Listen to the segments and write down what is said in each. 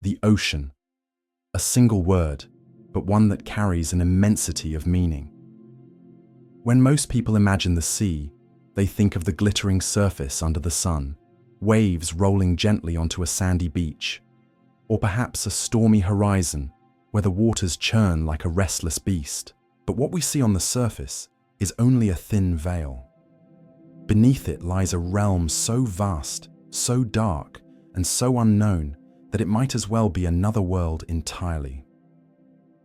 The ocean. A single word, but one that carries an immensity of meaning. When most people imagine the sea, they think of the glittering surface under the sun, waves rolling gently onto a sandy beach, or perhaps a stormy horizon where the waters churn like a restless beast. But what we see on the surface is only a thin veil. Beneath it lies a realm so vast, so dark, and so unknown that it might as well be another world entirely.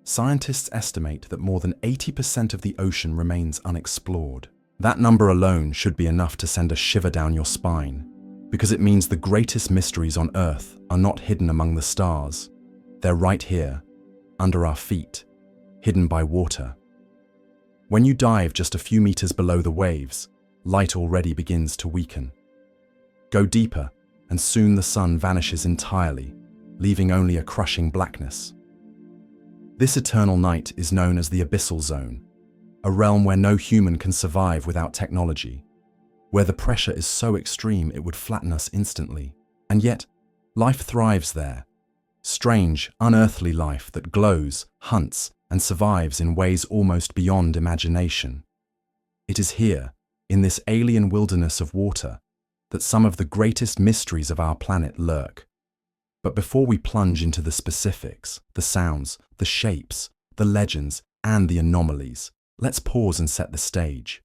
Scientists estimate that more than 80% of the ocean remains unexplored. That number alone should be enough to send a shiver down your spine, because it means the greatest mysteries on Earth are not hidden among the stars. They're right here, under our feet, hidden by water. When you dive just a few meters below the waves, light already begins to weaken. Go deeper, and soon the sun vanishes entirely, leaving only a crushing blackness. This eternal night is known as the abyssal zone, a realm where no human can survive without technology, where the pressure is so extreme it would flatten us instantly. And yet, life thrives there. Strange, unearthly life that glows, hunts, and survives in ways almost beyond imagination. It is here, in this alien wilderness of water, that some of the greatest mysteries of our planet lurk. But before we plunge into the specifics, the sounds, the shapes, the legends, and the anomalies, let's pause and set the stage.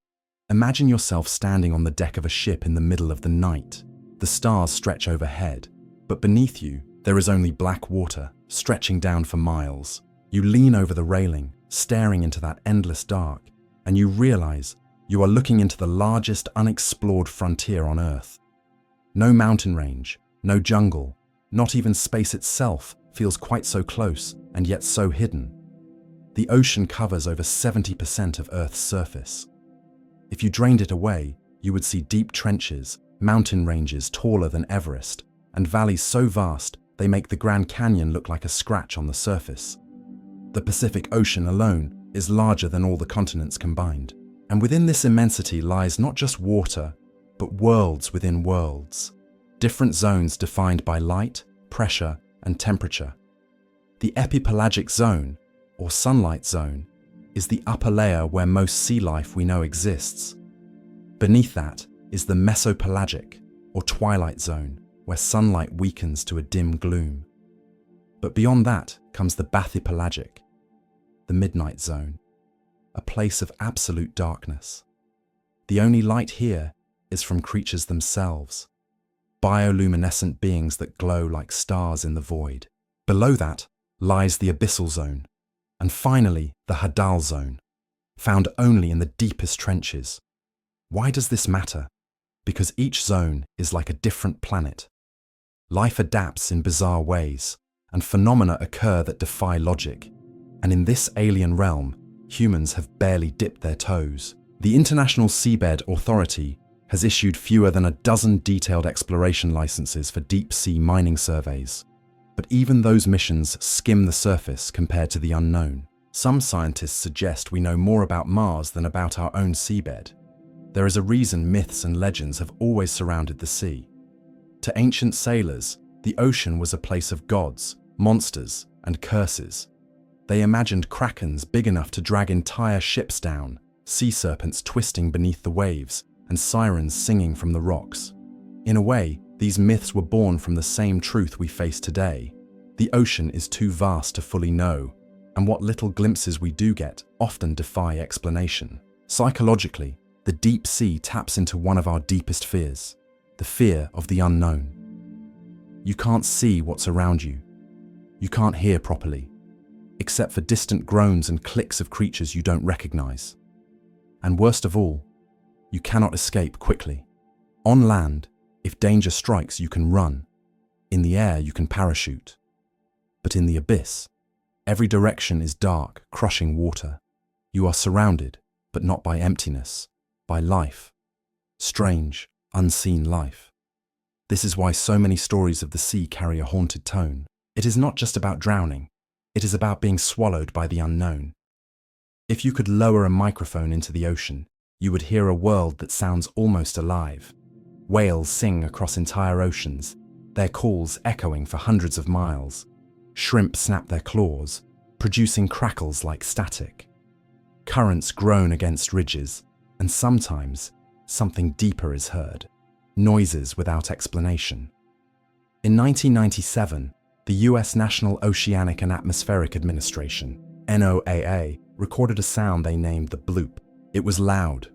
Imagine yourself standing on the deck of a ship in the middle of the night. The stars stretch overhead, but beneath you, there is only black water, stretching down for miles. You lean over the railing, staring into that endless dark, and you realize you are looking into the largest unexplored frontier on Earth. No mountain range, no jungle, not even space itself feels quite so close and yet so hidden. The ocean covers over 70% of Earth's surface. If you drained it away, you would see deep trenches, mountain ranges taller than Everest, and valleys so vast they make the Grand Canyon look like a scratch on the surface. The Pacific Ocean alone is larger than all the continents combined. And within this immensity lies not just water, but worlds within worlds. Different zones defined by light, pressure, and temperature. The epipelagic zone, or sunlight zone, is the upper layer where most sea life we know exists. Beneath that is the mesopelagic, or twilight zone, where sunlight weakens to a dim gloom. But beyond that comes the bathypelagic, the midnight zone, a place of absolute darkness. The only light here is from creatures themselves, bioluminescent beings that glow like stars in the void. Below that lies the abyssal zone, and finally the hadal zone, found only in the deepest trenches. Why does this matter? Because each zone is like a different planet. Life adapts in bizarre ways, and phenomena occur that defy logic. And in this alien realm, humans have barely dipped their toes. The International Seabed Authority has issued fewer than a dozen detailed exploration licenses for deep-sea mining surveys. But even those missions skim the surface compared to the unknown. Some scientists suggest we know more about Mars than about our own seabed. There is a reason myths and legends have always surrounded the sea. To ancient sailors, the ocean was a place of gods, monsters, and curses. They imagined krakens big enough to drag entire ships down, sea serpents twisting beneath the waves, and sirens singing from the rocks. In a way, these myths were born from the same truth we face today. The ocean is too vast to fully know, and what little glimpses we do get often defy explanation. Psychologically, the deep sea taps into one of our deepest fears, the fear of the unknown. You can't see what's around you. You can't hear properly, except for distant groans and clicks of creatures you don't recognize. And worst of all, you cannot escape quickly. On land, if danger strikes, you can run. In the air, you can parachute. But in the abyss, every direction is dark, crushing water. You are surrounded, but not by emptiness, by life. Strange, unseen life. This is why so many stories of the sea carry a haunted tone. It is not just about drowning. It is about being swallowed by the unknown. If you could lower a microphone into the ocean, you would hear a world that sounds almost alive. Whales sing across entire oceans, their calls echoing for hundreds of miles. Shrimp snap their claws, producing crackles like static. Currents groan against ridges, and sometimes something deeper is heard, noises without explanation. In 1997, the US National Oceanic and Atmospheric Administration, NOAA, recorded a sound they named the bloop. It was loud,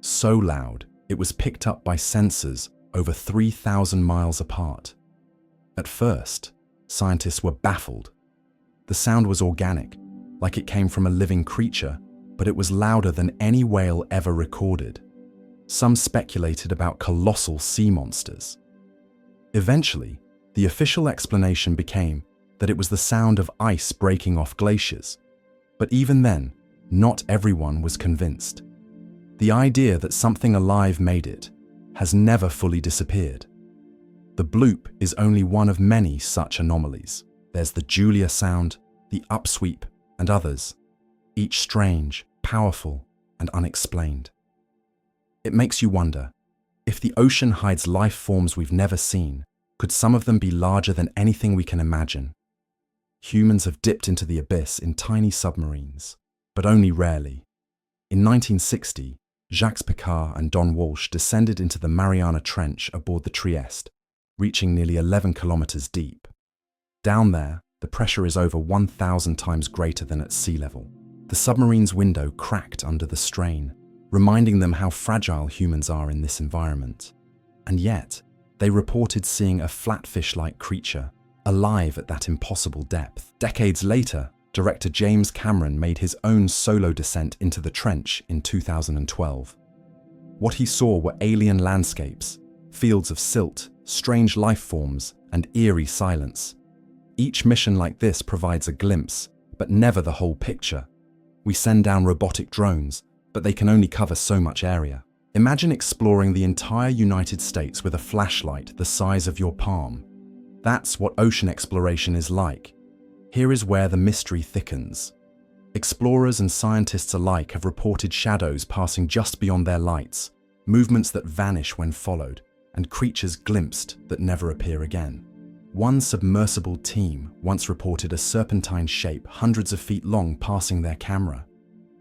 so loud it was picked up by sensors over 3,000 miles apart. At first, scientists were baffled. The sound was organic, like it came from a living creature, but it was louder than any whale ever recorded. Some speculated about colossal sea monsters. Eventually, the official explanation became that it was the sound of ice breaking off glaciers. But even then, not everyone was convinced. The idea that something alive made it has never fully disappeared. The bloop is only one of many such anomalies. There's the Julia sound, the upsweep, and others, each strange, powerful, and unexplained. It makes you wonder, if the ocean hides life forms we've never seen, could some of them be larger than anything we can imagine? Humans have dipped into the abyss in tiny submarines, but only rarely. In 1960, Jacques Piccard and Don Walsh descended into the Mariana Trench aboard the Trieste, reaching nearly 11 kilometers deep. Down there, the pressure is over 1,000 times greater than at sea level. The submarine's window cracked under the strain, reminding them how fragile humans are in this environment. And yet, they reported seeing a flatfish-like creature, alive at that impossible depth. Decades later, director James Cameron made his own solo descent into the trench in 2012. What he saw were alien landscapes, fields of silt, strange life forms, and eerie silence. Each mission like this provides a glimpse, but never the whole picture. We send down robotic drones, but they can only cover so much area. Imagine exploring the entire United States with a flashlight the size of your palm. That's what ocean exploration is like. Here is where the mystery thickens. Explorers and scientists alike have reported shadows passing just beyond their lights, movements that vanish when followed, and creatures glimpsed that never appear again. One submersible team once reported a serpentine shape hundreds of feet long passing their camera.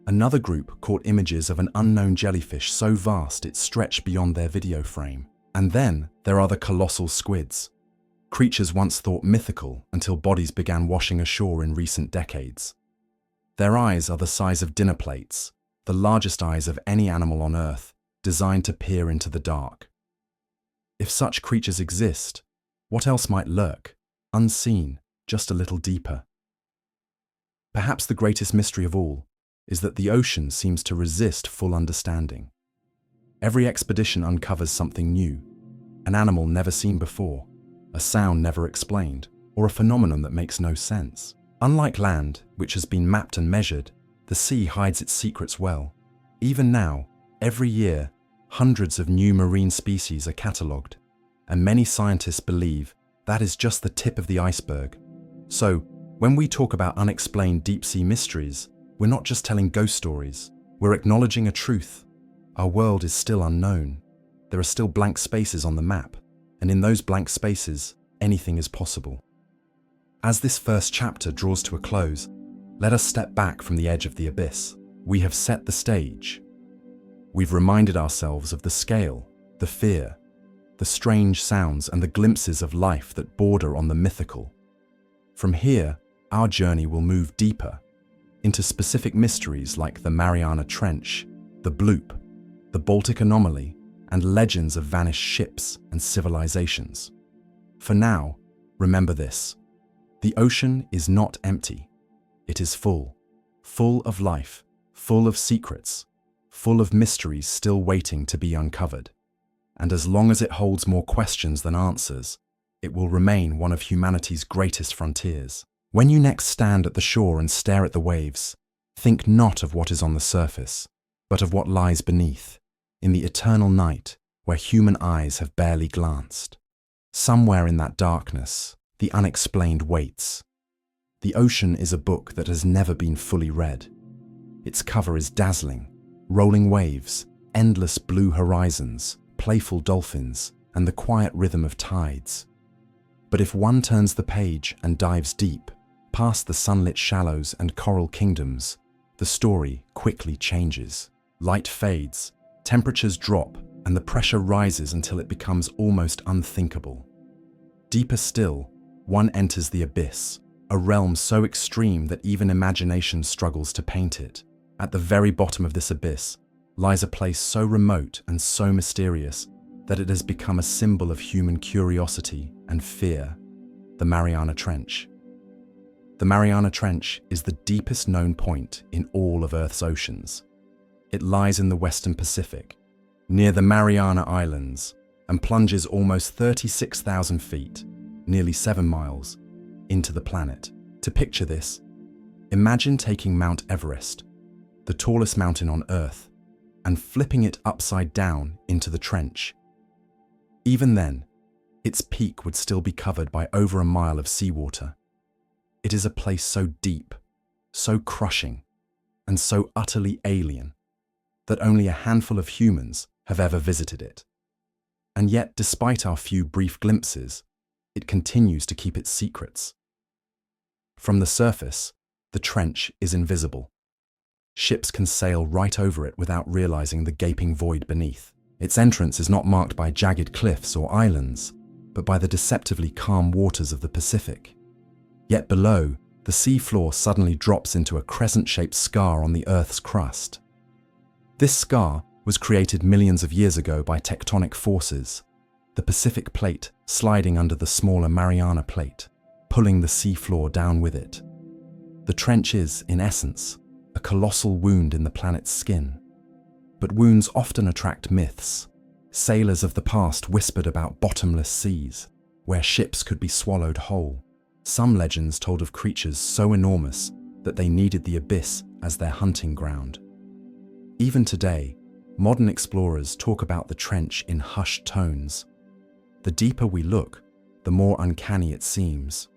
Another group caught images of an unknown jellyfish so vast it stretched beyond their video frame. And then there are the colossal squids. Creatures once thought mythical until bodies began washing ashore in recent decades. Their eyes are the size of dinner plates, the largest eyes of any animal on Earth, designed to peer into the dark. If such creatures exist, what else might lurk, unseen, just a little deeper? Perhaps the greatest mystery of all is that the ocean seems to resist full understanding. Every expedition uncovers something new, an animal never seen before, a sound never explained, or a phenomenon that makes no sense. Unlike land, which has been mapped and measured, the sea hides its secrets well. Even now, every year, hundreds of new marine species are catalogued, and many scientists believe that is just the tip of the iceberg. So, when we talk about unexplained deep-sea mysteries, we're not just telling ghost stories, we're acknowledging a truth. Our world is still unknown. There are still blank spaces on the map, and in those blank spaces, anything is possible. As this first chapter draws to a close, let us step back from the edge of the abyss. We have set the stage. We've reminded ourselves of the scale, the fear, the strange sounds and the glimpses of life that border on the mythical. From here, our journey will move deeper into specific mysteries like the Mariana Trench, the bloop, the Baltic anomaly, and legends of vanished ships and civilizations. For now, remember this: the ocean is not empty. It is full of life, full of secrets, full of mysteries still waiting to be uncovered. And as long as it holds more questions than answers, it will remain one of humanity's greatest frontiers. When you next stand at the shore and stare at the waves, think not of what is on the surface, but of what lies beneath, in the eternal night where human eyes have barely glanced. Somewhere in that darkness, the unexplained waits. The ocean is a book that has never been fully read. Its cover is dazzling: rolling waves, endless blue horizons, playful dolphins, and the quiet rhythm of tides. But if one turns the page and dives deep, Past the sunlit shallows and coral kingdoms, the story quickly changes. Light fades, temperatures drop, and the pressure rises until it becomes almost unthinkable. Deeper still, one enters the abyss, a realm so extreme that even imagination struggles to paint it. At the very bottom of this abyss lies a place so remote and so mysterious that it has become a symbol of human curiosity and fear: the Mariana Trench. The Mariana Trench is the deepest known point in all of Earth's oceans. It lies in the Western Pacific, near the Mariana Islands, and plunges almost 36,000 feet, nearly 7 miles, into the planet. To picture this, imagine taking Mount Everest, the tallest mountain on Earth, and flipping it upside down into the trench. Even then, its peak would still be covered by over a mile of seawater. It is a place so deep, so crushing, and so utterly alien that only a handful of humans have ever visited it. And yet, despite our few brief glimpses, it continues to keep its secrets. From the surface, the trench is invisible. Ships can sail right over it without realizing the gaping void beneath. Its entrance is not marked by jagged cliffs or islands, but by the deceptively calm waters of the Pacific. Yet below, the sea floor suddenly drops into a crescent-shaped scar on the Earth's crust. This scar was created millions of years ago by tectonic forces, the Pacific Plate sliding under the smaller Mariana Plate, pulling the sea floor down with it. The trench is, in essence, a colossal wound in the planet's skin. But wounds often attract myths. Sailors of the past whispered about bottomless seas, where ships could be swallowed whole. Some legends told of creatures so enormous that they needed the abyss as their hunting ground. Even today, modern explorers talk about the trench in hushed tones. The deeper we look, the more uncanny it seems.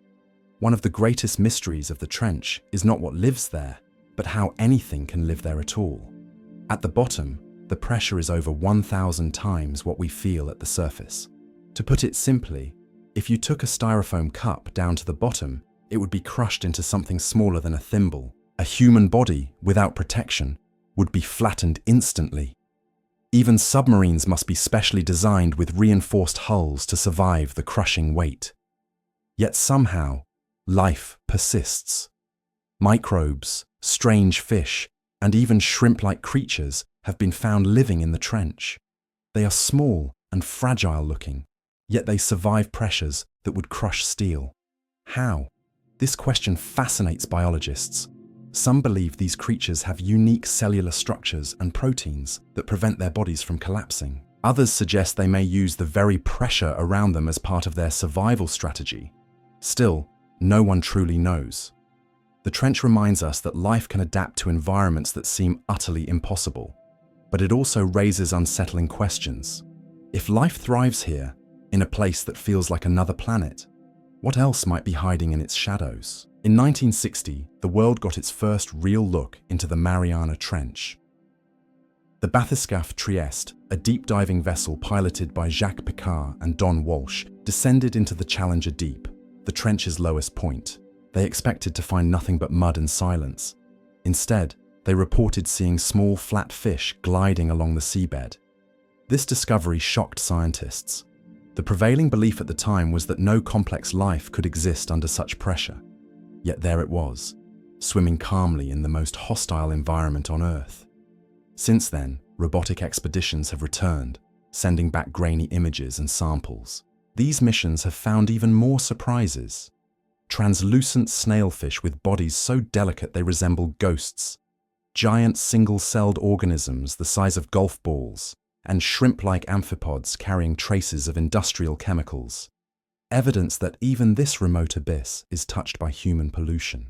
One of the greatest mysteries of the trench is not what lives there, but how anything can live there at all. At the bottom, the pressure is over 1,000 times what we feel at the surface. To put it simply, if you took a styrofoam cup down to the bottom, it would be crushed into something smaller than a thimble. A human body, without protection, would be flattened instantly. Even submarines must be specially designed with reinforced hulls to survive the crushing weight. Yet somehow, life persists. Microbes, strange fish, and even shrimp-like creatures have been found living in the trench. They are small and fragile-looking, yet they survive pressures that would crush steel. How? This question fascinates biologists. Some believe these creatures have unique cellular structures and proteins that prevent their bodies from collapsing. Others suggest they may use the very pressure around them as part of their survival strategy. Still, no one truly knows. The trench reminds us that life can adapt to environments that seem utterly impossible, but it also raises unsettling questions. If life thrives here, in a place that feels like another planet, what else might be hiding in its shadows? In 1960, the world got its first real look into the Mariana Trench. The bathyscaphe Trieste, a deep-diving vessel piloted by Jacques Piccard and Don Walsh, descended into the Challenger Deep, the trench's lowest point. They expected to find nothing but mud and silence. Instead, they reported seeing small flat fish gliding along the seabed. This discovery shocked scientists. The prevailing belief at the time was that no complex life could exist under such pressure. Yet there it was, swimming calmly in the most hostile environment on Earth. Since then, robotic expeditions have returned, sending back grainy images and samples. These missions have found even more surprises. Translucent snailfish with bodies so delicate they resemble ghosts, giant single-celled organisms the size of golf balls, and shrimp-like amphipods carrying traces of industrial chemicals. Evidence that even this remote abyss is touched by human pollution.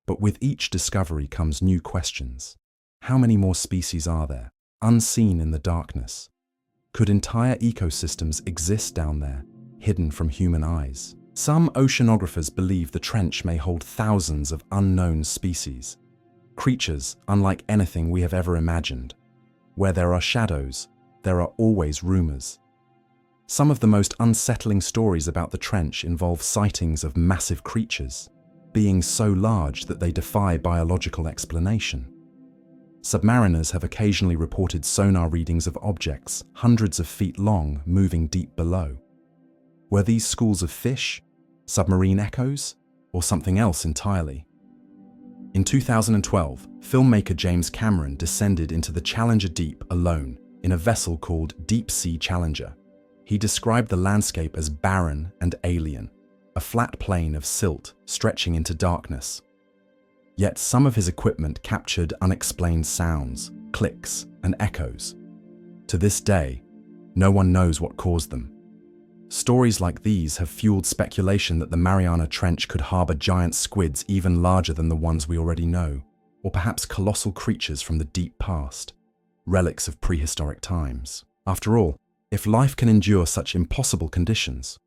But with each discovery comes new questions. How many more species are there, unseen in the darkness? Could entire ecosystems exist down there, hidden from human eyes? Some oceanographers believe the trench may hold thousands of unknown species, creatures unlike anything we have ever imagined. Where there are shadows, there are always rumors. Some of the most unsettling stories about the trench involve sightings of massive creatures, beings so large that they defy biological explanation. Submariners have occasionally reported sonar readings of objects hundreds of feet long moving deep below. Were these schools of fish, submarine echoes, or something else entirely? In 2012, filmmaker James Cameron descended into the Challenger Deep alone in a vessel called Deep Sea Challenger. He described the landscape as barren and alien, a flat plain of silt stretching into darkness. Yet some of his equipment captured unexplained sounds, clicks, and echoes. To this day, no one knows what caused them. Stories like these have fueled speculation that the Mariana Trench could harbor giant squids even larger than the ones we already know, or perhaps colossal creatures from the deep past, relics of prehistoric times. After all, if life can endure such impossible conditions,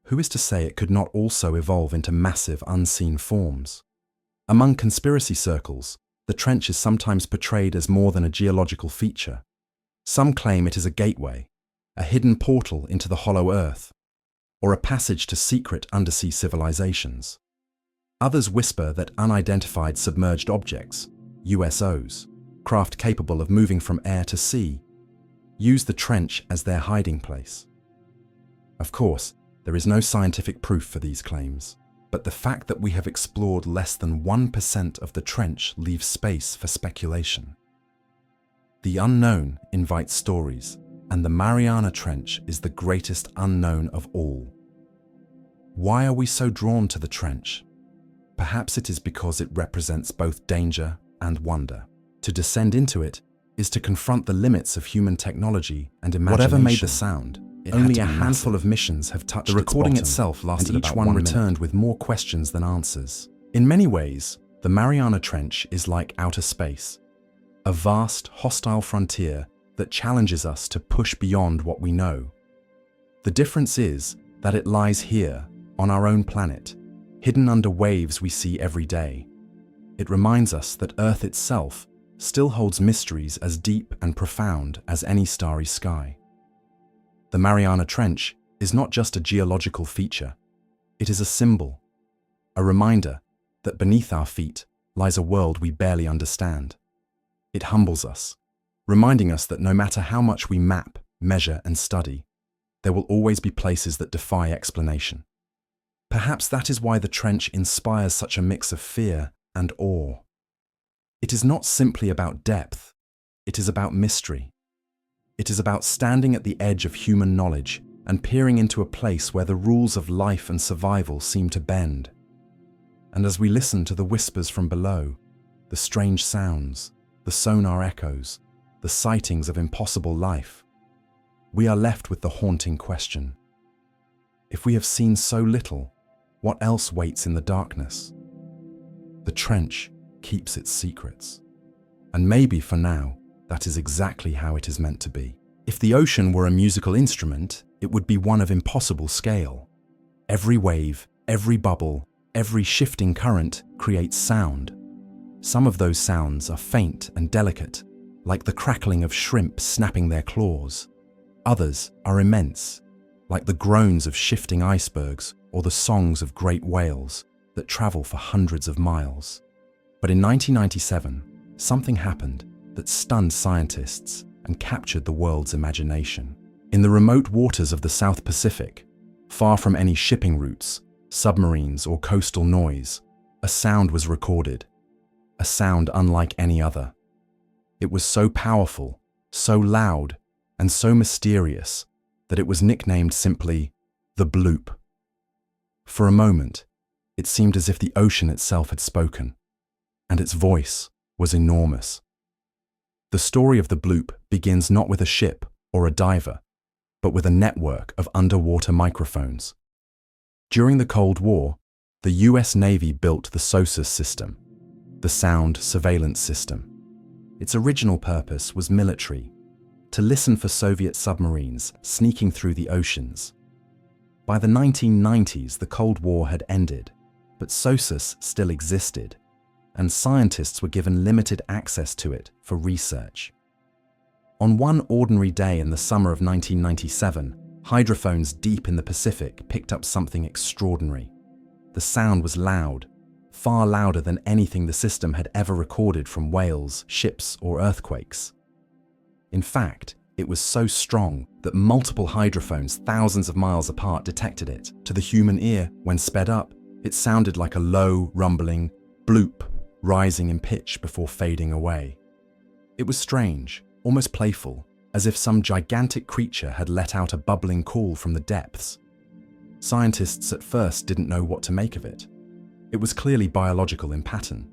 who is to say it could not also evolve into massive unseen forms? Among conspiracy circles, the trench is sometimes portrayed as more than a geological feature. Some claim it is a gateway, a hidden portal into the hollow earth, or a passage to secret undersea civilizations. Others whisper that unidentified submerged objects, USOs, craft capable of moving from air to sea, use the trench as their hiding place. Of course, there is no scientific proof for these claims, but the fact that we have explored less than 1% of the trench leaves space for speculation. The unknown invites stories, and the Mariana Trench is the greatest unknown of all. Why are we so drawn to the trench? Perhaps it is because it represents both danger and wonder. To descend into it is to confront the limits of human technology and imagination. Whatever made the sound, only a handful of missions have touched its bottom. The recording itself lasted about 1 minute. And each one returned with more questions than answers. In many ways, the Mariana Trench is like outer space, a vast, hostile frontier that challenges us to push beyond what we know. The difference is that it lies here, on our own planet, hidden under waves we see every day. It reminds us that Earth itself still holds mysteries as deep and profound as any starry sky. The Mariana Trench is not just a geological feature, it is a symbol, a reminder that beneath our feet lies a world we barely understand. It humbles us, reminding us that no matter how much we map, measure, and study, there will always be places that defy explanation. Perhaps that is why the trench inspires such a mix of fear and awe. It is not simply about depth, it is about mystery. It is about standing at the edge of human knowledge and peering into a place where the rules of life and survival seem to bend. And as we listen to the whispers from below, the strange sounds, the sonar echoes, the sightings of impossible life, we are left with the haunting question: if we have seen so little, what else waits in the darkness? The trench keeps its secrets. And maybe for now, that is exactly how it is meant to be. If the ocean were a musical instrument, it would be one of impossible scale. Every wave, every bubble, every shifting current creates sound. Some of those sounds are faint and delicate, like the crackling of shrimp snapping their claws. Others are immense, like the groans of shifting icebergs or the songs of great whales that travel for hundreds of miles. But in 1997, something happened that stunned scientists and captured the world's imagination. In the remote waters of the South Pacific, far from any shipping routes, submarines, or coastal noise, a sound was recorded, a sound unlike any other. It was so powerful, so loud, and so mysterious that it was nicknamed simply the bloop. For a moment, it seemed as if the ocean itself had spoken, and its voice was enormous. The story of the bloop begins not with a ship or a diver, but with a network of underwater microphones. During the Cold War, the US Navy built the SOSUS system, the Sound Surveillance System. Its original purpose was military, to listen for Soviet submarines sneaking through the oceans. By the 1990s, the Cold War had ended, but SOSUS still existed, and scientists were given limited access to it for research. On one ordinary day in the summer of 1997, hydrophones deep in the Pacific picked up something extraordinary. The sound was loud, far louder than anything the system had ever recorded from whales, ships, or earthquakes. In fact, it was so strong that multiple hydrophones thousands of miles apart detected it. To the human ear, when sped up, it sounded like a low, rumbling bloop, rising in pitch before fading away. It was strange, almost playful, as if some gigantic creature had let out a bubbling call from the depths. Scientists at first didn't know what to make of it. It was clearly biological in pattern,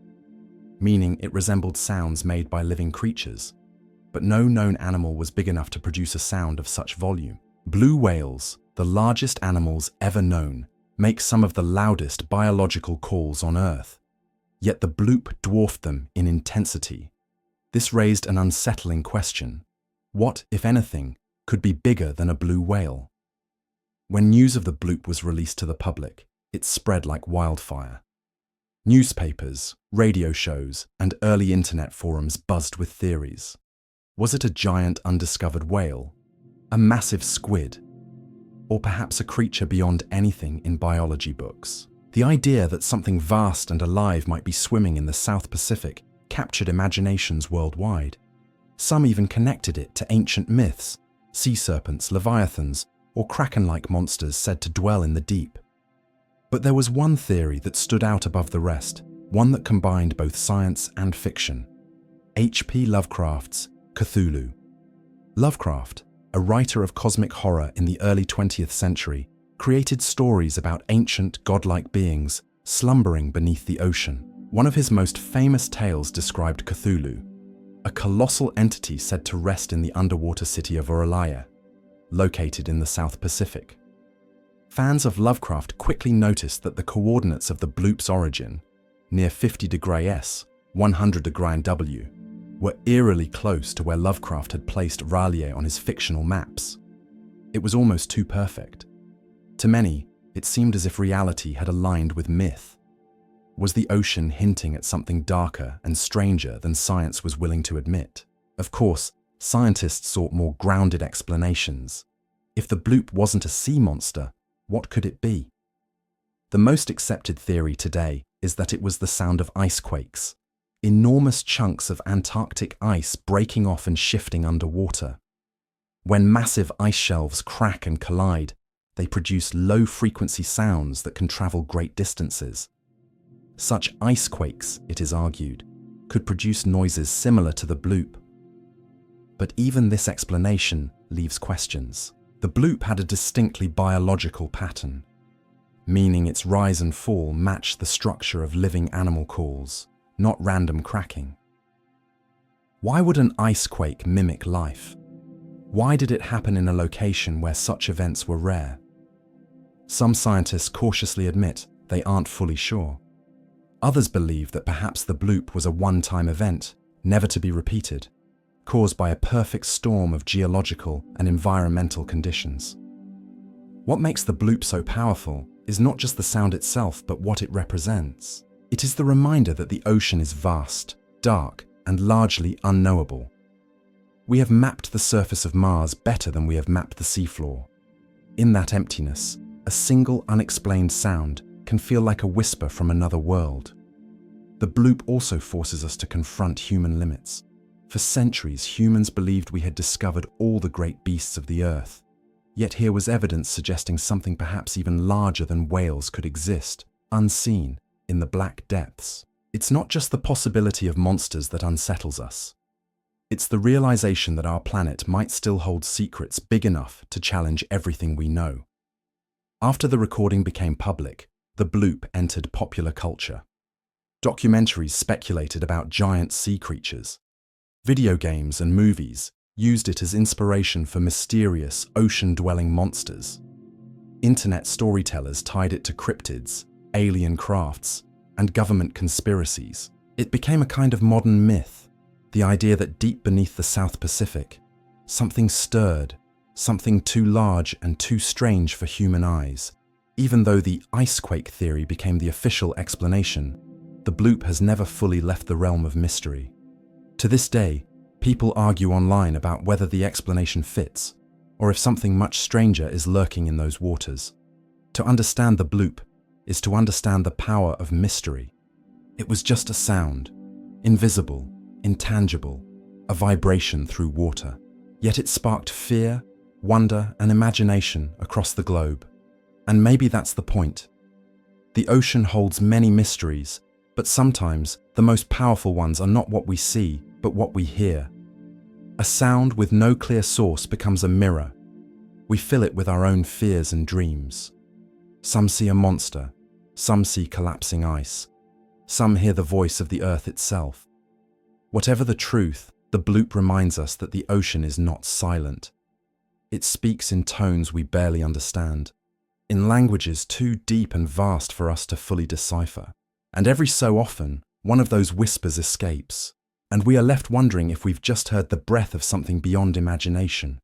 meaning it resembled sounds made by living creatures, but no known animal was big enough to produce a sound of such volume. Blue whales, the largest animals ever known, make some of the loudest biological calls on Earth. Yet the bloop dwarfed them in intensity. This raised an unsettling question. What, if anything, could be bigger than a blue whale? When news of the bloop was released to the public, it spread like wildfire. Newspapers, radio shows, and early internet forums buzzed with theories. Was it a giant undiscovered whale? A massive squid? Or perhaps a creature beyond anything in biology books? The idea that something vast and alive might be swimming in the South Pacific captured imaginations worldwide. Some even connected it to ancient myths, sea serpents, leviathans, or kraken-like monsters said to dwell in the deep. But there was one theory that stood out above the rest, one that combined both science and fiction. H.P. Lovecraft's Cthulhu. Lovecraft, a writer of cosmic horror in the early 20th century, created stories about ancient godlike beings slumbering beneath the ocean. One of his most famous tales described Cthulhu, a colossal entity said to rest in the underwater city of Oralaya, located in the South Pacific. Fans of Lovecraft quickly noticed that the coordinates of the bloop's origin, near 50 degrees S, 100 degrees W, were eerily close to where Lovecraft had placed R'lyeh on his fictional maps. It was almost too perfect. To many, it seemed as if reality had aligned with myth. Was the ocean hinting at something darker and stranger than science was willing to admit? Of course, scientists sought more grounded explanations. If the bloop wasn't a sea monster, what could it be? The most accepted theory today is that it was the sound of ice quakes, enormous chunks of Antarctic ice breaking off and shifting underwater. When massive ice shelves crack and collide, they produce low-frequency sounds that can travel great distances. Such ice quakes, it is argued, could produce noises similar to the bloop. But even this explanation leaves questions. The bloop had a distinctly biological pattern, meaning its rise and fall matched the structure of living animal calls, not random cracking. Why would an ice quake mimic life? Why did it happen in a location where such events were rare? Some scientists cautiously admit they aren't fully sure. Others believe that perhaps the bloop was a one-time event, never to be repeated, caused by a perfect storm of geological and environmental conditions. What makes the bloop so powerful is not just the sound itself, but what it represents. It is the reminder that the ocean is vast, dark, and largely unknowable. We have mapped the surface of Mars better than we have mapped the seafloor. In that emptiness, a single unexplained sound can feel like a whisper from another world. The bloop also forces us to confront human limits. For centuries, humans believed we had discovered all the great beasts of the earth. Yet here was evidence suggesting something perhaps even larger than whales could exist, unseen, in the black depths. It's not just the possibility of monsters that unsettles us. It's the realization that our planet might still hold secrets big enough to challenge everything we know. After the recording became public, the bloop entered popular culture. Documentaries speculated about giant sea creatures. Video games and movies used it as inspiration for mysterious, ocean-dwelling monsters. Internet storytellers tied it to cryptids, alien crafts, and government conspiracies. It became a kind of modern myth, the idea that deep beneath the South Pacific, something stirred, something too large and too strange for human eyes. Even though the icequake theory became the official explanation, the bloop has never fully left the realm of mystery. To this day, people argue online about whether the explanation fits, or if something much stranger is lurking in those waters. To understand the bloop is to understand the power of mystery, It was just a sound, invisible, intangible, a vibration through water. Yet it sparked fear, wonder, and imagination across the globe. And maybe that's the point. The ocean holds many mysteries, but sometimes the most powerful ones are not what we see, but what we hear. A sound with no clear source becomes a mirror. We fill it with our own fears and dreams. Some see a monster, some see collapsing ice, some hear the voice of the earth itself. Whatever the truth, the bloop reminds us that the ocean is not silent. It speaks in tones we barely understand, in languages too deep and vast for us to fully decipher. And every so often, one of those whispers escapes, and we are left wondering if we've just heard the breath of something beyond imagination.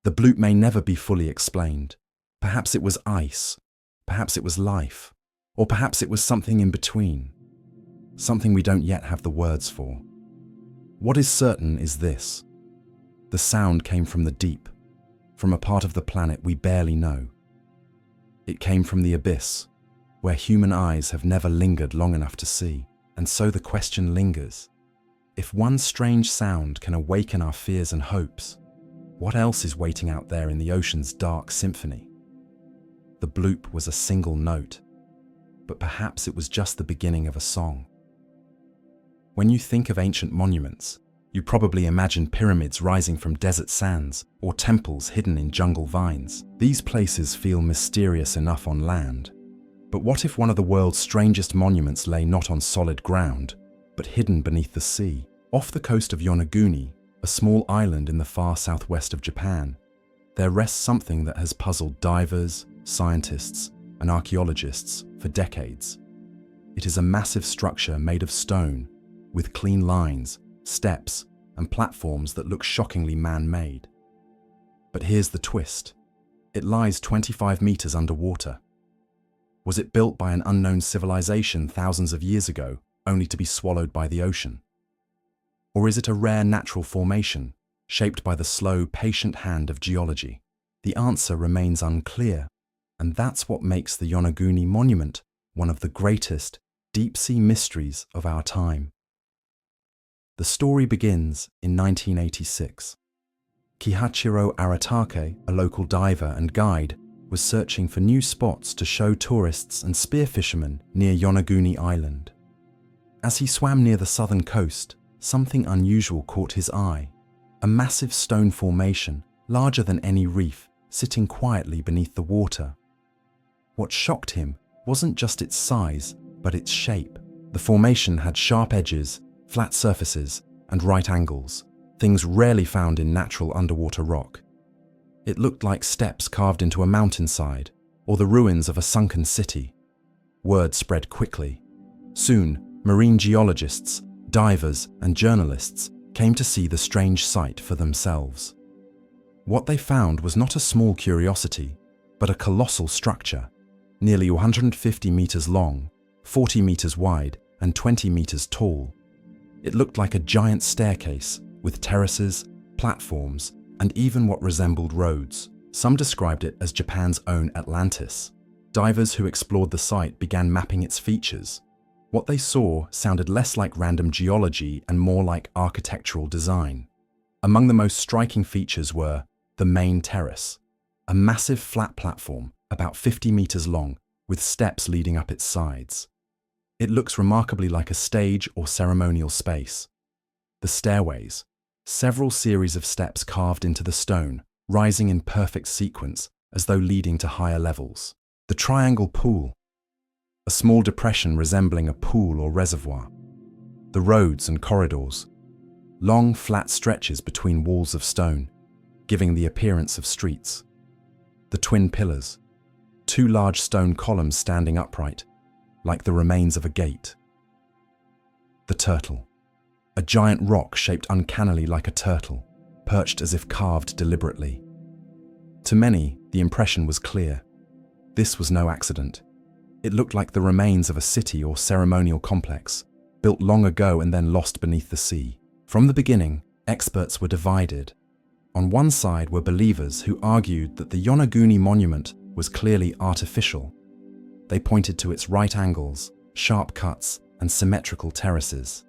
The bloop may never be fully explained. Perhaps it was ice, perhaps it was life, or perhaps it was something in between. Something we don't yet have the words for. What is certain is this. The sound came from the deep, from a part of the planet we barely know. It came from the abyss, where human eyes have never lingered long enough to see, and so the question lingers. If one strange sound can awaken our fears and hopes, what else is waiting out there in the ocean's dark symphony? The bloop was a single note, but perhaps it was just the beginning of a song. When you think of ancient monuments, you probably imagine pyramids rising from desert sands or temples hidden in jungle vines. These places feel mysterious enough on land. But what if one of the world's strangest monuments lay not on solid ground, but hidden beneath the sea? Off the coast of Yonaguni, a small island in the far southwest of Japan, there rests something that has puzzled divers, scientists, and archaeologists for decades. It is a massive structure made of stone, with clean lines, steps, and platforms that look shockingly man-made. But here's the twist. It lies 25 meters underwater. Was it built by an unknown civilization thousands of years ago, only to be swallowed by the ocean? Or is it a rare natural formation, shaped by the slow, patient hand of geology? The answer remains unclear, and that's what makes the Yonaguni Monument one of the greatest deep-sea mysteries of our time. The story begins in 1986. Kihachiro Aratake, a local diver and guide, was searching for new spots to show tourists and spearfishermen near Yonaguni Island. As he swam near the southern coast, something unusual caught his eye. A massive stone formation, larger than any reef, sitting quietly beneath the water. What shocked him wasn't just its size, but its shape. The formation had sharp edges, flat surfaces, and right angles, things rarely found in natural underwater rock. It looked like steps carved into a mountainside, or the ruins of a sunken city. Word spread quickly. Soon, marine geologists, divers, and journalists came to see the strange sight for themselves. What they found was not a small curiosity, but a colossal structure, nearly 150 meters long, 40 meters wide, and 20 meters tall. It looked like a giant staircase, with terraces, platforms, and even what resembled roads. Some described it as Japan's own Atlantis. Divers who explored the site began mapping its features. What they saw sounded less like random geology and more like architectural design. Among the most striking features were the main terrace, a massive flat platform about 50 meters long with steps leading up its sides. It looks remarkably like a stage or ceremonial space. The stairways, several series of steps carved into the stone, rising in perfect sequence as though leading to higher levels. The triangle pool, a small depression resembling a pool or reservoir. The roads and corridors, long flat stretches between walls of stone, giving the appearance of streets. The twin pillars, two large stone columns standing upright, like the remains of a gate. The turtle, a giant rock shaped uncannily like a turtle, perched as if carved deliberately. To many, the impression was clear. This was no accident. It looked like the remains of a city or ceremonial complex, built long ago and then lost beneath the sea. From the beginning, experts were divided. On one side were believers who argued that the Yonaguni monument was clearly artificial. They pointed to its right angles, sharp cuts, and symmetrical terraces.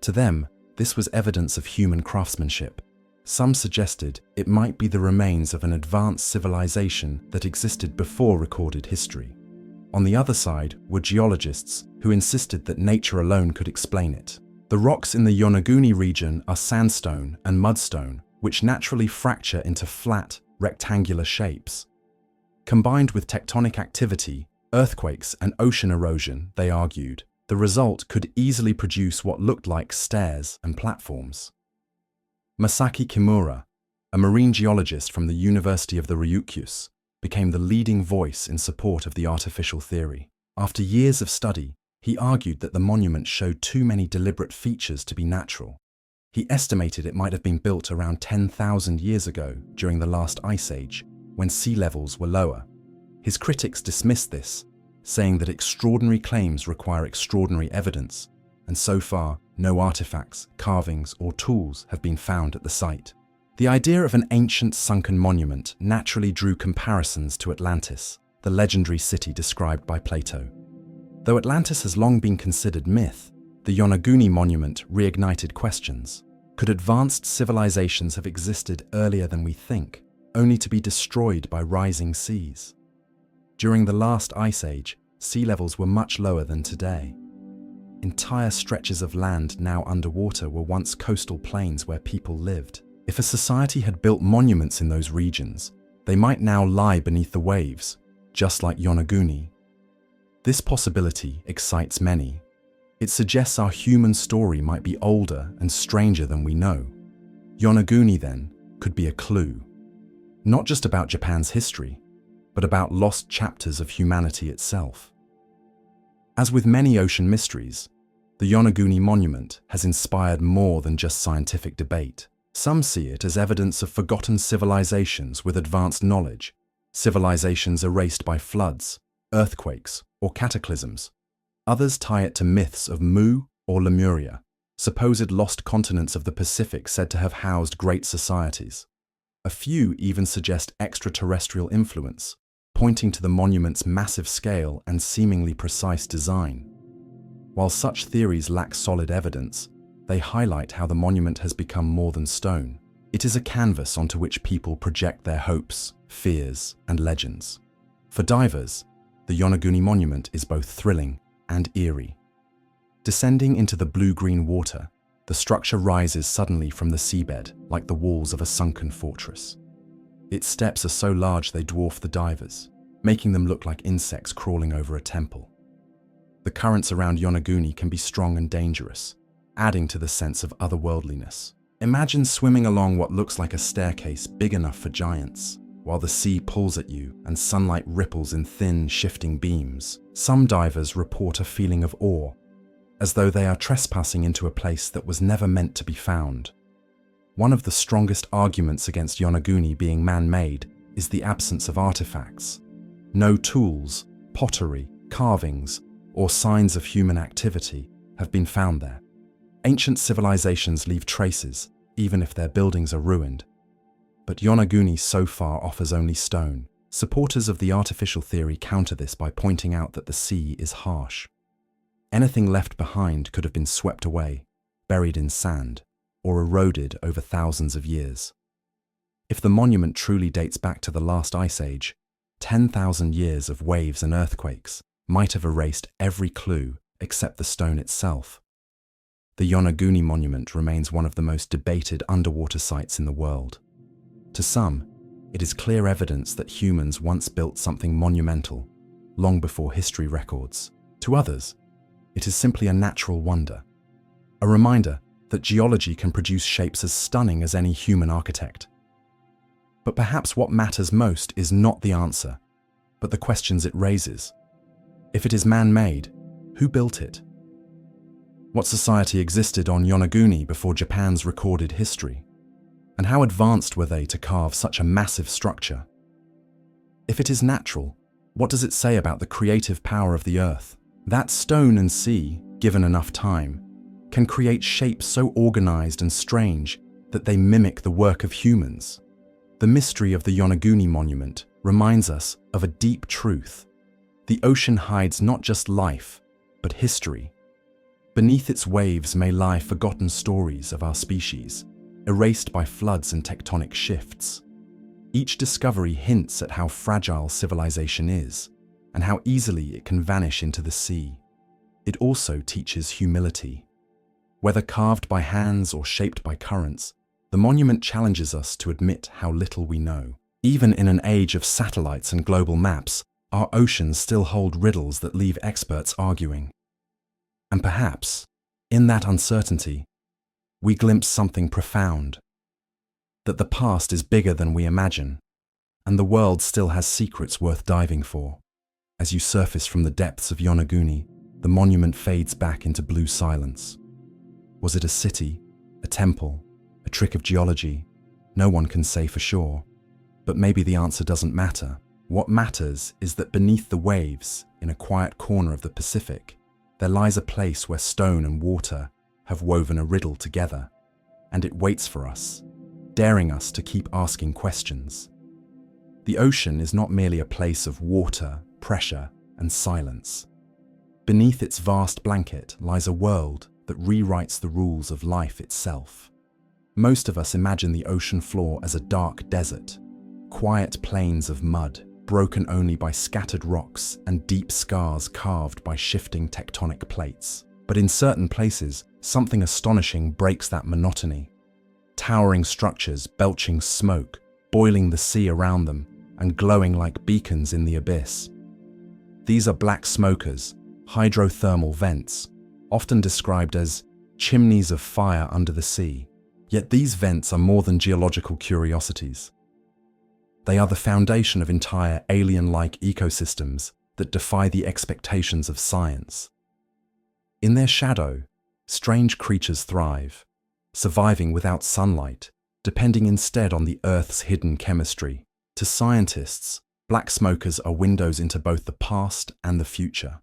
To them, this was evidence of human craftsmanship. Some suggested it might be the remains of an advanced civilization that existed before recorded history. On the other side were geologists who insisted that nature alone could explain it. The rocks in the Yonaguni region are sandstone and mudstone, which naturally fracture into flat, rectangular shapes. Combined with tectonic activity, earthquakes, and ocean erosion, they argued, the result could easily produce what looked like stairs and platforms. Masaki Kimura, a marine geologist from the University of the Ryukyus, became the leading voice in support of the artificial theory. After years of study, he argued that the monument showed too many deliberate features to be natural. He estimated it might have been built around 10,000 years ago during the last ice age, when sea levels were lower. His critics dismissed this, saying that extraordinary claims require extraordinary evidence, and so far, no artifacts, carvings, or tools have been found at the site. The idea of an ancient sunken monument naturally drew comparisons to Atlantis, the legendary city described by Plato. Though Atlantis has long been considered myth, the Yonaguni monument reignited questions. Could advanced civilizations have existed earlier than we think, only to be destroyed by rising seas? During the last ice age, sea levels were much lower than today. Entire stretches of land now underwater were once coastal plains where people lived. If a society had built monuments in those regions, they might now lie beneath the waves, just like Yonaguni. This possibility excites many. It suggests our human story might be older and stranger than we know. Yonaguni, then, could be a clue. Not just about Japan's history, but about lost chapters of humanity itself. As with many ocean mysteries, the Yonaguni monument has inspired more than just scientific debate. Some see it as evidence of forgotten civilizations with advanced knowledge, civilizations erased by floods, earthquakes, or cataclysms. Others tie it to myths of Mu or Lemuria, supposed lost continents of the Pacific said to have housed great societies. A few even suggest extraterrestrial influence, pointing to the monument's massive scale and seemingly precise design. While such theories lack solid evidence, they highlight how the monument has become more than stone. It is a canvas onto which people project their hopes, fears, and legends. For divers, the Yonaguni monument is both thrilling and eerie. Descending into the blue-green water, the structure rises suddenly from the seabed like the walls of a sunken fortress. Its steps are so large they dwarf the divers, making them look like insects crawling over a temple. The currents around Yonaguni can be strong and dangerous, adding to the sense of otherworldliness. Imagine swimming along what looks like a staircase big enough for giants, while the sea pulls at you and sunlight ripples in thin, shifting beams. Some divers report a feeling of awe, as though they are trespassing into a place that was never meant to be found. One of the strongest arguments against Yonaguni being man-made is the absence of artifacts. No tools, pottery, carvings, or signs of human activity have been found there. Ancient civilizations leave traces, even if their buildings are ruined. But Yonaguni so far offers only stone. Supporters of the artificial theory counter this by pointing out that the sea is harsh. Anything left behind could have been swept away, buried in sand, or eroded over thousands of years. If the monument truly dates back to the last ice age, 10,000 years of waves and earthquakes might have erased every clue except the stone itself. The Yonaguni monument remains one of the most debated underwater sites in the world. To some, it is clear evidence that humans once built something monumental, long before history records. To others, it is simply a natural wonder, a reminder that geology can produce shapes as stunning as any human architect. But perhaps what matters most is not the answer, but the questions it raises. If it is man-made, who built it? What society existed on Yonaguni before Japan's recorded history? And how advanced were they to carve such a massive structure? If it is natural, what does it say about the creative power of the earth? That stone and sea, given enough time, can create shapes so organized and strange that they mimic the work of humans. The mystery of the Yonaguni monument reminds us of a deep truth. The ocean hides not just life, but history. Beneath its waves may lie forgotten stories of our species, erased by floods and tectonic shifts. Each discovery hints at how fragile civilization is, and how easily it can vanish into the sea. It also teaches humility. Whether carved by hands or shaped by currents, the monument challenges us to admit how little we know. Even in an age of satellites and global maps, our oceans still hold riddles that leave experts arguing. And perhaps, in that uncertainty, we glimpse something profound. That the past is bigger than we imagine, and the world still has secrets worth diving for. As you surface from the depths of Yonaguni, the monument fades back into blue silence. Was it a city, a temple, a trick of geology? No one can say for sure. But maybe the answer doesn't matter. What matters is that beneath the waves, in a quiet corner of the Pacific, there lies a place where stone and water have woven a riddle together, and it waits for us, daring us to keep asking questions. The ocean is not merely a place of water, pressure, and silence. Beneath its vast blanket lies a world that rewrites the rules of life itself. Most of us imagine the ocean floor as a dark desert, quiet plains of mud, broken only by scattered rocks and deep scars carved by shifting tectonic plates. But in certain places, something astonishing breaks that monotony. Towering structures belching smoke, boiling the sea around them, and glowing like beacons in the abyss. These are black smokers, hydrothermal vents, often described as chimneys of fire under the sea. Yet these vents are more than geological curiosities. They are the foundation of entire alien-like ecosystems that defy the expectations of science. In their shadow, strange creatures thrive, surviving without sunlight, depending instead on the Earth's hidden chemistry. To scientists, black smokers are windows into both the past and the future,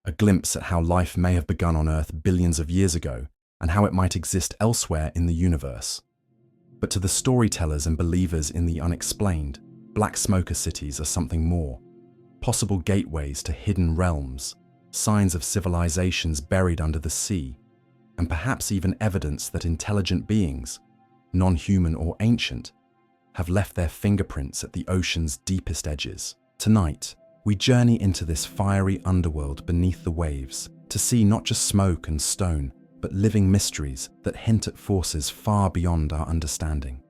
a glimpse at how life may have begun on Earth billions of years ago and how it might exist elsewhere in the universe. But to the storytellers and believers in the unexplained, black smoker cities are something more. Possible gateways to hidden realms, signs of civilizations buried under the sea, and perhaps even evidence that intelligent beings, non-human or ancient, have left their fingerprints at the ocean's deepest edges. Tonight, we journey into this fiery underworld beneath the waves to see not just smoke and stone, but living mysteries that hint at forces far beyond our understanding.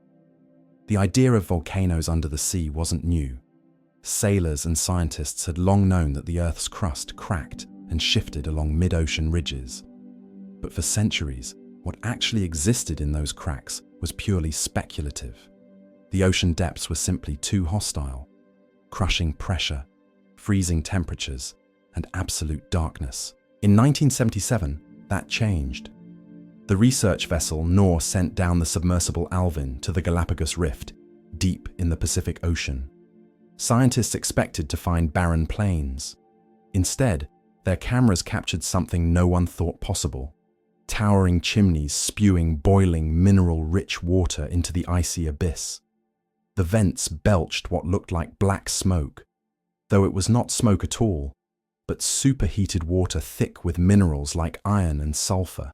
The idea of volcanoes under the sea wasn't new. Sailors and scientists had long known that the Earth's crust cracked and shifted along mid-ocean ridges. But for centuries, what actually existed in those cracks was purely speculative. The ocean depths were simply too hostile. Crushing pressure, freezing temperatures, and absolute darkness. In 1977, that changed. The research vessel Noor sent down the submersible Alvin to the Galapagos Rift, deep in the Pacific Ocean. Scientists expected to find barren plains. Instead, their cameras captured something no one thought possible. Towering chimneys spewing boiling, mineral-rich water into the icy abyss. The vents belched what looked like black smoke, though it was not smoke at all, but superheated water thick with minerals like iron and sulfur.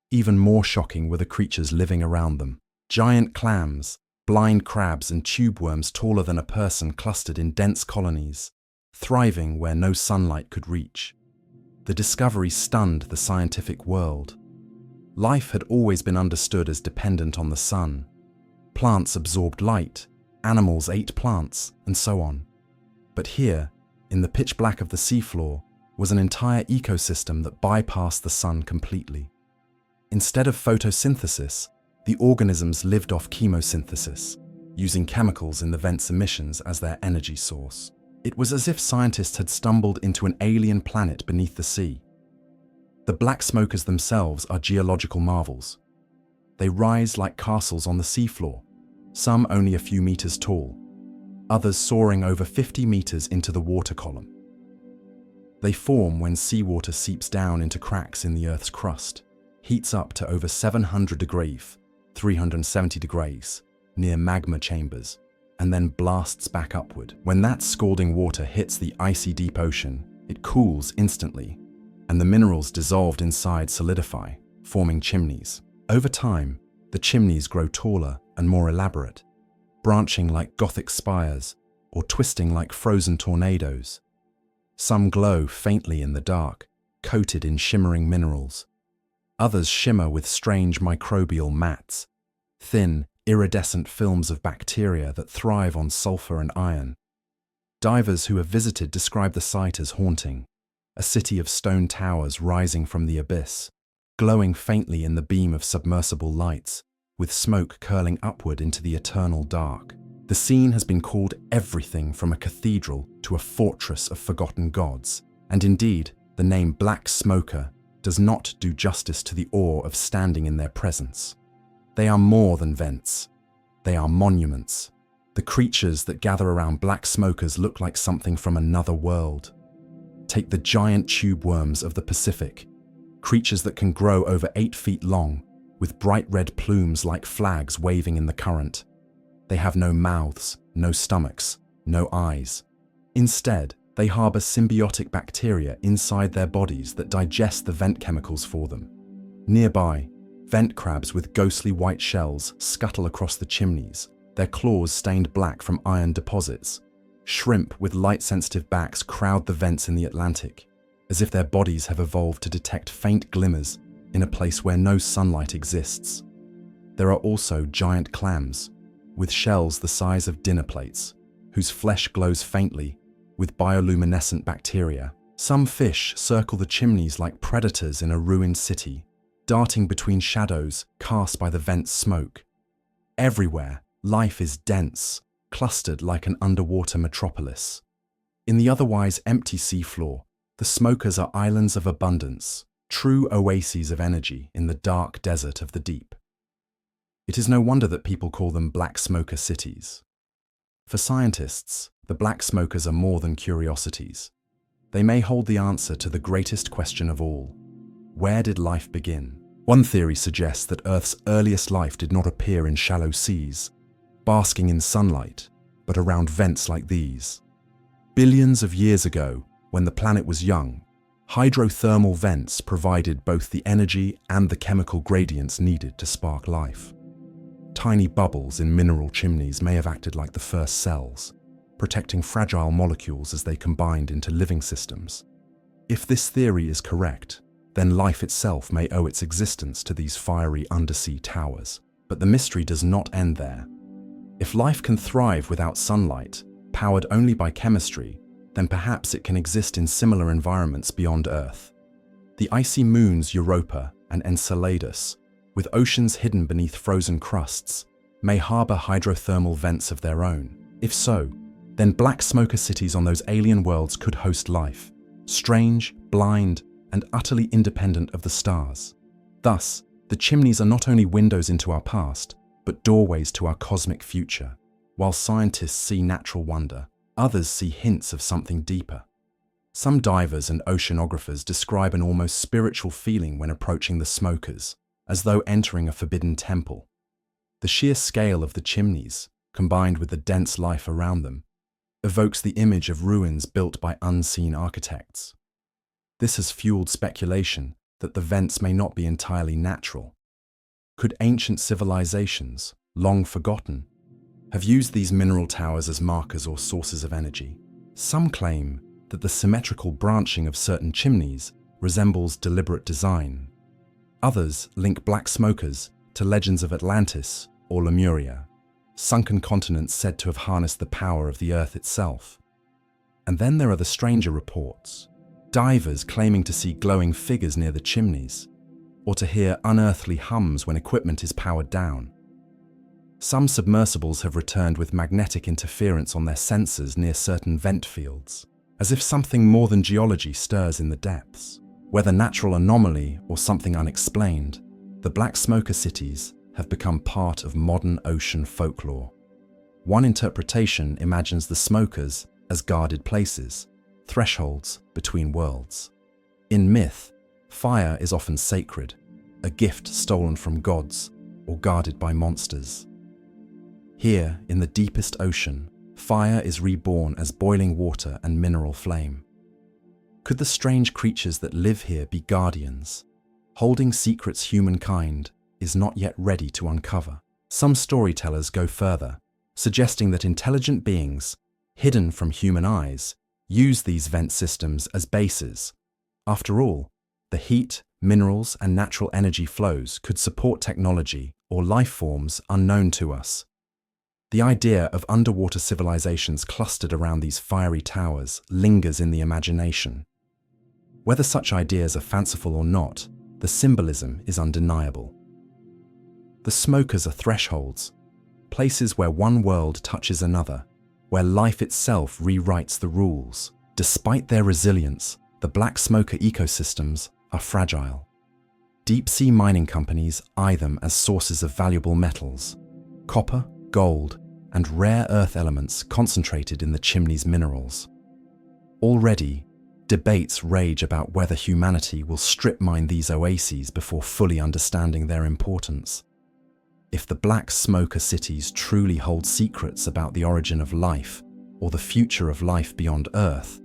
Even more shocking were the creatures living around them. Giant clams, blind crabs and tube worms taller than a person clustered in dense colonies, thriving where no sunlight could reach. The discovery stunned the scientific world. Life had always been understood as dependent on the sun. Plants absorbed light, animals ate plants, and so on. But here, in the pitch black of the seafloor, was an entire ecosystem that bypassed the sun completely. Instead of photosynthesis, the organisms lived off chemosynthesis, using chemicals in the vent's emissions as their energy source. It was as if scientists had stumbled into an alien planet beneath the sea. The black smokers themselves are geological marvels. They rise like castles on the seafloor, some only a few meters tall, others soaring over 50 meters into the water column. They form when seawater seeps down into cracks in the Earth's crust, heats up to over 700 degrees, 370 degrees, near magma chambers, and then blasts back upward. When that scalding water hits the icy deep ocean, it cools instantly, and the minerals dissolved inside solidify, forming chimneys. Over time, the chimneys grow taller and more elaborate, branching like Gothic spires or twisting like frozen tornadoes. Some glow faintly in the dark, coated in shimmering minerals. Others shimmer with strange microbial mats, thin, iridescent films of bacteria that thrive on sulfur and iron. Divers who have visited describe the site as haunting, a city of stone towers rising from the abyss, glowing faintly in the beam of submersible lights, with smoke curling upward into the eternal dark. The scene has been called everything from a cathedral to a fortress of forgotten gods, and indeed, the name Black Smoker does not do justice to the awe of standing in their presence. They are more than vents. They are monuments. The creatures that gather around black smokers look like something from another world. Take the giant tube worms of the Pacific, creatures that can grow over 8 feet long, with bright red plumes like flags waving in the current. They have no mouths, no stomachs, no eyes. Instead, they harbor symbiotic bacteria inside their bodies that digest the vent chemicals for them. Nearby, vent crabs with ghostly white shells scuttle across the chimneys, their claws stained black from iron deposits. Shrimp with light-sensitive backs crowd the vents in the Atlantic, as if their bodies have evolved to detect faint glimmers in a place where no sunlight exists. There are also giant clams, with shells the size of dinner plates, whose flesh glows faintly with bioluminescent bacteria. Some fish circle the chimneys like predators in a ruined city, darting between shadows cast by the vent's smoke. Everywhere, life is dense, clustered like an underwater metropolis. In the otherwise empty seafloor, the smokers are islands of abundance, true oases of energy in the dark desert of the deep. It is no wonder that people call them black smoker cities. For scientists, the black smokers are more than curiosities. They may hold the answer to the greatest question of all: where did life begin? One theory suggests that Earth's earliest life did not appear in shallow seas, basking in sunlight, but around vents like these. Billions of years ago, when the planet was young, hydrothermal vents provided both the energy and the chemical gradients needed to spark life. Tiny bubbles in mineral chimneys may have acted like the first cells, protecting fragile molecules as they combined into living systems. If this theory is correct, then life itself may owe its existence to these fiery undersea towers. But the mystery does not end there. If life can thrive without sunlight, powered only by chemistry, then perhaps it can exist in similar environments beyond Earth. The icy moons Europa and Enceladus, with oceans hidden beneath frozen crusts, may harbor hydrothermal vents of their own. If so, then black smoker cities on those alien worlds could host life, strange, blind, and utterly independent of the stars. Thus, the chimneys are not only windows into our past, but doorways to our cosmic future. While scientists see natural wonder, others see hints of something deeper. Some divers and oceanographers describe an almost spiritual feeling when approaching the smokers, as though entering a forbidden temple. The sheer scale of the chimneys, combined with the dense life around them, evokes the image of ruins built by unseen architects. This has fueled speculation that the vents may not be entirely natural. Could ancient civilizations, long forgotten, have used these mineral towers as markers or sources of energy? Some claim that the symmetrical branching of certain chimneys resembles deliberate design. Others link black smokers to legends of Atlantis or Lemuria, sunken continents said to have harnessed the power of the Earth itself. And then there are the stranger reports, divers claiming to see glowing figures near the chimneys, or to hear unearthly hums when equipment is powered down. Some submersibles have returned with magnetic interference on their sensors near certain vent fields, as if something more than geology stirs in the depths. Whether natural anomaly or something unexplained, the black smoker cities have become part of modern ocean folklore. One interpretation imagines the smokers as guarded places, thresholds between worlds. In myth, fire is often sacred, a gift stolen from gods or guarded by monsters. Here, in the deepest ocean, fire is reborn as boiling water and mineral flame. Could the strange creatures that live here be guardians, holding secrets humankind is not yet ready to uncover? Some storytellers go further, suggesting that intelligent beings, hidden from human eyes, use these vent systems as bases. After all, the heat, minerals, and natural energy flows could support technology or life forms unknown to us. The idea of underwater civilizations clustered around these fiery towers lingers in the imagination. Whether such ideas are fanciful or not, the symbolism is undeniable. The smokers are thresholds, places where one world touches another, where life itself rewrites the rules. Despite their resilience, the black smoker ecosystems are fragile. Deep-sea mining companies eye them as sources of valuable metals, copper, gold, and rare earth elements concentrated in the chimney's minerals. Already, debates rage about whether humanity will strip mine these oases before fully understanding their importance. If the black smoker cities truly hold secrets about the origin of life or the future of life beyond Earth,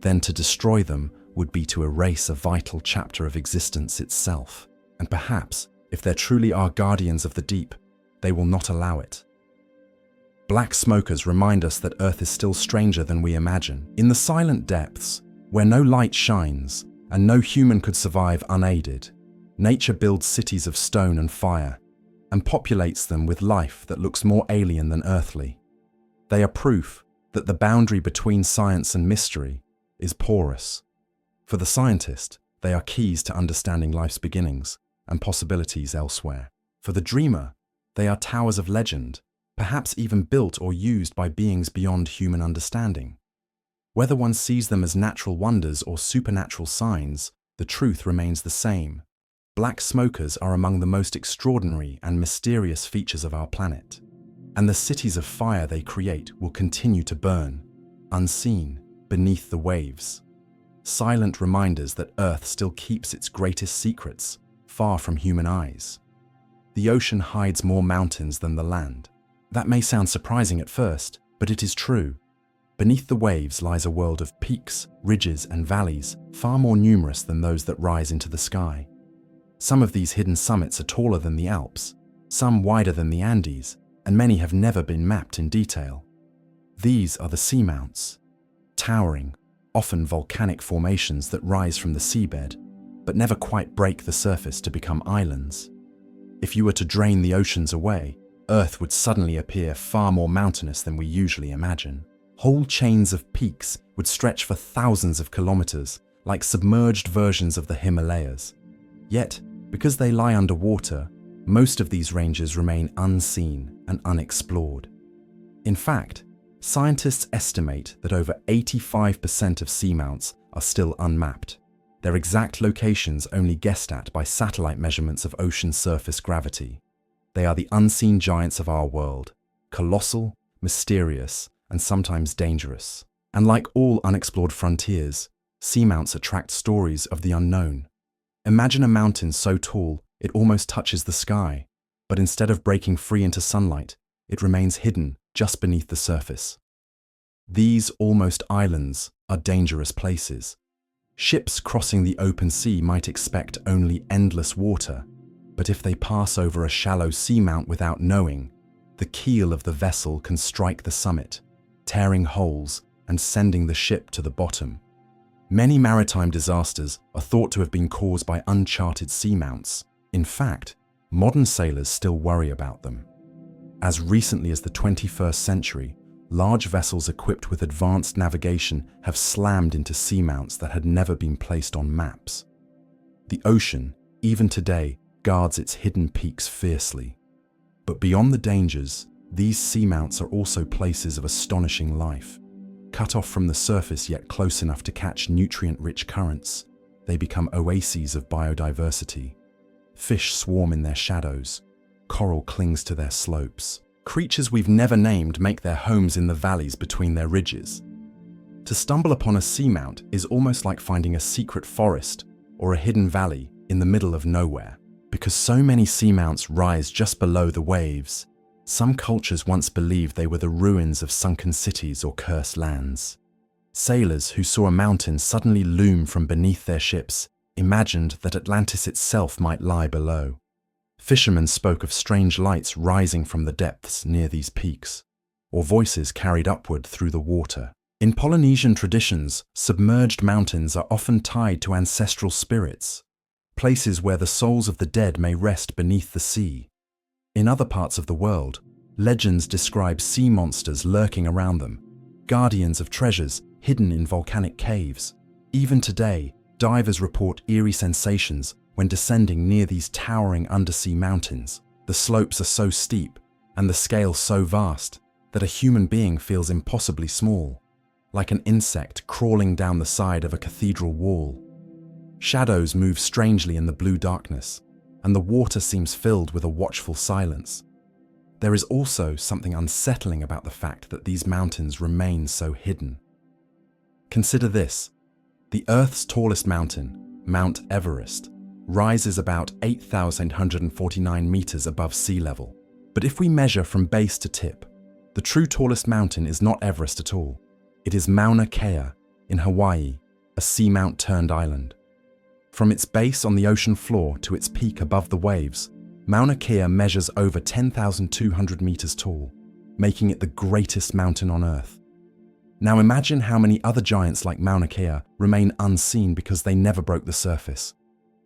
then to destroy them would be to erase a vital chapter of existence itself. And perhaps, if there truly are guardians of the deep, they will not allow it. Black smokers remind us that Earth is still stranger than we imagine. In the silent depths, where no light shines and no human could survive unaided, nature builds cities of stone and fire and populates them with life that looks more alien than earthly. They are proof that the boundary between science and mystery is porous. For the scientist, they are keys to understanding life's beginnings and possibilities elsewhere. For the dreamer, they are towers of legend, perhaps even built or used by beings beyond human understanding. Whether one sees them as natural wonders or supernatural signs, the truth remains the same. Black smokers are among the most extraordinary and mysterious features of our planet, and the cities of fire they create will continue to burn, unseen, beneath the waves. Silent reminders that Earth still keeps its greatest secrets, far from human eyes. The ocean hides more mountains than the land. That may sound surprising at first, but it is true. Beneath the waves lies a world of peaks, ridges, and valleys, far more numerous than those that rise into the sky. Some of these hidden summits are taller than the Alps, some wider than the Andes, and many have never been mapped in detail. These are the seamounts, towering, often volcanic formations that rise from the seabed, but never quite break the surface to become islands. If you were to drain the oceans away, Earth would suddenly appear far more mountainous than we usually imagine. Whole chains of peaks would stretch for thousands of kilometers, like submerged versions of the Himalayas. Yet, because they lie underwater, most of these ranges remain unseen and unexplored. In fact, scientists estimate that over 85% of seamounts are still unmapped, their exact locations only guessed at by satellite measurements of ocean surface gravity. They are the unseen giants of our world, colossal, mysterious, and sometimes dangerous. And like all unexplored frontiers, seamounts attract stories of the unknown. Imagine a mountain so tall it almost touches the sky, but instead of breaking free into sunlight, it remains hidden just beneath the surface. These almost islands are dangerous places. Ships crossing the open sea might expect only endless water, but if they pass over a shallow seamount without knowing, the keel of the vessel can strike the summit, tearing holes and sending the ship to the bottom. Many maritime disasters are thought to have been caused by uncharted seamounts. In fact, modern sailors still worry about them. As recently as the 21st century, large vessels equipped with advanced navigation have slammed into seamounts that had never been placed on maps. The ocean, even today, guards its hidden peaks fiercely. But beyond the dangers, these seamounts are also places of astonishing life. Cut off from the surface yet close enough to catch nutrient-rich currents, they become oases of biodiversity. Fish swarm in their shadows, coral clings to their slopes. Creatures we've never named make their homes in the valleys between their ridges. To stumble upon a seamount is almost like finding a secret forest or a hidden valley in the middle of nowhere. Because so many seamounts rise just below the waves, some cultures once believed they were the ruins of sunken cities or cursed lands. Sailors who saw a mountain suddenly loom from beneath their ships imagined that Atlantis itself might lie below. Fishermen spoke of strange lights rising from the depths near these peaks, or voices carried upward through the water. In Polynesian traditions, submerged mountains are often tied to ancestral spirits, places where the souls of the dead may rest beneath the sea. In other parts of the world, legends describe sea monsters lurking around them, guardians of treasures hidden in volcanic caves. Even today, divers report eerie sensations when descending near these towering undersea mountains. The slopes are so steep and the scale so vast that a human being feels impossibly small, like an insect crawling down the side of a cathedral wall. Shadows move strangely in the blue darkness, and the water seems filled with a watchful silence. There is also something unsettling about the fact that these mountains remain so hidden. Consider this: the Earth's tallest mountain, Mount Everest, rises about 8,849 meters above sea level. But if we measure from base to tip, the true tallest mountain is not Everest at all. It is Mauna Kea in Hawaii, a seamount-turned island. From its base on the ocean floor to its peak above the waves, Mauna Kea measures over 10,200 meters tall, making it the greatest mountain on Earth. Now imagine how many other giants like Mauna Kea remain unseen because they never broke the surface.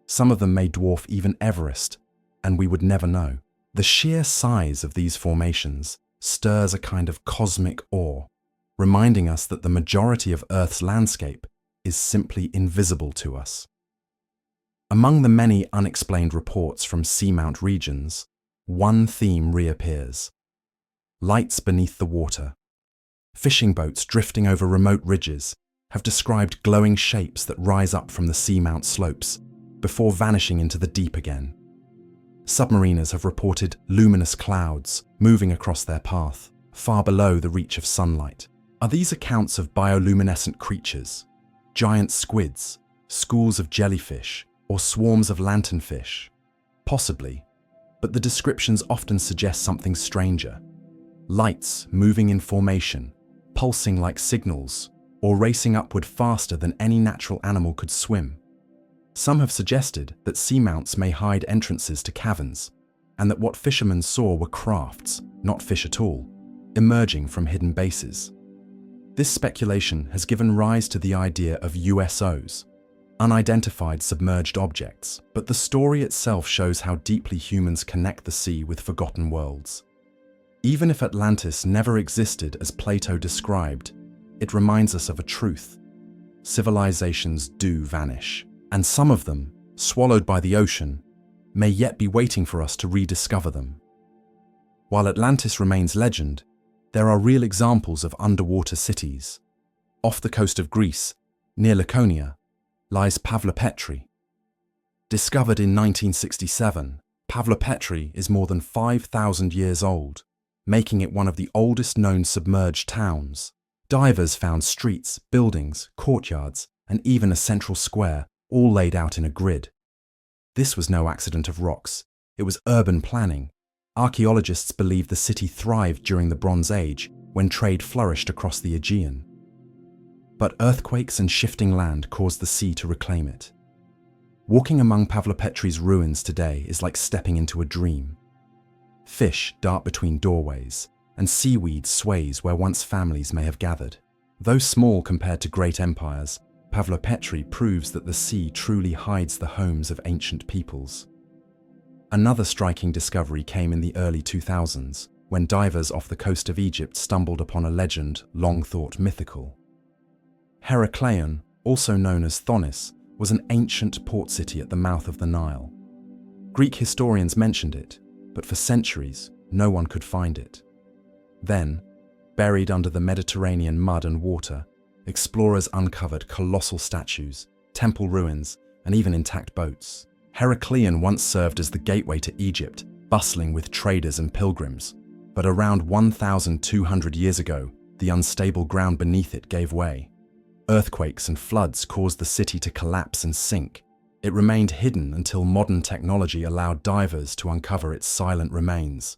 Some of them may dwarf even Everest, and we would never know. The sheer size of these formations stirs a kind of cosmic awe, reminding us that the majority of Earth's landscape is simply invisible to us. Among the many unexplained reports from seamount regions, one theme reappears: lights beneath the water. Fishing boats drifting over remote ridges have described glowing shapes that rise up from the seamount slopes before vanishing into the deep again. Submariners have reported luminous clouds moving across their path, far below the reach of sunlight. Are these accounts of bioluminescent creatures, giant squids, schools of jellyfish, or swarms of lanternfish? Possibly, but the descriptions often suggest something stranger: lights moving in formation, pulsing like signals, or racing upward faster than any natural animal could swim. Some have suggested that seamounts may hide entrances to caverns, and that what fishermen saw were crafts, not fish at all, emerging from hidden bases. This speculation has given rise to the idea of USOs, unidentified submerged objects, but the story itself shows how deeply humans connect the sea with forgotten worlds. Even if Atlantis never existed as Plato described, it reminds us of a truth: civilizations do vanish, and some of them, swallowed by the ocean, may yet be waiting for us to rediscover them. While Atlantis remains legend, there are real examples of underwater cities. Off the coast of Greece, near Laconia, lies Pavlopetri. Discovered in 1967, Pavlopetri is more than 5,000 years old, making it one of the oldest known submerged towns. Divers found streets, buildings, courtyards, and even a central square, all laid out in a grid. This was no accident of rocks. It was urban planning. Archaeologists believe the city thrived during the Bronze Age, when trade flourished across the Aegean. But earthquakes and shifting land caused the sea to reclaim it. Walking among Pavlopetri's ruins today is like stepping into a dream. Fish dart between doorways, and seaweed sways where once families may have gathered. Though small compared to great empires, Pavlopetri proves that the sea truly hides the homes of ancient peoples. Another striking discovery came in the early 2000s, when divers off the coast of Egypt stumbled upon a legend long thought mythical. Herakleion, also known as Thonis, was an ancient port city at the mouth of the Nile. Greek historians mentioned it, but for centuries, no one could find it. Then, buried under the Mediterranean mud and water, explorers uncovered colossal statues, temple ruins, and even intact boats. Herakleion once served as the gateway to Egypt, bustling with traders and pilgrims. But around 1,200 years ago, the unstable ground beneath it gave way. Earthquakes and floods caused the city to collapse and sink. It remained hidden until modern technology allowed divers to uncover its silent remains.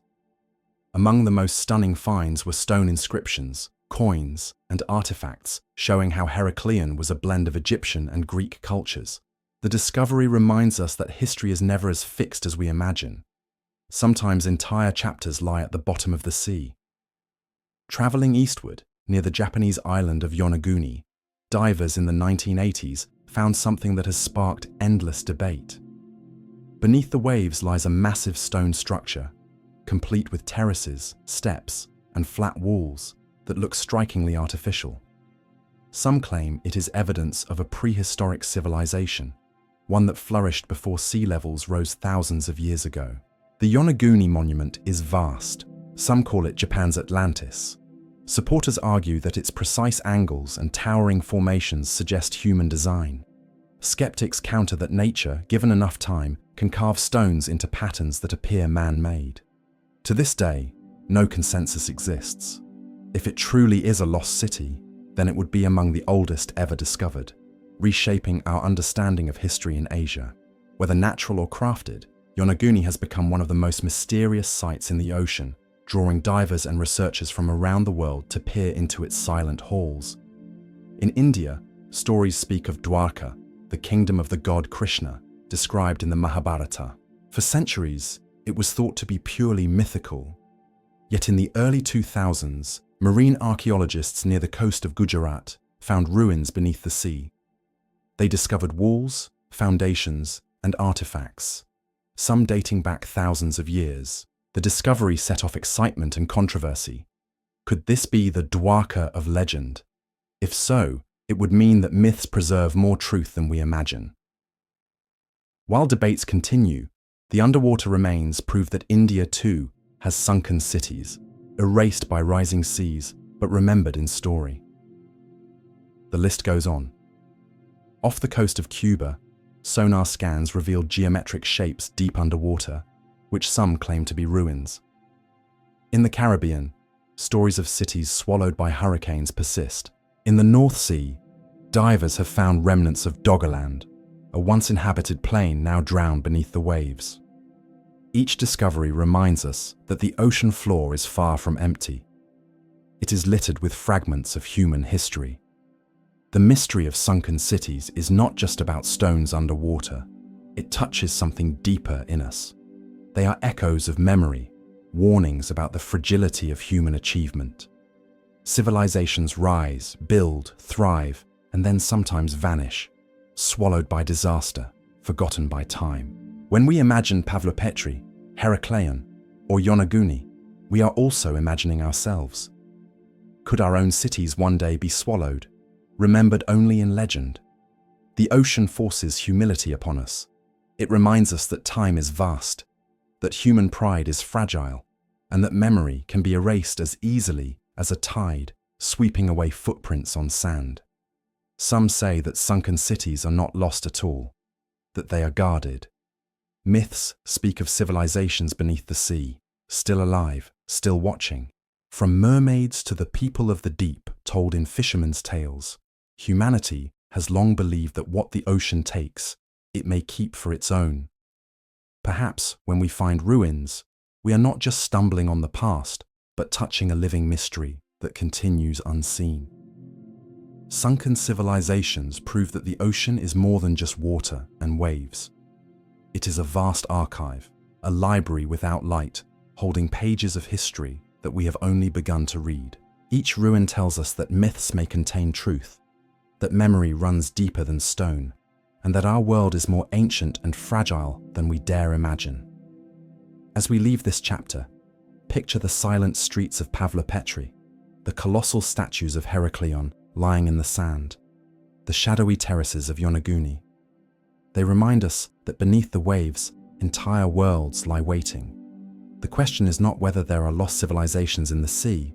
Among the most stunning finds were stone inscriptions, coins, and artifacts showing how Heracleon was a blend of Egyptian and Greek cultures. The discovery reminds us that history is never as fixed as we imagine. Sometimes entire chapters lie at the bottom of the sea. Traveling eastward, near the Japanese island of Yonaguni, divers in the 1980s found something that has sparked endless debate. Beneath the waves lies a massive stone structure, complete with terraces, steps, and flat walls that look strikingly artificial. Some claim it is evidence of a prehistoric civilization, one that flourished before sea levels rose thousands of years ago. The Yonaguni monument is vast. Some call it Japan's Atlantis. Supporters argue that its precise angles and towering formations suggest human design. Skeptics counter that nature, given enough time, can carve stones into patterns that appear man-made. To this day, no consensus exists. If it truly is a lost city, then it would be among the oldest ever discovered, reshaping our understanding of history in Asia. Whether natural or crafted, Yonaguni has become one of the most mysterious sites in the ocean, drawing divers and researchers from around the world to peer into its silent halls. In India, stories speak of Dwarka, the kingdom of the god Krishna, described in the Mahabharata. For centuries, it was thought to be purely mythical. Yet in the early 2000s, marine archaeologists near the coast of Gujarat found ruins beneath the sea. They discovered walls, foundations, and artifacts, some dating back thousands of years. The discovery set off excitement and controversy. Could this be the Dwarka of legend? If so, it would mean that myths preserve more truth than we imagine. While debates continue, the underwater remains prove that India too has sunken cities, erased by rising seas, but remembered in story. The list goes on. Off the coast of Cuba, sonar scans revealed geometric shapes deep underwater, which some claim to be ruins. In the Caribbean, stories of cities swallowed by hurricanes persist. In the North Sea, divers have found remnants of Doggerland, a once inhabited plain now drowned beneath the waves. Each discovery reminds us that the ocean floor is far from empty. It is littered with fragments of human history. The mystery of sunken cities is not just about stones underwater. It touches something deeper in us. They are echoes of memory, warnings about the fragility of human achievement. Civilizations rise, build, thrive, and then sometimes vanish, swallowed by disaster, forgotten by time. When we imagine Pavlopetri, Heracleon, or Yonaguni, we are also imagining ourselves. Could our own cities one day be swallowed, remembered only in legend? The ocean forces humility upon us. It reminds us that time is vast, that human pride is fragile, and that memory can be erased as easily as a tide sweeping away footprints on sand. Some say that sunken cities are not lost at all, that they are guarded. Myths speak of civilizations beneath the sea, still alive, still watching. From mermaids to the people of the deep told in fishermen's tales, humanity has long believed that what the ocean takes, it may keep for its own. Perhaps when we find ruins, we are not just stumbling on the past, but touching a living mystery that continues unseen. Sunken civilizations prove that the ocean is more than just water and waves. It is a vast archive, a library without light, holding pages of history that we have only begun to read. Each ruin tells us that myths may contain truth, that memory runs deeper than stone, and that our world is more ancient and fragile than we dare imagine. As we leave this chapter, picture the silent streets of Pavlopetri, the colossal statues of Heracleon lying in the sand, the shadowy terraces of Yonaguni. They remind us that beneath the waves, entire worlds lie waiting. The question is not whether there are lost civilizations in the sea,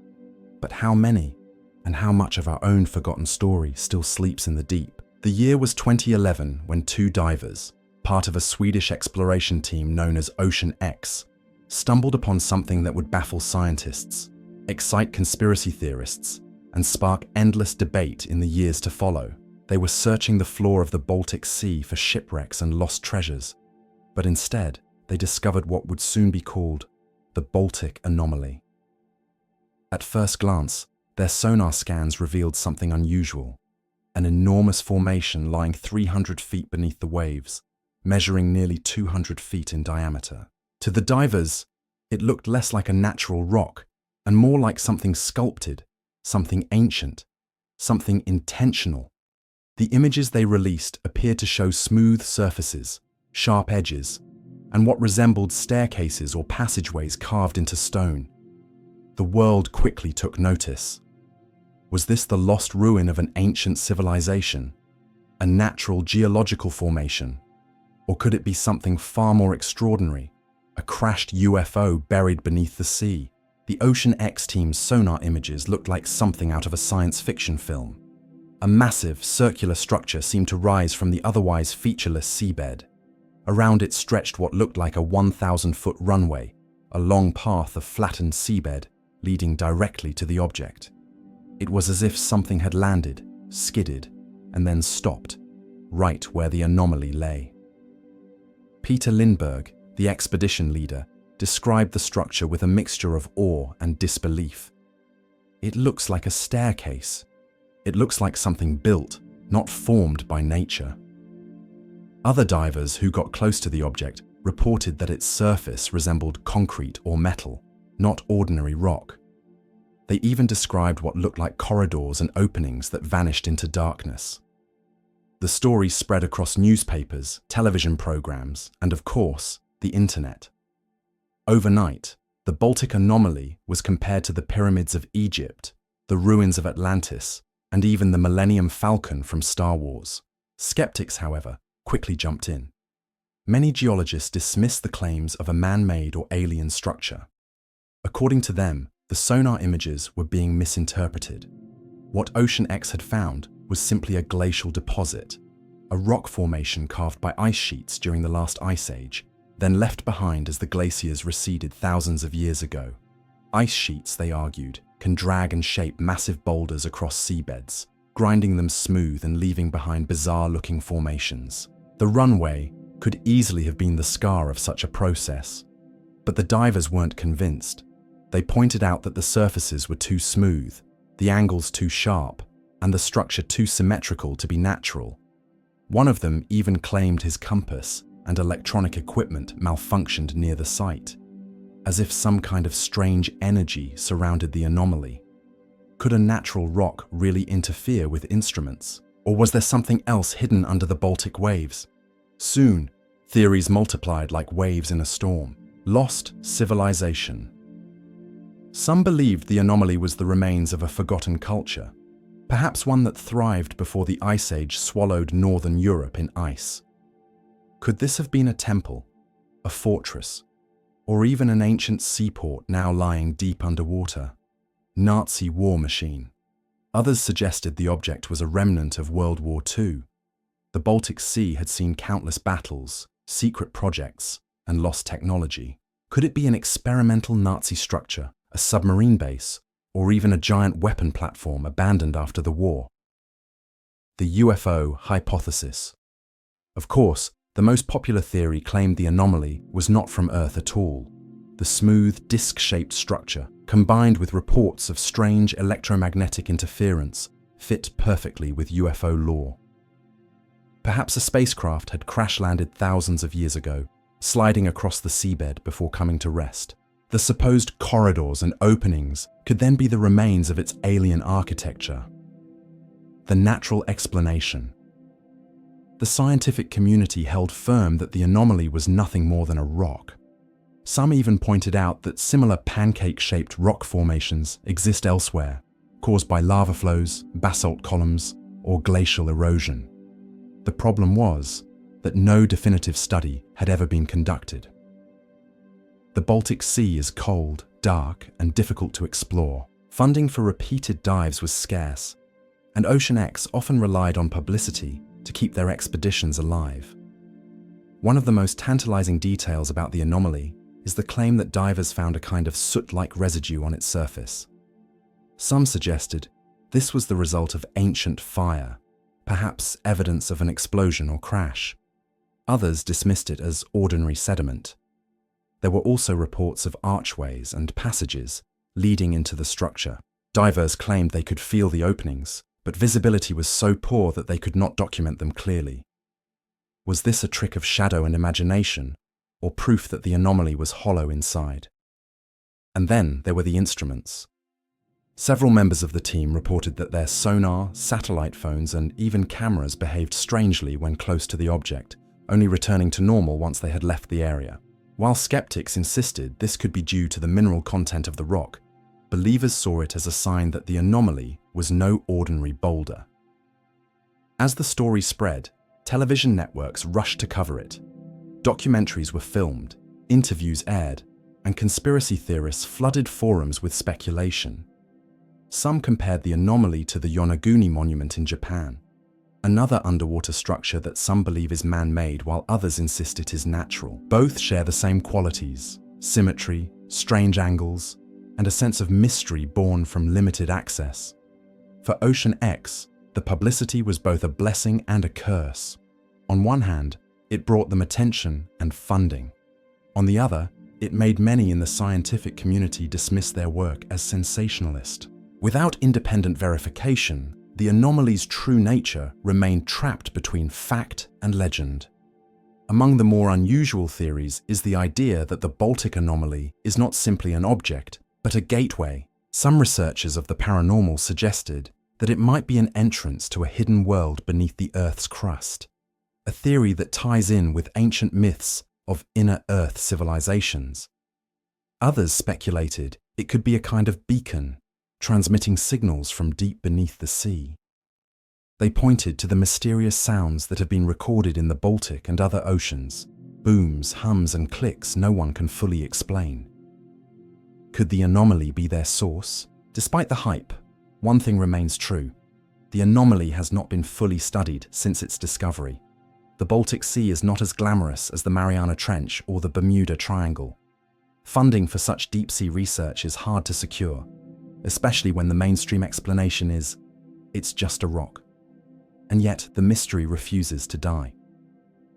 but how many and how much of our own forgotten story still sleeps in the deep. The year was 2011 when two divers, part of a Swedish exploration team known as Ocean X, stumbled upon something that would baffle scientists, excite conspiracy theorists, and spark endless debate in the years to follow. They were searching the floor of the Baltic Sea for shipwrecks and lost treasures, but instead they discovered what would soon be called the Baltic anomaly. At first glance, Their sonar scans revealed something unusual, an enormous formation lying 300 feet beneath the waves, measuring nearly 200 feet in diameter. To the divers, it looked less like a natural rock and more like something sculpted, something ancient, something intentional. The images they released appeared to show smooth surfaces, sharp edges, and what resembled staircases or passageways carved into stone. The world quickly took notice. Was this the lost ruin of an ancient civilization, a natural geological formation, or could it be something far more extraordinary, a crashed UFO buried beneath the sea? The Ocean X team's sonar images looked like something out of a science fiction film. A massive, circular structure seemed to rise from the otherwise featureless seabed. Around it stretched what looked like a 1,000-foot runway, a long path of flattened seabed leading directly to the object. It was as if something had landed, skidded, and then stopped, right where the anomaly lay. Peter Lindbergh, the expedition leader, described the structure with a mixture of awe and disbelief. It looks like a staircase. It looks like something built, not formed by nature. Other divers who got close to the object reported that its surface resembled concrete or metal, not ordinary rock. They even described what looked like corridors and openings that vanished into darkness. The story spread across newspapers, television programs, and of course, the internet. Overnight, the Baltic anomaly was compared to the pyramids of Egypt, the ruins of Atlantis, and even the Millennium Falcon from Star Wars. Skeptics, however, quickly jumped in. Many geologists dismissed the claims of a man-made or alien structure. According to them, the sonar images were being misinterpreted. What Ocean X had found was simply a glacial deposit, a rock formation carved by ice sheets during the last ice age, then left behind as the glaciers receded thousands of years ago. Ice sheets, they argued, can drag and shape massive boulders across seabeds, grinding them smooth and leaving behind bizarre-looking formations. The runway could easily have been the scar of such a process. But the divers weren't convinced. They pointed out that the surfaces were too smooth, the angles too sharp, and the structure too symmetrical to be natural. One of them even claimed his compass and electronic equipment malfunctioned near the site, as if some kind of strange energy surrounded the anomaly. Could a natural rock really interfere with instruments? Or was there something else hidden under the Baltic waves? Soon, theories multiplied like waves in a storm. Lost civilization. Some believed the anomaly was the remains of a forgotten culture, perhaps one that thrived before the Ice Age swallowed northern Europe in ice. Could this have been a temple, a fortress, or even an ancient seaport now lying deep underwater? Nazi war machine. Others suggested the object was a remnant of World War II. The Baltic Sea had seen countless battles, secret projects, and lost technology. Could it be an experimental Nazi structure, a submarine base, or even a giant weapon platform abandoned after the war? The UFO hypothesis. Of course, the most popular theory claimed the anomaly was not from Earth at all. The smooth, disc-shaped structure, combined with reports of strange electromagnetic interference, fit perfectly with UFO lore. Perhaps a spacecraft had crash-landed thousands of years ago, sliding across the seabed before coming to rest. The supposed corridors and openings could then be the remains of its alien architecture. The natural explanation. The scientific community held firm that the anomaly was nothing more than a rock. Some even pointed out that similar pancake-shaped rock formations exist elsewhere, caused by lava flows, basalt columns, or glacial erosion. The problem was that no definitive study had ever been conducted. The Baltic Sea is cold, dark, and difficult to explore. Funding for repeated dives was scarce, and Ocean X often relied on publicity to keep their expeditions alive. One of the most tantalizing details about the anomaly is the claim that divers found a kind of soot-like residue on its surface. Some suggested this was the result of ancient fire, perhaps evidence of an explosion or crash. Others dismissed it as ordinary sediment. There were also reports of archways and passages leading into the structure. Divers claimed they could feel the openings, but visibility was so poor that they could not document them clearly. Was this a trick of shadow and imagination, or proof that the anomaly was hollow inside? And then there were the instruments. Several members of the team reported that their sonar, satellite phones, and even cameras behaved strangely when close to the object, only returning to normal once they had left the area. While skeptics insisted this could be due to the mineral content of the rock, believers saw it as a sign that the anomaly was no ordinary boulder. As the story spread, television networks rushed to cover it. Documentaries were filmed, interviews aired, and conspiracy theorists flooded forums with speculation. Some compared the anomaly to the Yonaguni monument in Japan, another underwater structure that some believe is man-made while others insist it is natural. Both share the same qualities: symmetry, strange angles, and a sense of mystery born from limited access. For Ocean X, the publicity was both a blessing and a curse. On one hand, it brought them attention and funding. On the other, it made many in the scientific community dismiss their work as sensationalist. Without independent verification, the anomaly's true nature remained trapped between fact and legend. Among the more unusual theories is the idea that the Baltic anomaly is not simply an object, but a gateway. Some researchers of the paranormal suggested that it might be an entrance to a hidden world beneath the Earth's crust, a theory that ties in with ancient myths of inner Earth civilizations. Others speculated it could be a kind of beacon, transmitting signals from deep beneath the sea. They pointed to the mysterious sounds that have been recorded in the Baltic and other oceans, booms, hums, and clicks no one can fully explain. Could the anomaly be their source? Despite the hype, one thing remains true. The anomaly has not been fully studied since its discovery. The Baltic Sea is not as glamorous as the Mariana Trench or the Bermuda Triangle. Funding for such deep-sea research is hard to secure, especially when the mainstream explanation is, it's just a rock. And yet, the mystery refuses to die.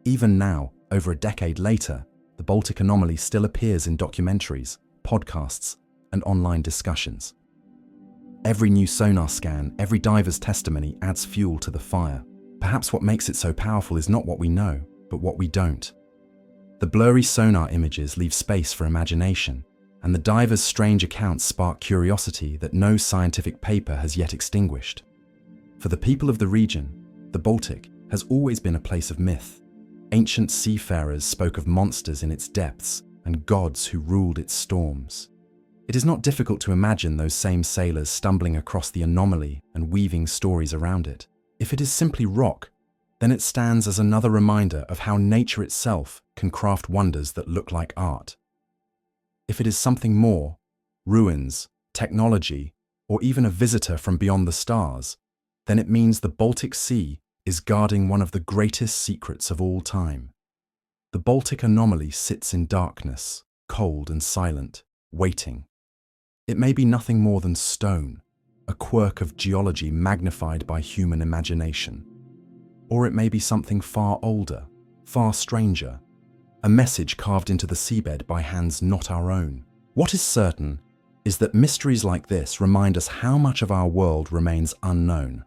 Even now, over a decade later, the Baltic anomaly still appears in documentaries, podcasts, and online discussions. Every new sonar scan, every diver's testimony adds fuel to the fire. Perhaps what makes it so powerful is not what we know, but what we don't. The blurry sonar images leave space for imagination, and the divers' strange accounts spark curiosity that no scientific paper has yet extinguished. For the people of the region, the Baltic has always been a place of myth. Ancient seafarers spoke of monsters in its depths and gods who ruled its storms. It is not difficult to imagine those same sailors stumbling across the anomaly and weaving stories around it. If it is simply rock, then it stands as another reminder of how nature itself can craft wonders that look like art. If it is something more, ruins, technology, or even a visitor from beyond the stars, then it means the Baltic Sea is guarding one of the greatest secrets of all time. The Baltic anomaly sits in darkness, cold and silent, waiting. It may be nothing more than stone, a quirk of geology magnified by human imagination. Or it may be something far older, far stranger, a message carved into the seabed by hands not our own. What is certain is that mysteries like this remind us how much of our world remains unknown.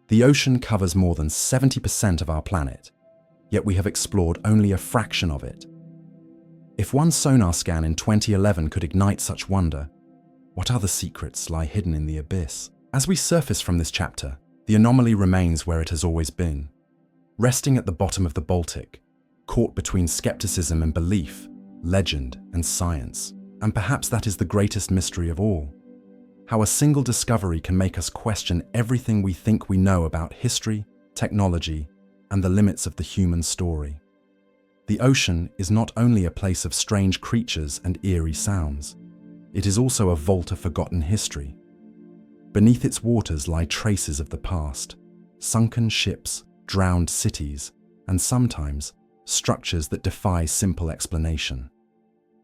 The ocean covers more than 70% of our planet, yet we have explored only a fraction of it. If one sonar scan in 2011 could ignite such wonder, what other secrets lie hidden in the abyss? As we surface from this chapter, the anomaly remains where it has always been, resting at the bottom of the Baltic, caught between skepticism and belief, legend and science. And perhaps that is the greatest mystery of all. How a single discovery can make us question everything we think we know about history, technology, and the limits of the human story. The ocean is not only a place of strange creatures and eerie sounds, it is also a vault of forgotten history. Beneath its waters lie traces of the past, sunken ships, drowned cities, and sometimes structures that defy simple explanation.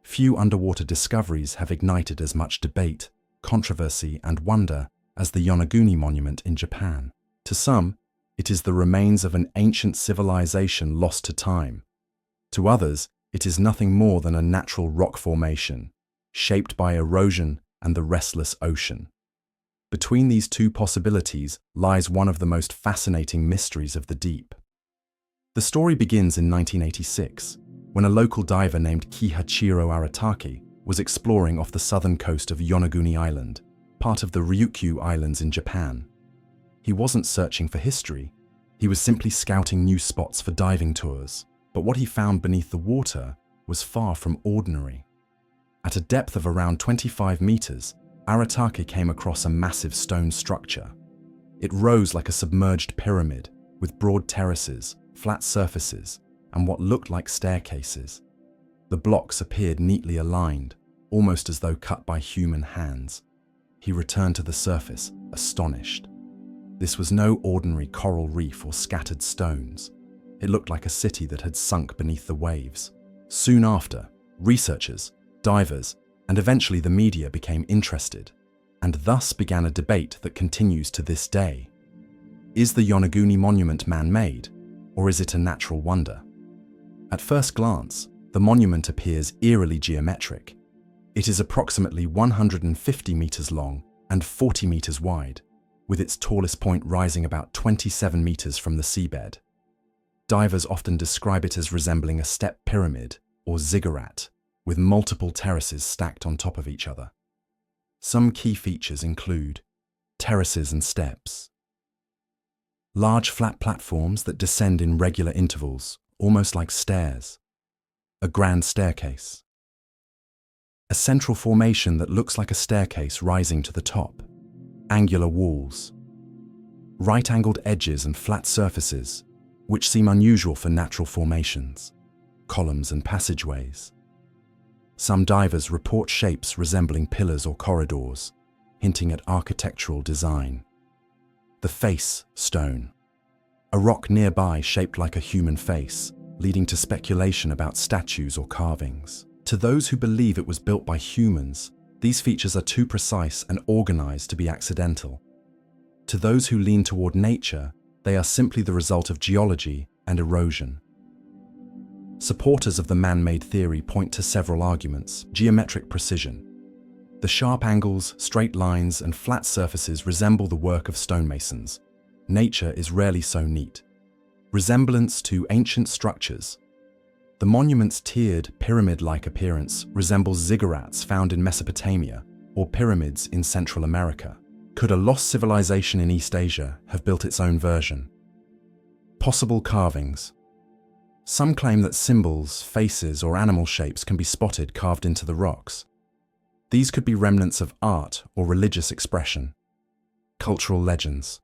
Few underwater discoveries have ignited as much debate, controversy, and wonder as the Yonaguni monument in Japan. To some, it is the remains of an ancient civilization lost to time. To others, it is nothing more than a natural rock formation, shaped by erosion and the restless ocean. Between these two possibilities lies one of the most fascinating mysteries of the deep. The story begins in 1986, when a local diver named Kihachiro Aratake was exploring off the southern coast of Yonaguni Island, part of the Ryukyu Islands in Japan. He wasn't searching for history, he was simply scouting new spots for diving tours, but what he found beneath the water was far from ordinary. At a depth of around 25 meters, Aratake came across a massive stone structure. It rose like a submerged pyramid, with broad terraces, flat surfaces, and what looked like staircases. The blocks appeared neatly aligned, almost as though cut by human hands. He returned to the surface, astonished. This was no ordinary coral reef or scattered stones. It looked like a city that had sunk beneath the waves. Soon after, researchers, divers, and eventually the media became interested, and thus began a debate that continues to this day. Is the Yonaguni monument man-made, or is it a natural wonder? At first glance, the monument appears eerily geometric. It is approximately 150 meters long and 40 meters wide, with its tallest point rising about 27 meters from the seabed. Divers often describe it as resembling a step pyramid or ziggurat, with multiple terraces stacked on top of each other. Some key features include terraces and steps, large flat platforms that descend in regular intervals, almost like stairs, a grand staircase, a central formation that looks like a staircase rising to the top, angular walls, right-angled edges and flat surfaces, which seem unusual for natural formations, columns and passageways. Some divers report shapes resembling pillars or corridors, hinting at architectural design. The face stone, a rock nearby shaped like a human face, leading to speculation about statues or carvings. To those who believe it was built by humans, these features are too precise and organized to be accidental. To those who lean toward nature, they are simply the result of geology and erosion. Supporters of the man-made theory point to several arguments. Geometric precision. The sharp angles, straight lines, and flat surfaces resemble the work of stonemasons. Nature is rarely so neat. Resemblance to ancient structures. The monument's tiered, pyramid-like appearance resembles ziggurats found in Mesopotamia or pyramids in Central America. Could a lost civilization in East Asia have built its own version? Possible carvings. Some claim that symbols, faces, or animal shapes can be spotted carved into the rocks. These could be remnants of art or religious expression. Cultural legends.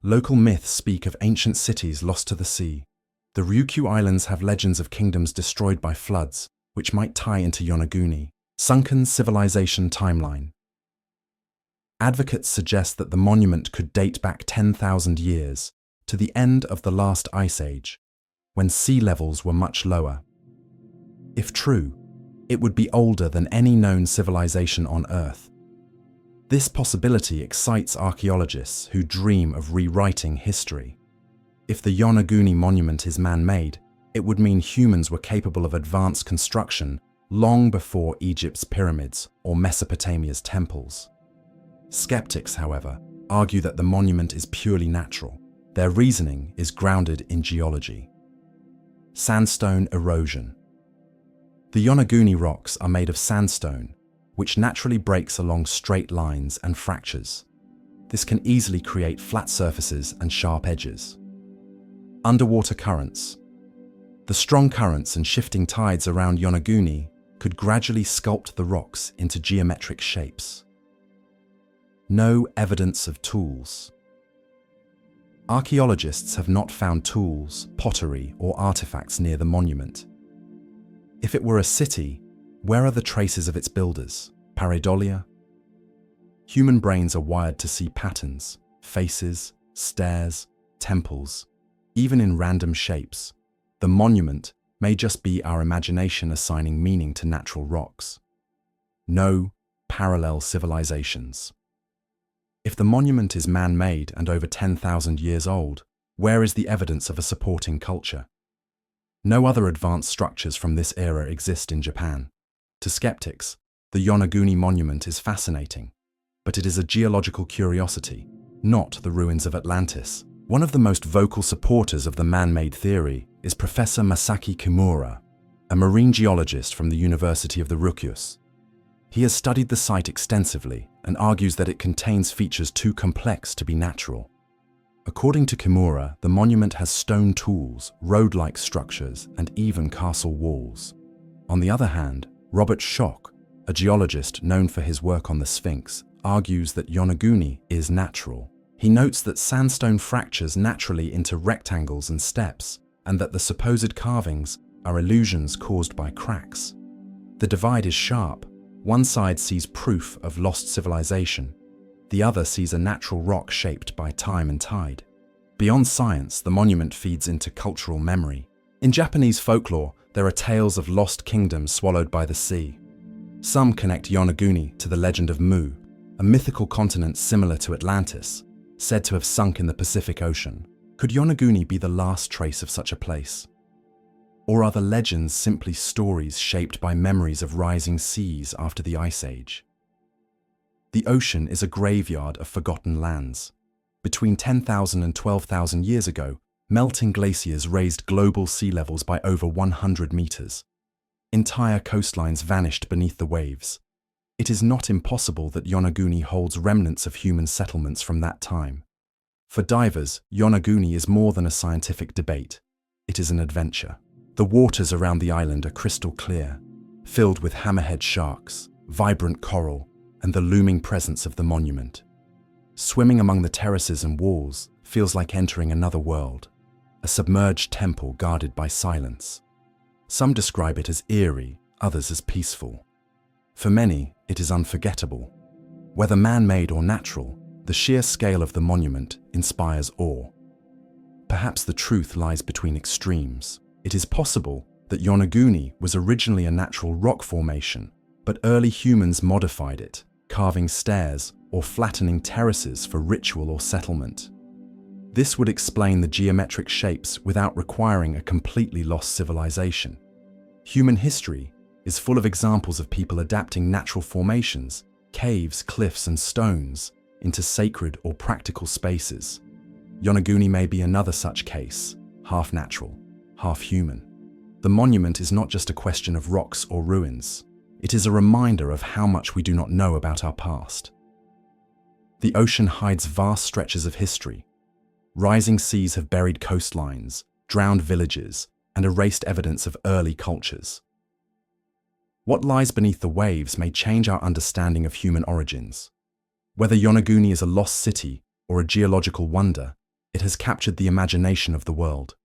Local myths speak of ancient cities lost to the sea. The Ryukyu Islands have legends of kingdoms destroyed by floods, which might tie into Yonaguni. Sunken civilization timeline. Advocates suggest that the monument could date back 10,000 years, to the end of the last ice age, when sea levels were much lower. If true, it would be older than any known civilization on Earth. This possibility excites archaeologists who dream of rewriting history. If the Yonaguni monument is man-made, it would mean humans were capable of advanced construction long before Egypt's pyramids or Mesopotamia's temples. Skeptics, however, argue that the monument is purely natural. Their reasoning is grounded in geology. Sandstone erosion. The Yonaguni rocks are made of sandstone, which naturally breaks along straight lines and fractures. This can easily create flat surfaces and sharp edges. Underwater currents. The strong currents and shifting tides around Yonaguni could gradually sculpt the rocks into geometric shapes. No evidence of tools. Archaeologists have not found tools, pottery, or artifacts near the monument. If it were a city, where are the traces of its builders? Pareidolia? Human brains are wired to see patterns, faces, stairs, temples, even in random shapes. The monument may just be our imagination assigning meaning to natural rocks. No parallel civilizations. If the monument is man-made and over 10,000 years old, where is the evidence of a supporting culture? No other advanced structures from this era exist in Japan. To skeptics, the Yonaguni monument is fascinating, but it is a geological curiosity, not the ruins of Atlantis. One of the most vocal supporters of the man-made theory is Professor Masaki Kimura, a marine geologist from the University of the Ryukyus. He has studied the site extensively and argues that it contains features too complex to be natural. According to Kimura, the monument has stone tools, road-like structures, and even castle walls. On the other hand, Robert Schoch, a geologist known for his work on the Sphinx, argues that Yonaguni is natural. He notes that sandstone fractures naturally into rectangles and steps, and that the supposed carvings are illusions caused by cracks. The divide is sharp. One side sees proof of lost civilization. The other sees a natural rock shaped by time and tide. Beyond science, the monument feeds into cultural memory. In Japanese folklore, there are tales of lost kingdoms swallowed by the sea. Some connect Yonaguni to the legend of Mu, a mythical continent similar to Atlantis, said to have sunk in the Pacific Ocean. Could Yonaguni be the last trace of such a place? Or are the legends simply stories shaped by memories of rising seas after the Ice Age? The ocean is a graveyard of forgotten lands. Between 10,000 and 12,000 years ago, melting glaciers raised global sea levels by over 100 meters. Entire coastlines vanished beneath the waves. It is not impossible that Yonaguni holds remnants of human settlements from that time. For divers, Yonaguni is more than a scientific debate. It is an adventure. The waters around the island are crystal clear, filled with hammerhead sharks, vibrant coral, and the looming presence of the monument. Swimming among the terraces and walls feels like entering another world, a submerged temple guarded by silence. Some describe it as eerie, others as peaceful. For many, it is unforgettable. Whether man-made or natural, the sheer scale of the monument inspires awe. Perhaps the truth lies between extremes. It is possible that Yonaguni was originally a natural rock formation, but early humans modified it, carving stairs or flattening terraces for ritual or settlement. This would explain the geometric shapes without requiring a completely lost civilization. Human history is full of examples of people adapting natural formations, caves, cliffs, and stones into sacred or practical spaces. Yonaguni may be another such case, half natural, half human. The monument is not just a question of rocks or ruins. It is a reminder of how much we do not know about our past. The ocean hides vast stretches of history. Rising seas have buried coastlines, drowned villages, and erased evidence of early cultures. What lies beneath the waves may change our understanding of human origins. Whether Yonaguni is a lost city or a geological wonder, it has captured the imagination of the world.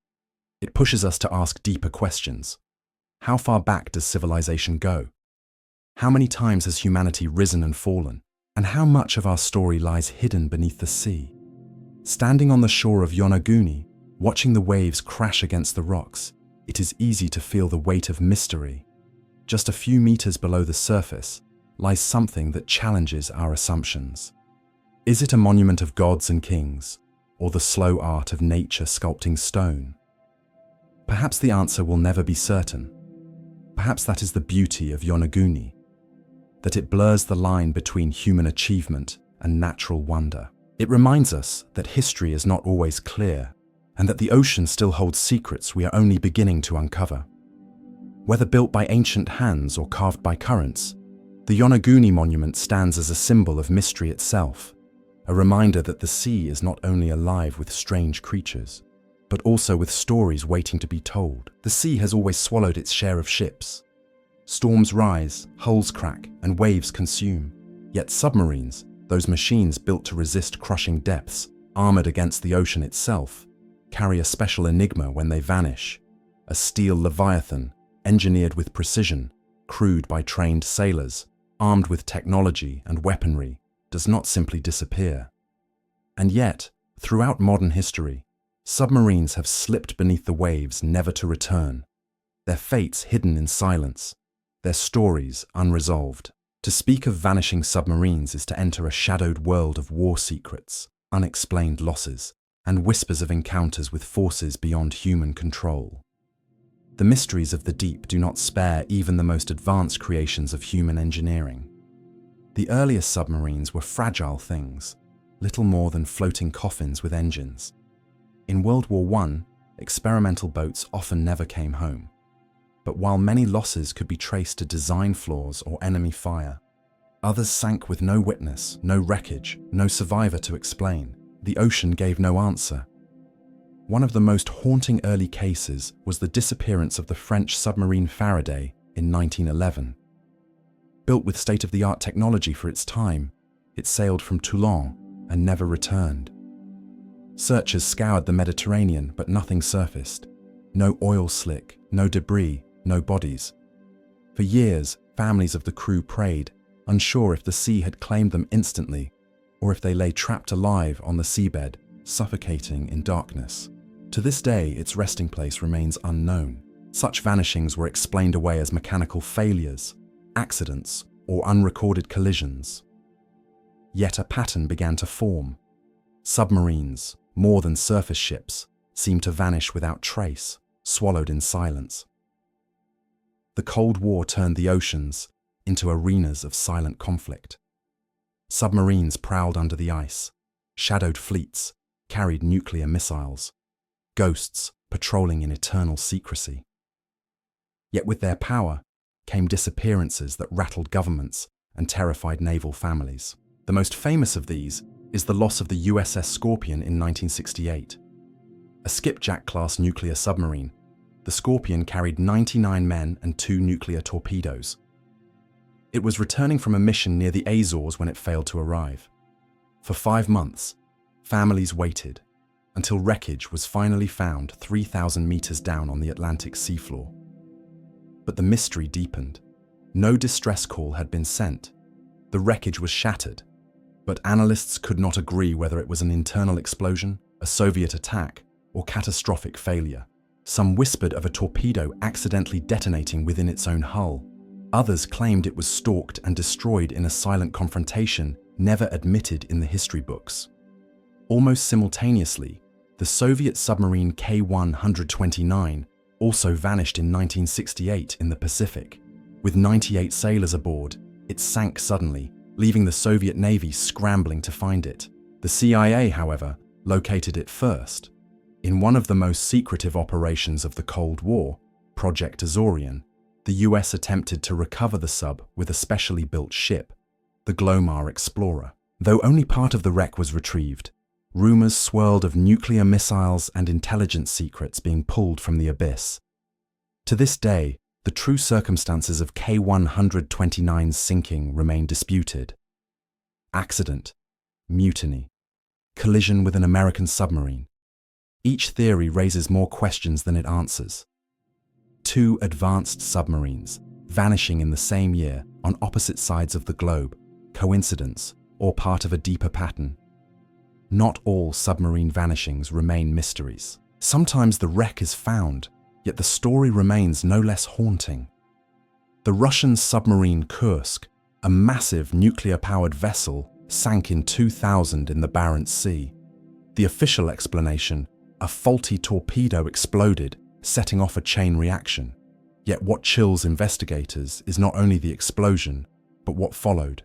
It pushes us to ask deeper questions. How far back does civilization go? How many times has humanity risen and fallen? And how much of our story lies hidden beneath the sea? Standing on the shore of Yonaguni, watching the waves crash against the rocks, it is easy to feel the weight of mystery. Just a few meters below the surface lies something that challenges our assumptions. Is it a monument of gods and kings, or the slow art of nature sculpting stone? Perhaps the answer will never be certain. Perhaps that is the beauty of Yonaguni, that it blurs the line between human achievement and natural wonder. It reminds us that history is not always clear, and that the ocean still holds secrets we are only beginning to uncover. Whether built by ancient hands or carved by currents, the Yonaguni monument stands as a symbol of mystery itself, a reminder that the sea is not only alive with strange creatures, but also with stories waiting to be told. The sea has always swallowed its share of ships. Storms rise, hulls crack, and waves consume. Yet submarines, those machines built to resist crushing depths, armored against the ocean itself, carry a special enigma when they vanish. A steel leviathan, engineered with precision, crewed by trained sailors, armed with technology and weaponry, does not simply disappear. And yet, throughout modern history, submarines have slipped beneath the waves never to return, their fates hidden in silence, their stories unresolved. To speak of vanishing submarines is to enter a shadowed world of war secrets, unexplained losses, and whispers of encounters with forces beyond human control. The mysteries of the deep do not spare even the most advanced creations of human engineering. The earliest submarines were fragile things, little more than floating coffins with engines. In World War I, experimental boats often never came home. But while many losses could be traced to design flaws or enemy fire, others sank with no witness, no wreckage, no survivor to explain. The ocean gave no answer. One of the most haunting early cases was the disappearance of the French submarine Faraday in 1911. Built with state-of-the-art technology for its time, it sailed from Toulon and never returned. Searchers scoured the Mediterranean, but nothing surfaced. No oil slick, no debris, no bodies. For years, families of the crew prayed, unsure if the sea had claimed them instantly or if they lay trapped alive on the seabed, suffocating in darkness. To this day, its resting place remains unknown. Such vanishings were explained away as mechanical failures, accidents, or unrecorded collisions. Yet a pattern began to form. Submarines, more than surface ships, seemed to vanish without trace, swallowed in silence. The Cold War turned the oceans into arenas of silent conflict. Submarines prowled under the ice, shadowed fleets, carried nuclear missiles, ghosts patrolling in eternal secrecy. Yet with their power came disappearances that rattled governments and terrified naval families. The most famous of these is the loss of the USS Scorpion in 1968. A skipjack-class nuclear submarine, the Scorpion carried 99 men and 2 nuclear torpedoes. It was returning from a mission near the Azores when it failed to arrive. For 5 months, families waited until wreckage was finally found 3,000 meters down on the Atlantic seafloor. But the mystery deepened. No distress call had been sent. The wreckage was shattered, but analysts could not agree whether it was an internal explosion, a Soviet attack, or catastrophic failure. Some whispered of a torpedo accidentally detonating within its own hull. Others claimed it was stalked and destroyed in a silent confrontation never admitted in the history books. Almost simultaneously, the Soviet submarine K-129 also vanished in 1968 in the Pacific. With 98 sailors aboard, it sank suddenly, leaving the Soviet Navy scrambling to find it. The CIA, however, located it first. In one of the most secretive operations of the Cold War, Project Azorian, the US attempted to recover the sub with a specially built ship, the Glomar Explorer. Though only part of the wreck was retrieved, rumors swirled of nuclear missiles and intelligence secrets being pulled from the abyss. To this day, the true circumstances of K-129's sinking remain disputed. Accident, mutiny, collision with an American submarine. Each theory raises more questions than it answers. 2 advanced submarines, vanishing in the same year on opposite sides of the globe, coincidence or part of a deeper pattern? Not all submarine vanishings remain mysteries. Sometimes the wreck is found, yet the story remains no less haunting. The Russian submarine Kursk, a massive nuclear-powered vessel, sank in 2000 in the Barents Sea. The official explanation: a faulty torpedo exploded, setting off a chain reaction. Yet what chills investigators is not only the explosion, but what followed.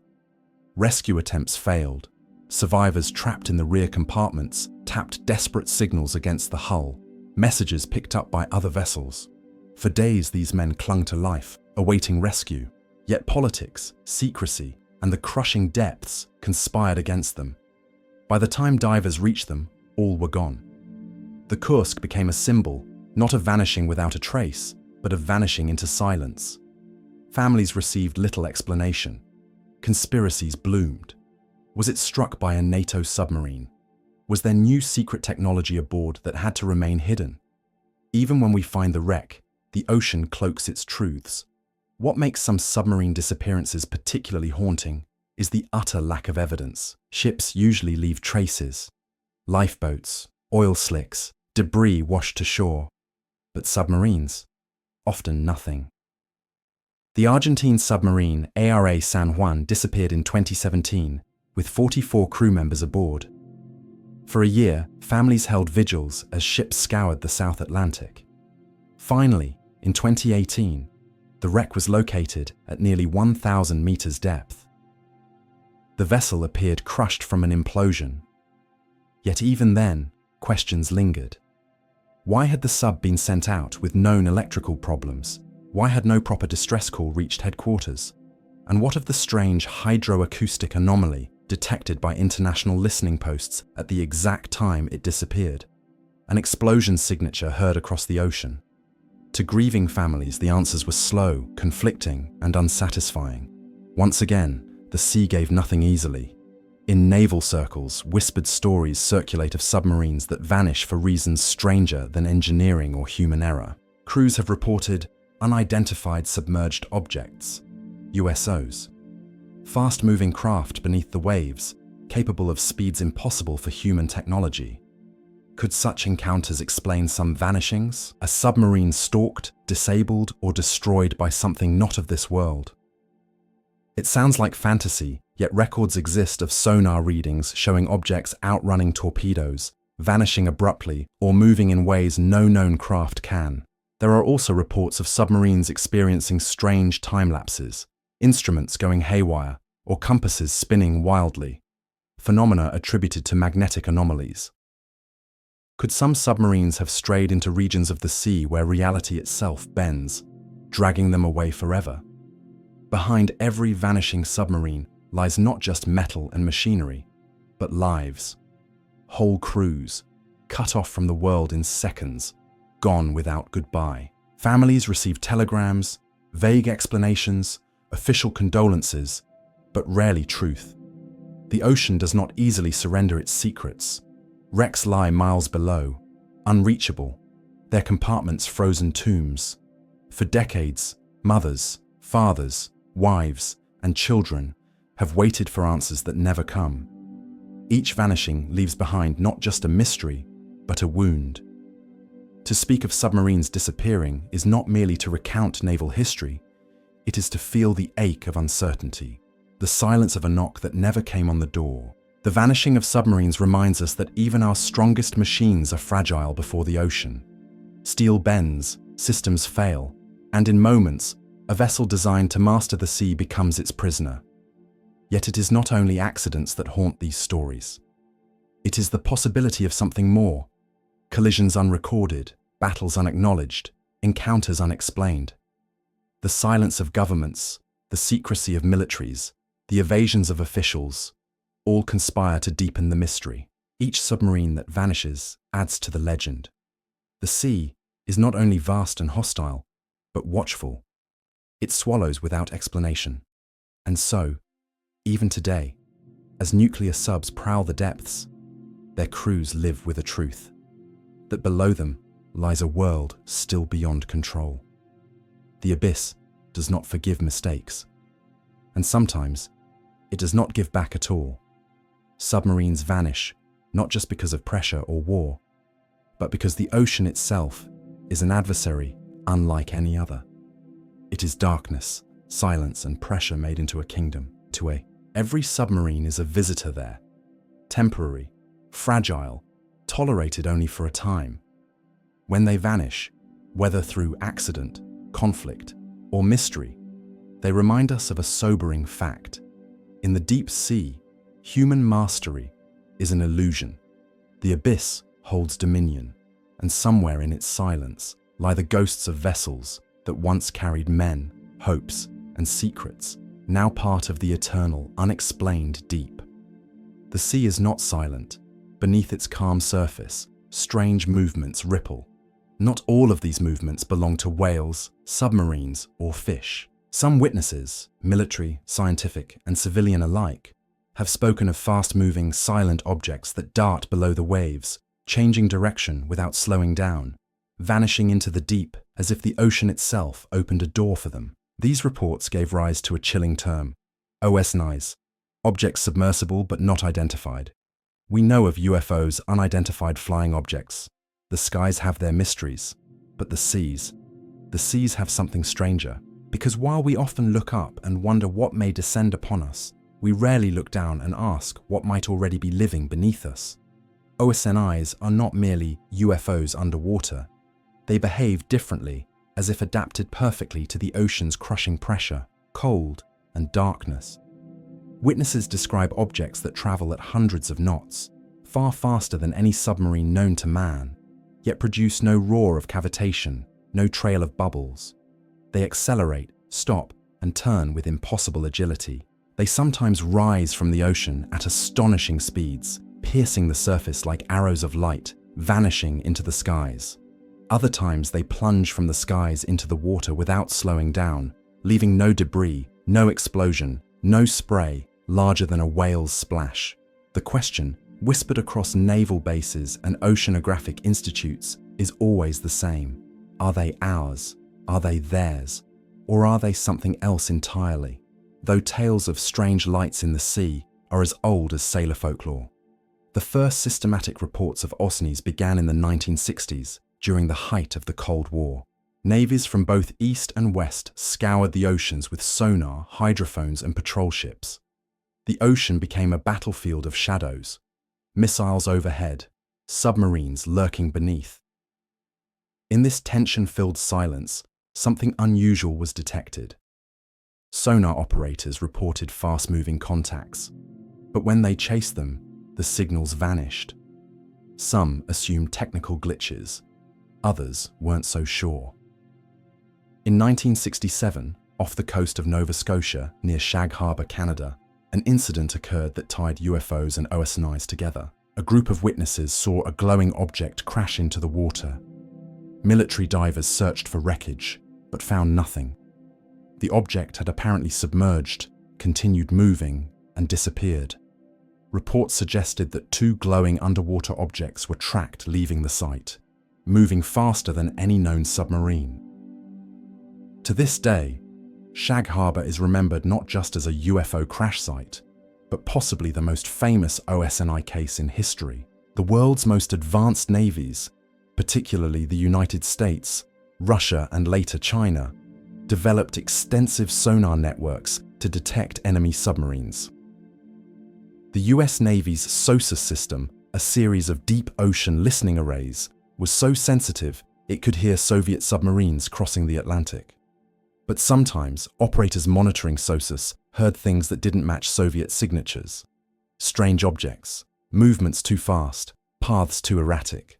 Rescue attempts failed. Survivors trapped in the rear compartments tapped desperate signals against the hull, messages picked up by other vessels. For days these men clung to life, awaiting rescue. Yet politics, secrecy, and the crushing depths conspired against them. By the time divers reached them, all were gone. The Kursk became a symbol, not of vanishing without a trace, but of vanishing into silence. Families received little explanation. Conspiracies bloomed. Was it struck by a NATO submarine? Was there new secret technology aboard that had to remain hidden? Even when we find the wreck, the ocean cloaks its truths. What makes some submarine disappearances particularly haunting is the utter lack of evidence. Ships usually leave traces: lifeboats, oil slicks, debris washed to shore. But submarines? Often nothing. The Argentine submarine ARA San Juan disappeared in 2017, with 44 crew members aboard. For a year, families held vigils as ships scoured the South Atlantic. Finally, in 2018, the wreck was located at nearly 1,000 meters depth. The vessel appeared crushed from an implosion. Yet even then, questions lingered. Why had the sub been sent out with known electrical problems? Why had no proper distress call reached headquarters? And what of the strange hydroacoustic anomaly detected by international listening posts at the exact time it disappeared? An explosion signature heard across the ocean. To grieving families, the answers were slow, conflicting, and unsatisfying. Once again, the sea gave nothing easily. In naval circles, whispered stories circulate of submarines that vanish for reasons stranger than engineering or human error. Crews have reported unidentified submerged objects, USOs, fast-moving craft beneath the waves, capable of speeds impossible for human technology. Could such encounters explain some vanishings? A submarine stalked, disabled, or destroyed by something not of this world? It sounds like fantasy, yet records exist of sonar readings showing objects outrunning torpedoes, vanishing abruptly, or moving in ways no known craft can. There are also reports of submarines experiencing strange time lapses, instruments going haywire, or compasses spinning wildly, phenomena attributed to magnetic anomalies. Could some submarines have strayed into regions of the sea where reality itself bends, dragging them away forever? Behind every vanishing submarine lies not just metal and machinery, but lives. Whole crews, cut off from the world in seconds, gone without goodbye. Families receive telegrams, vague explanations, official condolences, but rarely truth. The ocean does not easily surrender its secrets. Wrecks lie miles below, unreachable, their compartments frozen tombs. For decades, mothers, fathers, wives, and children have waited for answers that never come. Each vanishing leaves behind not just a mystery, but a wound. To speak of submarines disappearing is not merely to recount naval history, it is to feel the ache of uncertainty, the silence of a knock that never came on the door. The vanishing of submarines reminds us that even our strongest machines are fragile before the ocean. Steel bends, systems fail, and in moments, a vessel designed to master the sea becomes its prisoner. Yet it is not only accidents that haunt these stories. It is the possibility of something more. Collisions unrecorded, battles unacknowledged, encounters unexplained. The silence of governments, the secrecy of militaries, the evasions of officials, all conspire to deepen the mystery. Each submarine that vanishes adds to the legend. The sea is not only vast and hostile, but watchful. It swallows without explanation. And so, even today, as nuclear subs prowl the depths, their crews live with a truth, that below them lies a world still beyond control. The abyss does not forgive mistakes, and sometimes it does not give back at all. Submarines vanish, not just because of pressure or war, but because the ocean itself is an adversary unlike any other. It is darkness, silence, and pressure made into a kingdom. Every submarine is a visitor there, temporary, fragile, tolerated only for a time. When they vanish, whether through accident, conflict, or mystery, they remind us of a sobering fact. In the deep sea, human mastery is an illusion. The abyss holds dominion, and somewhere in its silence lie the ghosts of vessels that once carried men, hopes, and secrets, now part of the eternal, unexplained deep. The sea is not silent. Beneath its calm surface, strange movements ripple. Not all of these movements belong to whales, submarines, or fish. Some witnesses, military, scientific, and civilian alike, have spoken of fast-moving, silent objects that dart below the waves, changing direction without slowing down, vanishing into the deep as if the ocean itself opened a door for them. These reports gave rise to a chilling term, OSNIs, objects submersible but not identified. We know of UFOs, unidentified flying objects. The skies have their mysteries, but the seas have something stranger. Because while we often look up and wonder what may descend upon us, we rarely look down and ask what might already be living beneath us. OSNIs are not merely UFOs underwater. They behave differently, as if adapted perfectly to the ocean's crushing pressure, cold, and darkness. Witnesses describe objects that travel at hundreds of knots, far faster than any submarine known to man, yet produce no roar of cavitation, no trail of bubbles. They accelerate, stop, and turn with impossible agility. They sometimes rise from the ocean at astonishing speeds, piercing the surface like arrows of light, vanishing into the skies. Other times they plunge from the skies into the water without slowing down, leaving no debris, no explosion, no spray larger than a whale's splash. The question, whispered across naval bases and oceanographic institutes, is always the same. Are they ours? Are they theirs? Or are they something else entirely? Though tales of strange lights in the sea are as old as sailor folklore. The first systematic reports of OSNIs began in the 1960s, during the height of the Cold War. Navies from both east and west scoured the oceans with sonar, hydrophones, and patrol ships. The ocean became a battlefield of shadows, missiles overhead, submarines lurking beneath. In this tension-filled silence, something unusual was detected. Sonar operators reported fast-moving contacts, but when they chased them, the signals vanished. Some assumed technical glitches, others weren't so sure. In 1967, off the coast of Nova Scotia, near Shag Harbour, Canada, an incident occurred that tied UFOs and OSNIs together. A group of witnesses saw a glowing object crash into the water. Military divers searched for wreckage, but found nothing. The object had apparently submerged, continued moving, and disappeared. Reports suggested that two glowing underwater objects were tracked leaving the site, moving faster than any known submarine. To this day, Shag Harbour is remembered not just as a UFO crash site, but possibly the most famous OSNI case in history. The world's most advanced navies, particularly the United States, Russia, and later China, developed extensive sonar networks to detect enemy submarines. The US Navy's SOSUS system, a series of deep ocean listening arrays, was so sensitive it could hear Soviet submarines crossing the Atlantic. But sometimes, operators monitoring SOSUS heard things that didn't match Soviet signatures. Strange objects, movements too fast, paths too erratic.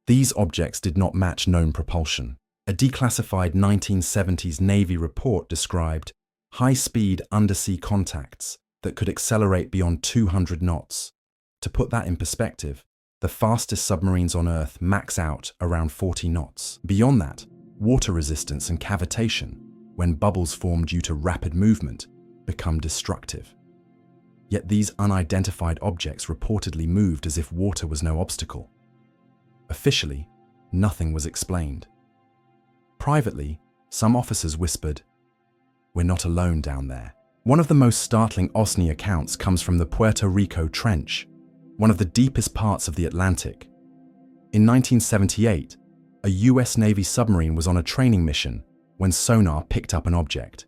These objects did not match known propulsion. A declassified 1970s Navy report described high-speed undersea contacts that could accelerate beyond 200 knots. To put that in perspective, the fastest submarines on Earth max out around 40 knots. Beyond that, water resistance and cavitation, when bubbles form due to rapid movement, become destructive. Yet these unidentified objects reportedly moved as if water was no obstacle. Officially, nothing was explained. Privately, some officers whispered, "We're not alone down there." One of the most startling OSNI accounts comes from the Puerto Rico Trench, one of the deepest parts of the Atlantic. In 1978, a US Navy submarine was on a training mission when sonar picked up an object.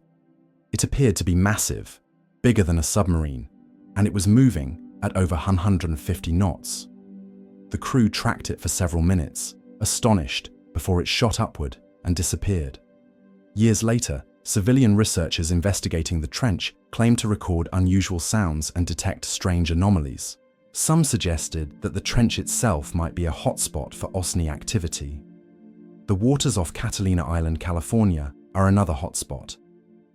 It appeared to be massive, bigger than a submarine, and it was moving at over 150 knots. The crew tracked it for several minutes, astonished, before it shot upward and disappeared. Years later, civilian researchers investigating the trench claimed to record unusual sounds and detect strange anomalies. Some suggested that the trench itself might be a hotspot for OSNI activity. The waters off Catalina Island, California, are another hotspot.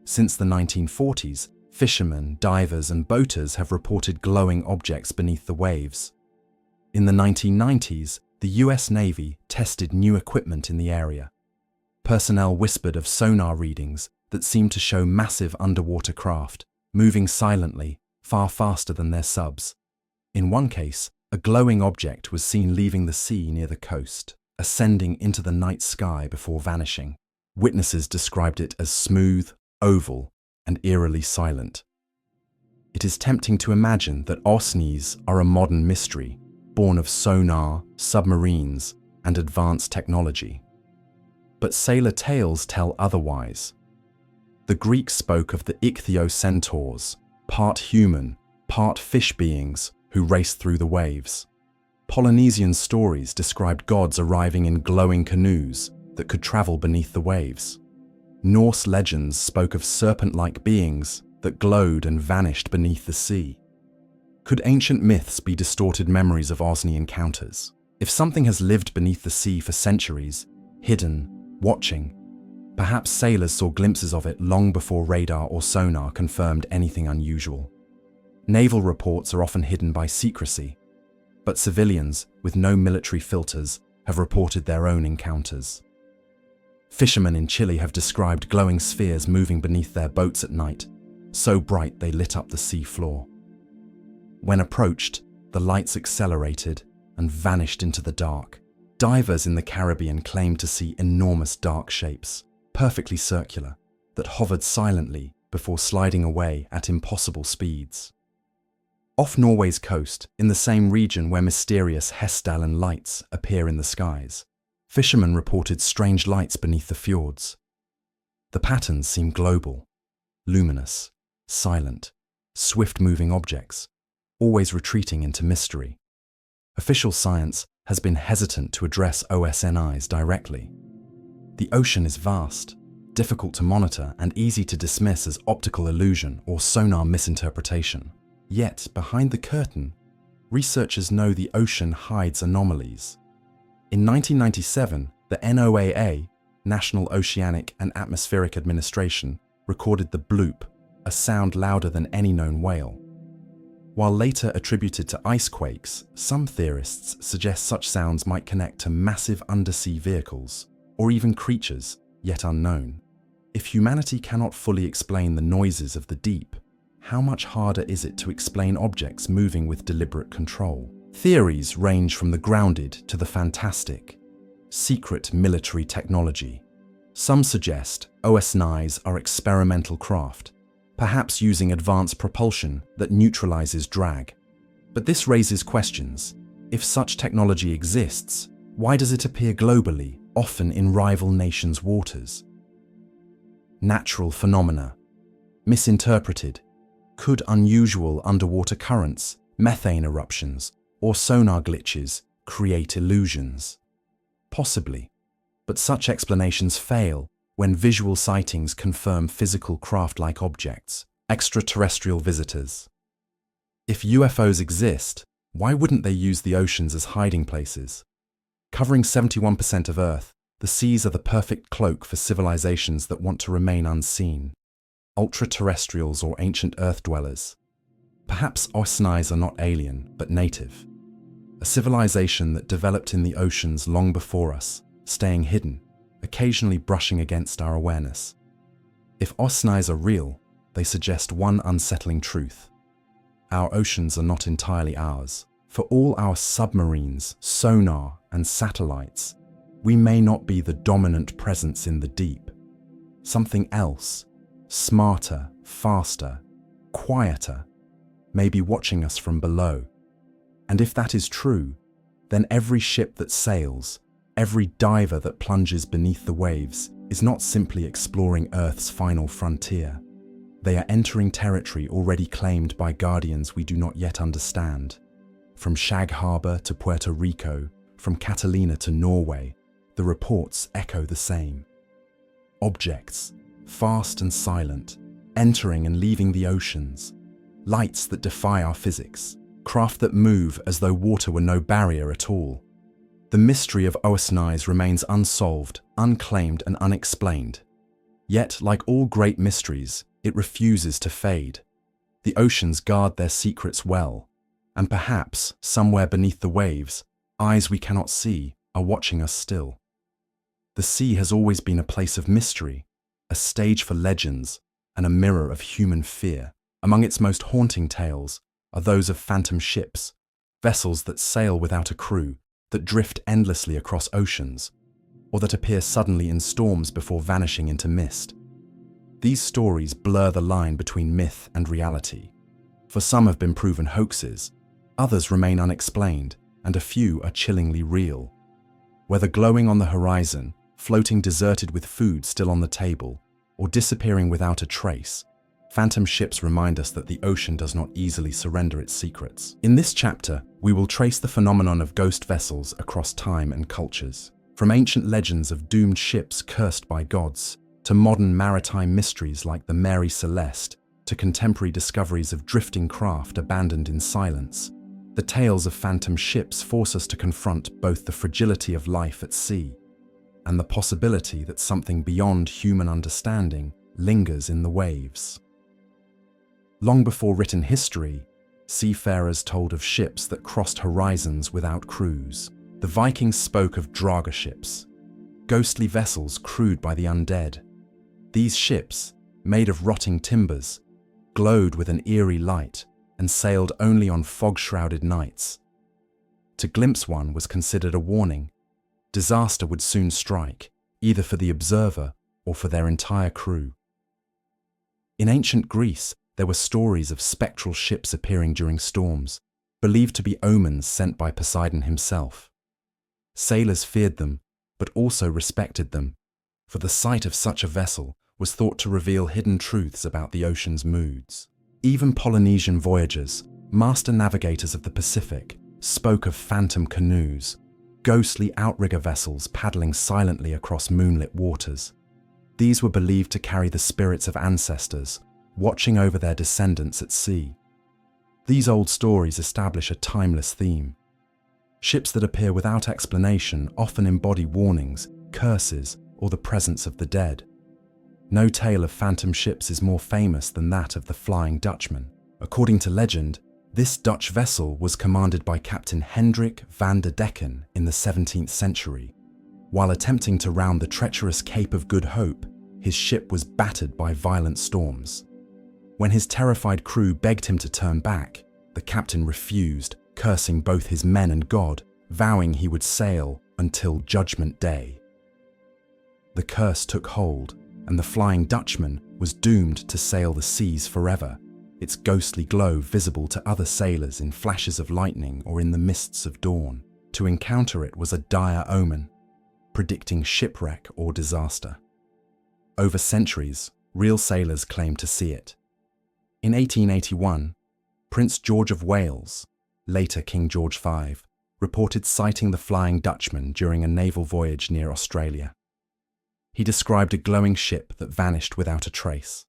Since the 1940s, fishermen, divers, and boaters have reported glowing objects beneath the waves. In the 1990s, the US Navy tested new equipment in the area. Personnel whispered of sonar readings that seemed to show massive underwater craft, moving silently, far faster than their subs. In one case, a glowing object was seen leaving the sea near the coast, ascending into the night sky before vanishing. Witnesses described it as smooth, oval, and eerily silent. It is tempting to imagine that OSNIs are a modern mystery, born of sonar, submarines, and advanced technology. But sailor tales tell otherwise. The Greeks spoke of the ichthyocentaurs, part human, part fish beings who raced through the waves. Polynesian stories described gods arriving in glowing canoes that could travel beneath the waves. Norse legends spoke of serpent-like beings that glowed and vanished beneath the sea. Could ancient myths be distorted memories of OSNI encounters? If something has lived beneath the sea for centuries, hidden, watching, perhaps sailors saw glimpses of it long before radar or sonar confirmed anything unusual. Naval reports are often hidden by secrecy, but civilians, with no military filters, have reported their own encounters. Fishermen in Chile have described glowing spheres moving beneath their boats at night, so bright they lit up the sea floor. When approached, the lights accelerated and vanished into the dark. Divers in the Caribbean claimed to see enormous dark shapes, perfectly circular, that hovered silently before sliding away at impossible speeds. Off Norway's coast, in the same region where mysterious Hessdalen lights appear in the skies, fishermen reported strange lights beneath the fjords. The patterns seem global, luminous, silent, swift-moving objects, always retreating into mystery. Official science has been hesitant to address OSNIs directly. The ocean is vast, difficult to monitor, and easy to dismiss as optical illusion or sonar misinterpretation. Yet, behind the curtain, researchers know the ocean hides anomalies. In 1997, the NOAA, National Oceanic and Atmospheric Administration, recorded the bloop, a sound louder than any known whale. While later attributed to ice quakes, some theorists suggest such sounds might connect to massive undersea vehicles, or even creatures yet unknown. If humanity cannot fully explain the noises of the deep, how much harder is it to explain objects moving with deliberate control? Theories range from the grounded to the fantastic. Secret military technology. Some suggest OSNIs are experimental craft, perhaps using advanced propulsion that neutralizes drag. But this raises questions. If such technology exists, why does it appear globally, often in rival nations' waters? Natural phenomena. Misinterpreted. Could unusual underwater currents, methane eruptions, or sonar glitches create illusions? Possibly, but such explanations fail when visual sightings confirm physical craft-like objects, extraterrestrial visitors. If UFOs exist, why wouldn't they use the oceans as hiding places? Covering 71% of Earth, the seas are the perfect cloak for civilizations that want to remain unseen. Ultra-terrestrials or ancient Earth dwellers. Perhaps OSNIs are not alien, but native. A civilization that developed in the oceans long before us, staying hidden, occasionally brushing against our awareness. If OSNIs are real, they suggest one unsettling truth. Our oceans are not entirely ours. For all our submarines, sonar, and satellites, we may not be the dominant presence in the deep. Something else, smarter, faster, quieter, may be watching us from below. And if that is true, then every ship that sails, every diver that plunges beneath the waves is not simply exploring Earth's final frontier. They are entering territory already claimed by guardians we do not yet understand. From Shag Harbor to Puerto Rico, from Catalina to Norway, the reports echo the same. Objects, fast and silent, entering and leaving the oceans. Lights that defy our physics. Craft that move as though water were no barrier at all. The mystery of OSNIs remains unsolved, unclaimed, and unexplained. Yet, like all great mysteries, it refuses to fade. The oceans guard their secrets well, and perhaps, somewhere beneath the waves, eyes we cannot see are watching us still. The sea has always been a place of mystery, a stage for legends, and a mirror of human fear. Among its most haunting tales are those of phantom ships, vessels that sail without a crew, that drift endlessly across oceans, or that appear suddenly in storms before vanishing into mist. These stories blur the line between myth and reality. For some have been proven hoaxes, others remain unexplained, and a few are chillingly real. Whether glowing on the horizon, floating deserted with food still on the table, or disappearing without a trace, phantom ships remind us that the ocean does not easily surrender its secrets. In this chapter, we will trace the phenomenon of ghost vessels across time and cultures. From ancient legends of doomed ships cursed by gods, to modern maritime mysteries like the Mary Celeste, to contemporary discoveries of drifting craft abandoned in silence, the tales of phantom ships force us to confront both the fragility of life at sea and the possibility that something beyond human understanding lingers in the waves. Long before written history, seafarers told of ships that crossed horizons without crews. The Vikings spoke of draugar ships, ghostly vessels crewed by the undead. These ships, made of rotting timbers, glowed with an eerie light and sailed only on fog-shrouded nights. To glimpse one was considered a warning. Disaster would soon strike, either for the observer or for their entire crew. In ancient Greece, there were stories of spectral ships appearing during storms, believed to be omens sent by Poseidon himself. Sailors feared them, but also respected them, for the sight of such a vessel was thought to reveal hidden truths about the ocean's moods. Even Polynesian voyagers, master navigators of the Pacific, spoke of phantom canoes, ghostly outrigger vessels paddling silently across moonlit waters. These were believed to carry the spirits of ancestors, watching over their descendants at sea. These old stories establish a timeless theme. Ships that appear without explanation often embody warnings, curses, or the presence of the dead. No tale of phantom ships is more famous than that of the Flying Dutchman. According to legend, this Dutch vessel was commanded by Captain Hendrik van der Decken in the 17th century. While attempting to round the treacherous Cape of Good Hope, his ship was battered by violent storms. When his terrified crew begged him to turn back, the captain refused, cursing both his men and God, vowing he would sail until Judgment Day. The curse took hold, and the Flying Dutchman was doomed to sail the seas forever, its ghostly glow visible to other sailors in flashes of lightning or in the mists of dawn. To encounter it was a dire omen, predicting shipwreck or disaster. Over centuries, real sailors claimed to see it. In 1881, Prince George of Wales, later King George V, reported sighting the Flying Dutchman during a naval voyage near Australia. He described a glowing ship that vanished without a trace.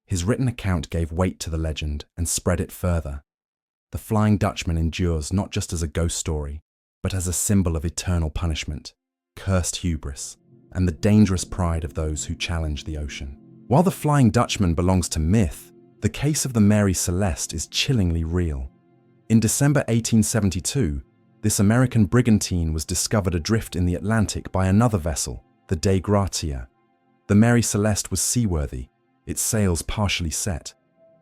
His written account gave weight to the legend and spread it further. The Flying Dutchman endures not just as a ghost story, but as a symbol of eternal punishment, cursed hubris, and the dangerous pride of those who challenge the ocean. While the Flying Dutchman belongs to myth, the case of the Mary Celeste is chillingly real. In December 1872, this American brigantine was discovered adrift in the Atlantic by another vessel, the Dei Gratia. The Mary Celeste was seaworthy, its sails partially set,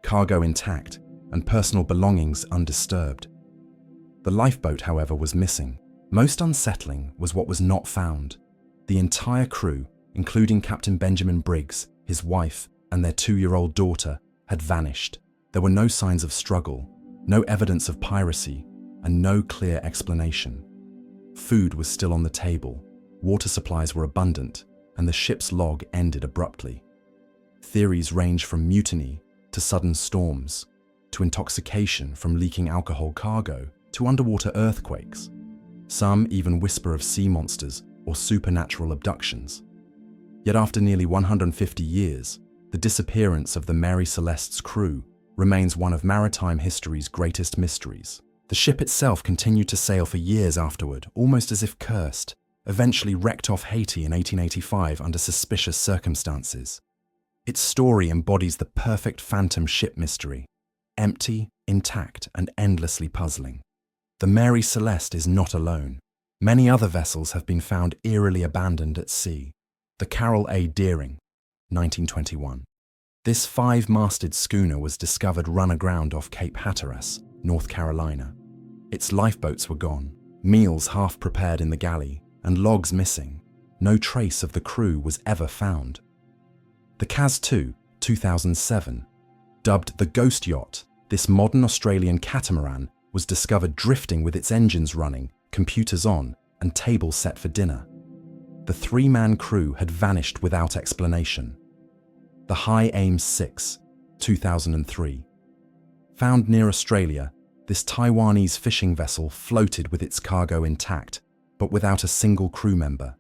cargo intact, and personal belongings undisturbed. The lifeboat, however, was missing. Most unsettling was what was not found. The entire crew, including Captain Benjamin Briggs, his wife, and their 2-year-old daughter, had vanished. There were no signs of struggle, no evidence of piracy, and no clear explanation. Food was still on the table, water supplies were abundant, and the ship's log ended abruptly. Theories range from mutiny to sudden storms, to intoxication from leaking alcohol cargo, to underwater earthquakes. Some even whisper of sea monsters or supernatural abductions. Yet after nearly 150 years, the disappearance of the Mary Celeste's crew remains one of maritime history's greatest mysteries. The ship itself continued to sail for years afterward, almost as if cursed, eventually wrecked off Haiti in 1885 under suspicious circumstances. Its story embodies the perfect phantom ship mystery, empty, intact, and endlessly puzzling. The Mary Celeste is not alone. Many other vessels have been found eerily abandoned at sea. The Carroll A. Deering, 1921. This 5-masted schooner was discovered run aground off Cape Hatteras, North Carolina. Its lifeboats were gone, meals half prepared in the galley, and logs missing. No trace of the crew was ever found. The Cas 2, 2007, dubbed the Ghost Yacht, this modern Australian catamaran was discovered drifting with its engines running, computers on, and table set for dinner. The 3-man crew had vanished without explanation. The High Aim 6, 2003. Found near Australia, this Taiwanese fishing vessel floated with its cargo intact, but without a single crew member.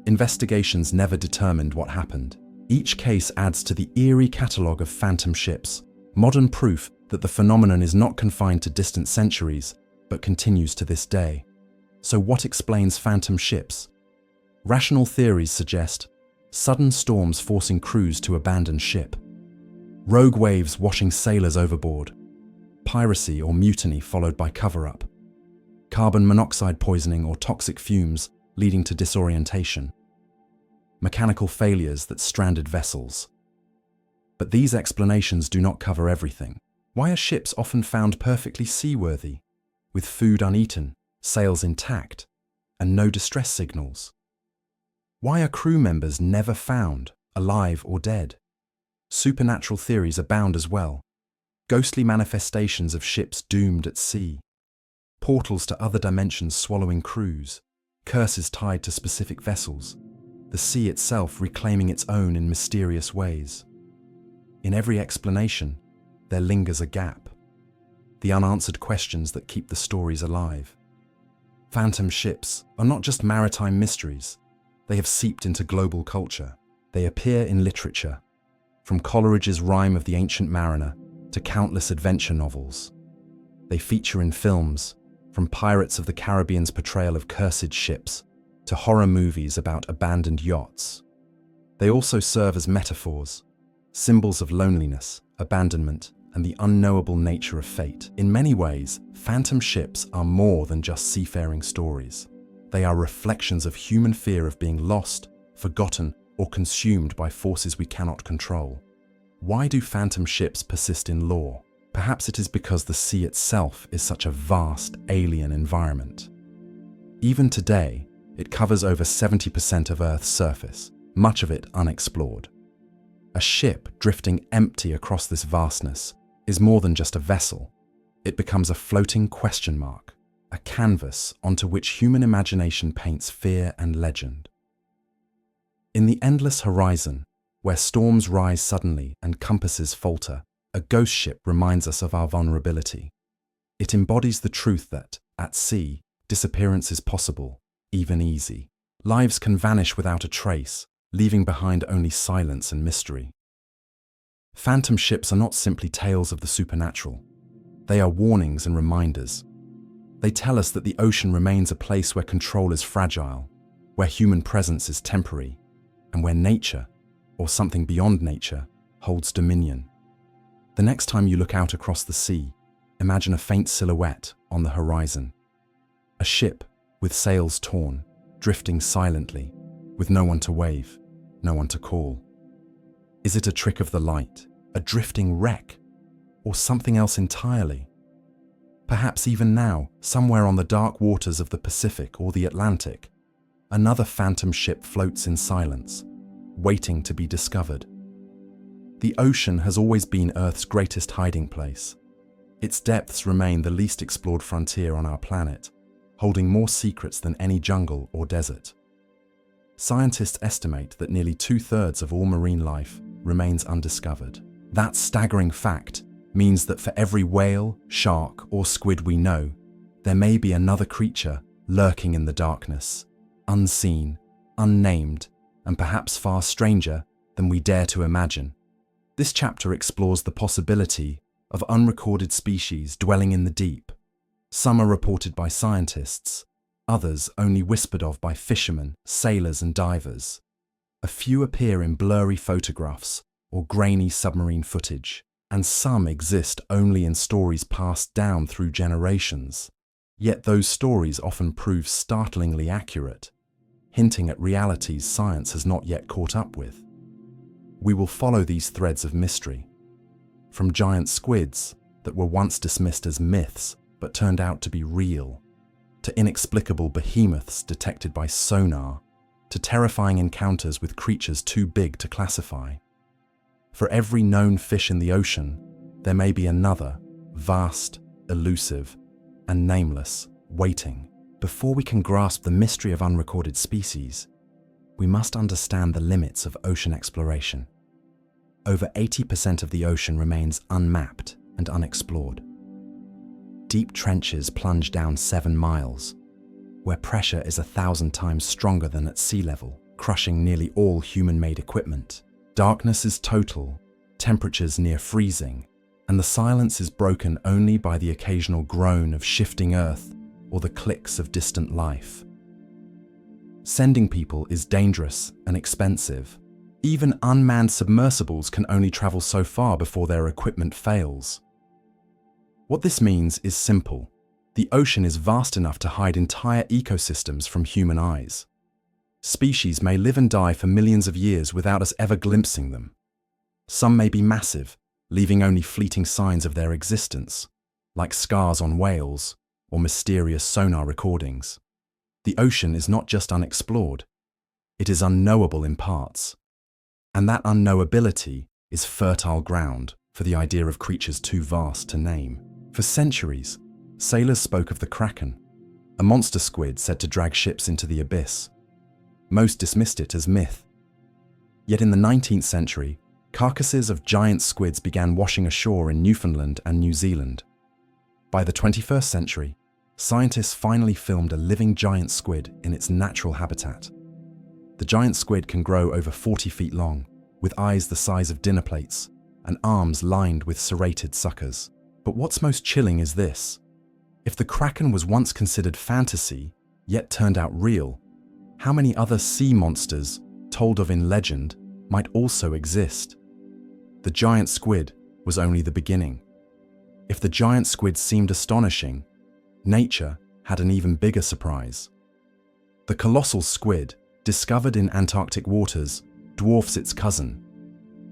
Investigations never determined what happened. Each case adds to the eerie catalogue of phantom ships, modern proof that the phenomenon is not confined to distant centuries, but continues to this day. So what explains phantom ships? Rational theories suggest sudden storms forcing crews to abandon ship, rogue waves washing sailors overboard, piracy or mutiny followed by cover-up, carbon monoxide poisoning or toxic fumes leading to disorientation, mechanical failures that stranded vessels. But these explanations do not cover everything. Why are ships often found perfectly seaworthy, with food uneaten, sails intact, and no distress signals? Why are crew members never found, alive or dead? Supernatural theories abound as well. Ghostly manifestations of ships doomed at sea, portals to other dimensions swallowing crews, curses tied to specific vessels, the sea itself reclaiming its own in mysterious ways. In every explanation, there lingers a gap, the unanswered questions that keep the stories alive. Phantom ships are not just maritime mysteries, they have seeped into global culture. They appear in literature, from Coleridge's Rime of the Ancient Mariner to countless adventure novels. They feature in films, from Pirates of the Caribbean's portrayal of cursed ships to horror movies about abandoned yachts. They also serve as metaphors, symbols of loneliness, abandonment, and the unknowable nature of fate. In many ways, phantom ships are more than just seafaring stories. They are reflections of human fear of being lost, forgotten, or consumed by forces we cannot control. Why do phantom ships persist in lore? Perhaps it is because the sea itself is such a vast, alien environment. Even today, it covers over 70% of Earth's surface, much of it unexplored. A ship drifting empty across this vastness is more than just a vessel. It becomes a floating question mark, a canvas onto which human imagination paints fear and legend. In the endless horizon, where storms rise suddenly and compasses falter, a ghost ship reminds us of our vulnerability. It embodies the truth that, at sea, disappearance is possible, even easy. Lives can vanish without a trace, leaving behind only silence and mystery. Phantom ships are not simply tales of the supernatural. They are warnings and reminders. They tell us that the ocean remains a place where control is fragile, where human presence is temporary, and where nature, or something beyond nature, holds dominion. The next time you look out across the sea, imagine a faint silhouette on the horizon. A ship with sails torn, drifting silently, with no one to wave, no one to call. Is it a trick of the light, a drifting wreck, or something else entirely? Perhaps even now, somewhere on the dark waters of the Pacific or the Atlantic, another phantom ship floats in silence, waiting to be discovered. The ocean has always been Earth's greatest hiding place. Its depths remain the least explored frontier on our planet, holding more secrets than any jungle or desert. Scientists estimate that nearly 2/3 of all marine life remains undiscovered. That staggering fact means that for every whale, shark, or squid we know, there may be another creature lurking in the darkness, unseen, unnamed, and perhaps far stranger than we dare to imagine. This chapter explores the possibility of unrecorded species dwelling in the deep. Some are reported by scientists, others only whispered of by fishermen, sailors, and divers. A few appear in blurry photographs or grainy submarine footage, and some exist only in stories passed down through generations. Yet those stories often prove startlingly accurate, hinting at realities science has not yet caught up with. We will follow these threads of mystery, from giant squids that were once dismissed as myths but turned out to be real, to inexplicable behemoths detected by sonar, to terrifying encounters with creatures too big to classify. For every known fish in the ocean, there may be another, vast, elusive, and nameless, waiting. Before we can grasp the mystery of unrecorded species, we must understand the limits of ocean exploration. Over 80% of the ocean remains unmapped and unexplored. Deep trenches plunge down 7 miles, where pressure is 1,000 times stronger than at sea level, crushing nearly all human-made equipment. Darkness is total, temperatures near freezing, and the silence is broken only by the occasional groan of shifting earth or the clicks of distant life. Sending people is dangerous and expensive. Even unmanned submersibles can only travel so far before their equipment fails. What this means is simple. The ocean is vast enough to hide entire ecosystems from human eyes. Species may live and die for millions of years without us ever glimpsing them. Some may be massive, leaving only fleeting signs of their existence, like scars on whales or mysterious sonar recordings. The ocean is not just unexplored, it is unknowable in parts. And that unknowability is fertile ground for the idea of creatures too vast to name. For centuries, sailors spoke of the Kraken, a monster squid said to drag ships into the abyss. Most dismissed it as myth. Yet in the 19th century, carcasses of giant squids began washing ashore in Newfoundland and New Zealand. By the 21st century, scientists finally filmed a living giant squid in its natural habitat. The giant squid can grow over 40 feet long, with eyes the size of dinner plates and arms lined with serrated suckers. But what's most chilling is this. If the Kraken was once considered fantasy, yet turned out real, how many other sea monsters, told of in legend, might also exist? The giant squid was only the beginning. If the giant squid seemed astonishing, nature had an even bigger surprise. The colossal squid, discovered in Antarctic waters, dwarfs its cousin.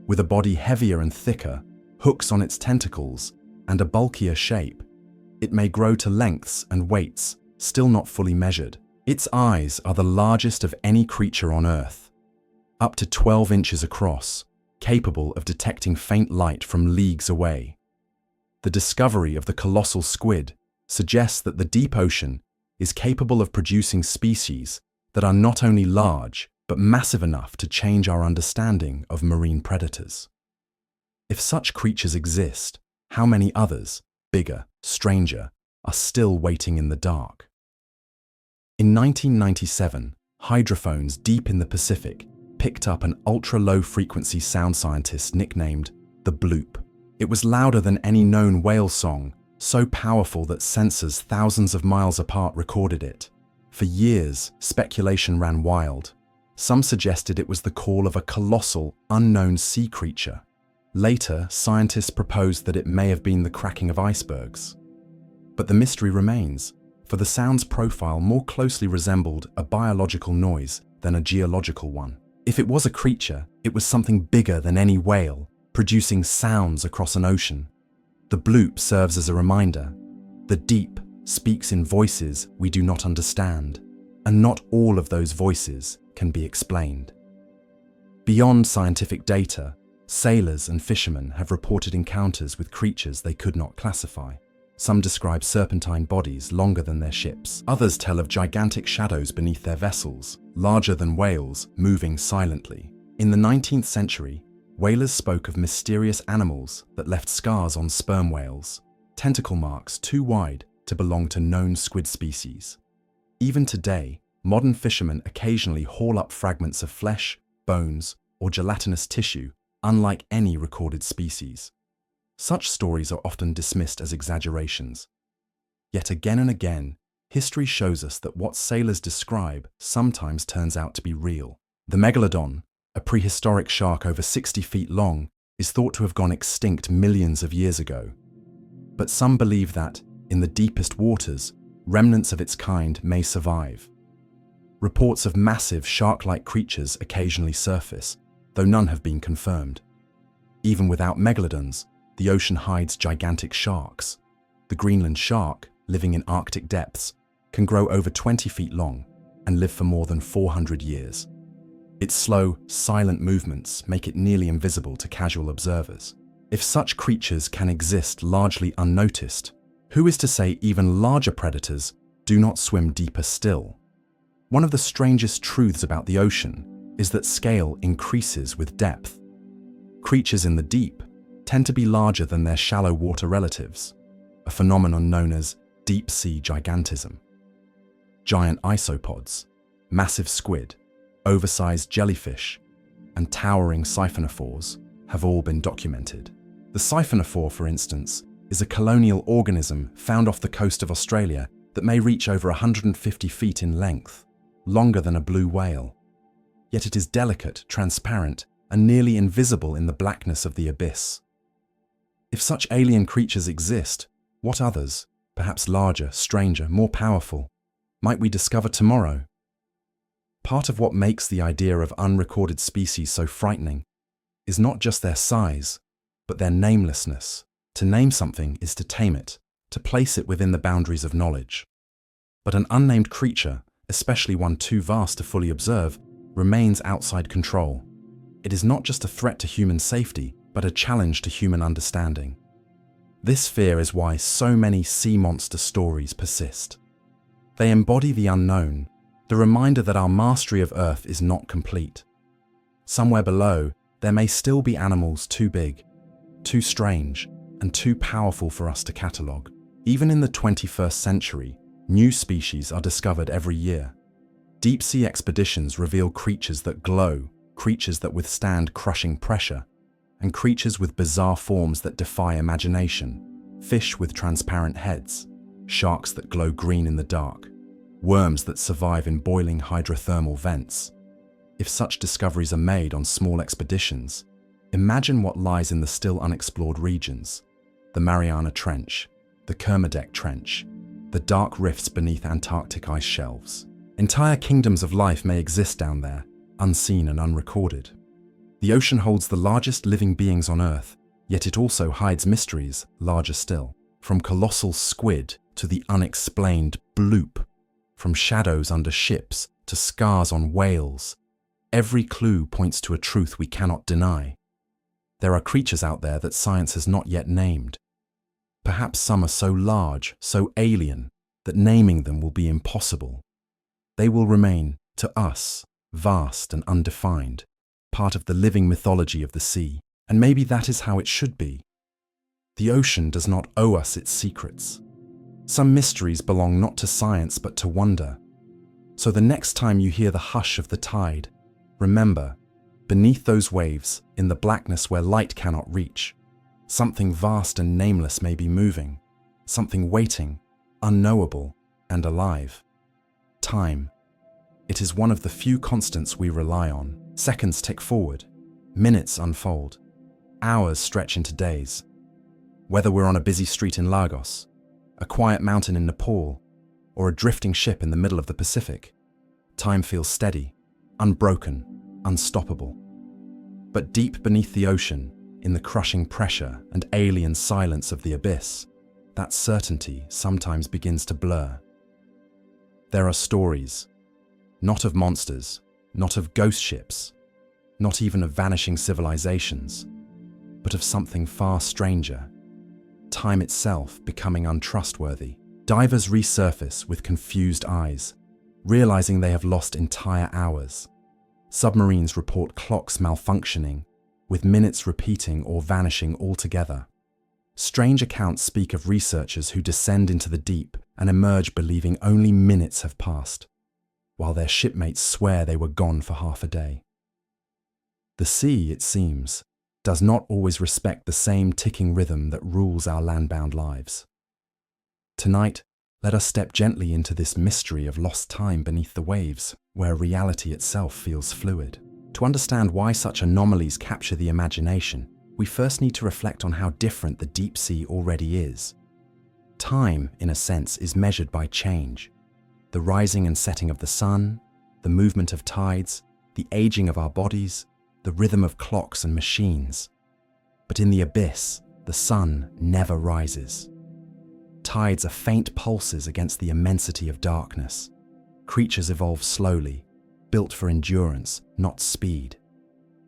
With a body heavier and thicker, hooks on its tentacles, and a bulkier shape, it may grow to lengths and weights still not fully measured. Its eyes are the largest of any creature on Earth, up to 12 inches across, capable of detecting faint light from leagues away. The discovery of the colossal squid suggests that the deep ocean is capable of producing species that are not only large, but massive enough to change our understanding of marine predators. If such creatures exist, how many others, bigger, stranger, are still waiting in the dark? In 1997, hydrophones deep in the Pacific picked up an ultra-low frequency sound scientists nicknamed the bloop. It was louder than any known whale song, so powerful that sensors thousands of miles apart recorded it. For years, speculation ran wild. Some suggested it was the call of a colossal, unknown sea creature. Later, scientists proposed that it may have been the cracking of icebergs. But the mystery remains, for the sound's profile more closely resembled a biological noise than a geological one. If it was a creature, it was something bigger than any whale, producing sounds across an ocean. The bloop serves as a reminder. The deep speaks in voices we do not understand, and not all of those voices can be explained. Beyond scientific data, sailors and fishermen have reported encounters with creatures they could not classify. Some describe serpentine bodies longer than their ships. Others tell of gigantic shadows beneath their vessels, larger than whales, moving silently. In the 19th century, whalers spoke of mysterious animals that left scars on sperm whales, tentacle marks too wide to belong to known squid species. Even today, modern fishermen occasionally haul up fragments of flesh, bones, or gelatinous tissue, unlike any recorded species. Such stories are often dismissed as exaggerations. Yet again and again, history shows us that what sailors describe sometimes turns out to be real. The megalodon, a prehistoric shark over 60 feet long, is thought to have gone extinct millions of years ago. But some believe that, in the deepest waters, remnants of its kind may survive. Reports of massive shark-like creatures occasionally surface, though none have been confirmed. Even without megalodons, the ocean hides gigantic sharks. The Greenland shark, living in Arctic depths, can grow over 20 feet long and live for more than 400 years. Its slow, silent movements make it nearly invisible to casual observers. If such creatures can exist largely unnoticed, who is to say even larger predators do not swim deeper still? One of the strangest truths about the ocean is that scale increases with depth. Creatures in the deep tend to be larger than their shallow water relatives, a phenomenon known as deep-sea gigantism. Giant isopods, massive squid, oversized jellyfish, and towering siphonophores have all been documented. The siphonophore, for instance, is a colonial organism found off the coast of Australia that may reach over 150 feet in length, longer than a blue whale. Yet it is delicate, transparent, and nearly invisible in the blackness of the abyss. If such alien creatures exist, what others, perhaps larger, stranger, more powerful, might we discover tomorrow? Part of what makes the idea of unrecorded species so frightening is not just their size, but their namelessness. To name something is to tame it, to place it within the boundaries of knowledge. But an unnamed creature, especially one too vast to fully observe, remains outside control. It is not just a threat to human safety, but a challenge to human understanding. This fear is why so many sea monster stories persist. They embody the unknown, the reminder that our mastery of Earth is not complete. Somewhere below, there may still be animals too big, too strange, and too powerful for us to catalogue. Even in the 21st century, new species are discovered every year. Deep-sea expeditions reveal creatures that glow, creatures that withstand crushing pressure, and creatures with bizarre forms that defy imagination. Fish with transparent heads, sharks that glow green in the dark, worms that survive in boiling hydrothermal vents. If such discoveries are made on small expeditions, imagine what lies in the still unexplored regions: the Mariana Trench, the Kermadec Trench, the dark rifts beneath Antarctic ice shelves. Entire kingdoms of life may exist down there, unseen and unrecorded. The ocean holds the largest living beings on Earth, yet it also hides mysteries larger still. From colossal squid to the unexplained bloop, from shadows under ships to scars on whales, every clue points to a truth we cannot deny. There are creatures out there that science has not yet named. Perhaps some are so large, so alien, that naming them will be impossible. They will remain, to us, vast and undefined, part of the living mythology of the sea, and maybe that is how it should be. The ocean does not owe us its secrets. Some mysteries belong not to science but to wonder. So the next time you hear the hush of the tide, remember, beneath those waves, in the blackness where light cannot reach, something vast and nameless may be moving, something waiting, unknowable, and alive. Time. It is one of the few constants we rely on. Seconds tick forward, minutes unfold, hours stretch into days. Whether we're on a busy street in Lagos, a quiet mountain in Nepal, or a drifting ship in the middle of the Pacific, time feels steady, unbroken, unstoppable. But deep beneath the ocean, in the crushing pressure and alien silence of the abyss, that certainty sometimes begins to blur. There are stories, not of monsters, not of ghost ships, not even of vanishing civilizations, but of something far stranger, time itself becoming untrustworthy. Divers resurface with confused eyes, realizing they have lost entire hours. Submarines report clocks malfunctioning, with minutes repeating or vanishing altogether. Strange accounts speak of researchers who descend into the deep and emerge believing only minutes have passed, while their shipmates swear they were gone for half a day. The sea, it seems, does not always respect the same ticking rhythm that rules our landbound lives. Tonight, let us step gently into this mystery of lost time beneath the waves, where reality itself feels fluid. To understand why such anomalies capture the imagination, we first need to reflect on how different the deep sea already is. Time, in a sense, is measured by change. The rising and setting of the sun, the movement of tides, the aging of our bodies, the rhythm of clocks and machines. But in the abyss, the sun never rises. Tides are faint pulses against the immensity of darkness. Creatures evolve slowly, built for endurance, not speed.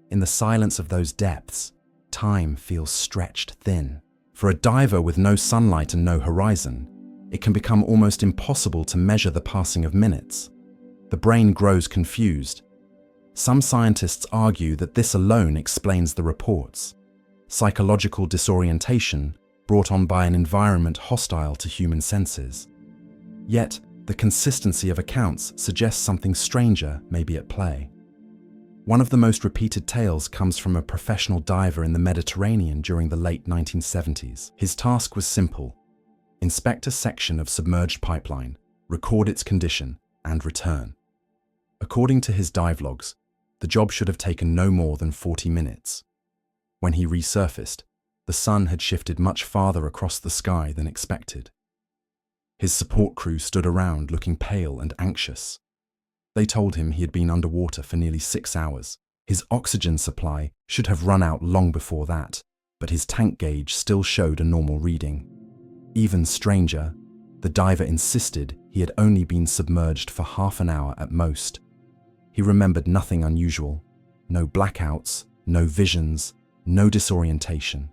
In the silence of those depths, time feels stretched thin. For a diver with no sunlight and no horizon, it can become almost impossible to measure the passing of minutes. The brain grows confused. Some scientists argue that this alone explains the reports: psychological disorientation brought on by an environment hostile to human senses. Yet, the consistency of accounts suggests something stranger may be at play. One of the most repeated tales comes from a professional diver in the Mediterranean during the late 1970s. His task was simple: inspect a section of submerged pipeline, record its condition, and return. According to his dive logs, the job should have taken no more than 40 minutes. When he resurfaced, the sun had shifted much farther across the sky than expected. His support crew stood around looking pale and anxious. They told him he had been underwater for nearly 6 hours. His oxygen supply should have run out long before that, but his tank gauge still showed a normal reading. Even stranger, the diver insisted he had only been submerged for half an hour at most. He remembered nothing unusual: no blackouts, no visions, no disorientation.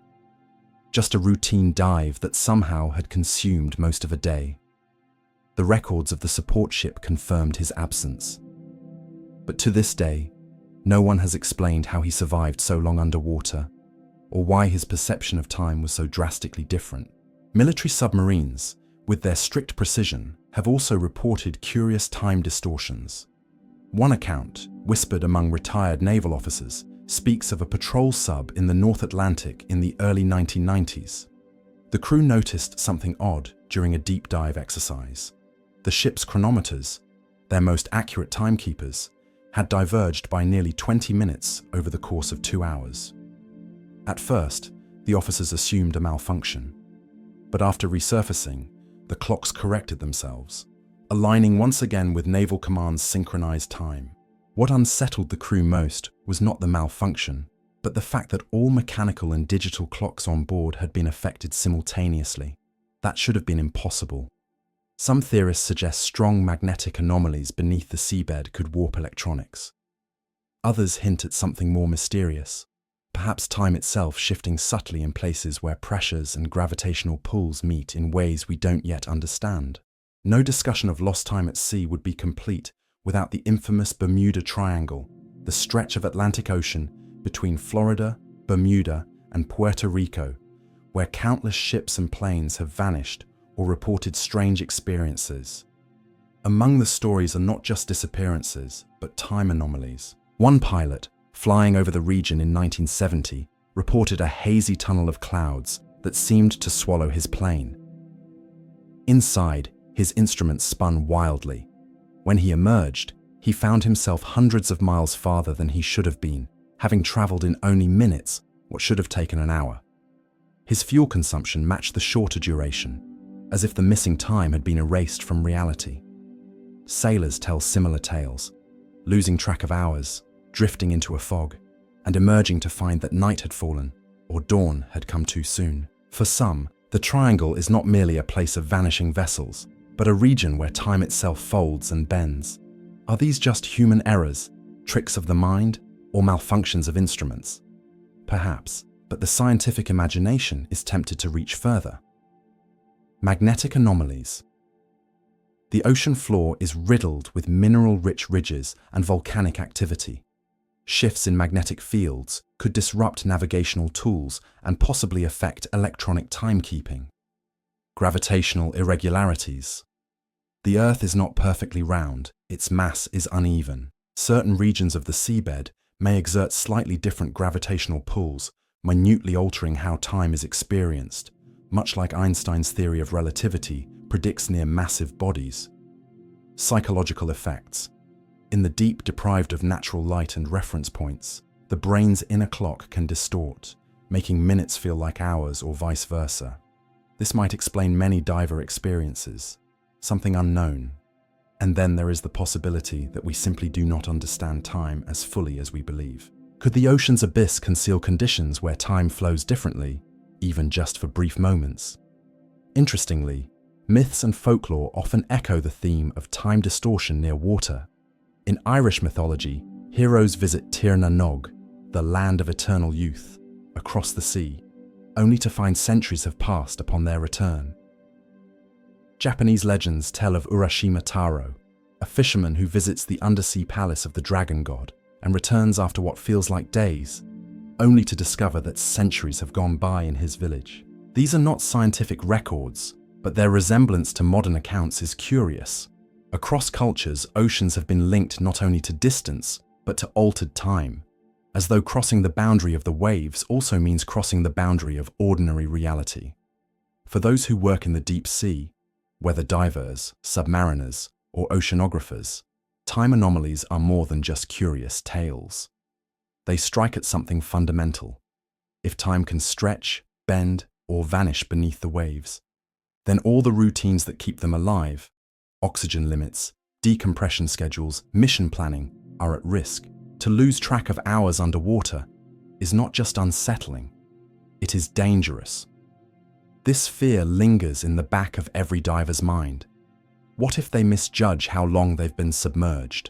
Just a routine dive that somehow had consumed most of a day. The records of the support ship confirmed his absence. But to this day, no one has explained how he survived so long underwater, or why his perception of time was so drastically different. Military submarines, with their strict precision, have also reported curious time distortions. One account, whispered among retired naval officers, speaks of a patrol sub in the North Atlantic in the early 1990s. The crew noticed something odd during a deep dive exercise. The ship's chronometers, their most accurate timekeepers, had diverged by nearly 20 minutes over the course of 2 hours. At first, the officers assumed a malfunction, but after resurfacing, the clocks corrected themselves, aligning once again with Naval Command's synchronized time. What unsettled the crew most was not the malfunction, but the fact that all mechanical and digital clocks on board had been affected simultaneously. That should have been impossible. Some theorists suggest strong magnetic anomalies beneath the seabed could warp electronics. Others hint at something more mysterious, perhaps time itself shifting subtly in places where pressures and gravitational pulls meet in ways we don't yet understand. No discussion of lost time at sea would be complete without the infamous Bermuda Triangle, the stretch of Atlantic Ocean between Florida, Bermuda, and Puerto Rico, where countless ships and planes have vanished or reported strange experiences. Among the stories are not just disappearances, but time anomalies. One pilot, flying over the region in 1970, reported a hazy tunnel of clouds that seemed to swallow his plane. Inside, his instruments spun wildly. When he emerged, he found himself hundreds of miles farther than he should have been, having traveled in only minutes what should have taken an hour. His fuel consumption matched the shorter duration, as if the missing time had been erased from reality. Sailors tell similar tales, losing track of hours, drifting into a fog, and emerging to find that night had fallen or dawn had come too soon. For some, the triangle is not merely a place of vanishing vessels, but a region where time itself folds and bends. Are these just human errors, tricks of the mind, or malfunctions of instruments? Perhaps, but the scientific imagination is tempted to reach further. Magnetic anomalies. The ocean floor is riddled with mineral-rich ridges and volcanic activity. Shifts in magnetic fields could disrupt navigational tools and possibly affect electronic timekeeping. Gravitational irregularities. The Earth is not perfectly round, its mass is uneven. Certain regions of the seabed may exert slightly different gravitational pulls, minutely altering how time is experienced, much like Einstein's theory of relativity predicts near massive bodies. Psychological effects. In the deep deprived of natural light and reference points, the brain's inner clock can distort, making minutes feel like hours or vice versa. This might explain many diver experiences, something unknown. And then there is the possibility that we simply do not understand time as fully as we believe. Could the ocean's abyss conceal conditions where time flows differently, even just for brief moments? Interestingly, myths and folklore often echo the theme of time distortion near water. In Irish mythology, heroes visit Tir na Nog, the land of eternal youth, across the sea, only to find centuries have passed upon their return. Japanese legends tell of Urashima Taro, a fisherman who visits the undersea palace of the dragon god and returns after what feels like days, only to discover that centuries have gone by in his village. These are not scientific records, but their resemblance to modern accounts is curious. Across cultures, oceans have been linked not only to distance, but to altered time, as though crossing the boundary of the waves also means crossing the boundary of ordinary reality. For those who work in the deep sea, whether divers, submariners, or oceanographers, time anomalies are more than just curious tales. They strike at something fundamental. If time can stretch, bend, or vanish beneath the waves, then all the routines that keep them alive, oxygen limits, decompression schedules, mission planning, are at risk. To lose track of hours underwater is not just unsettling, it is dangerous. This fear lingers in the back of every diver's mind. What if they misjudge how long they've been submerged?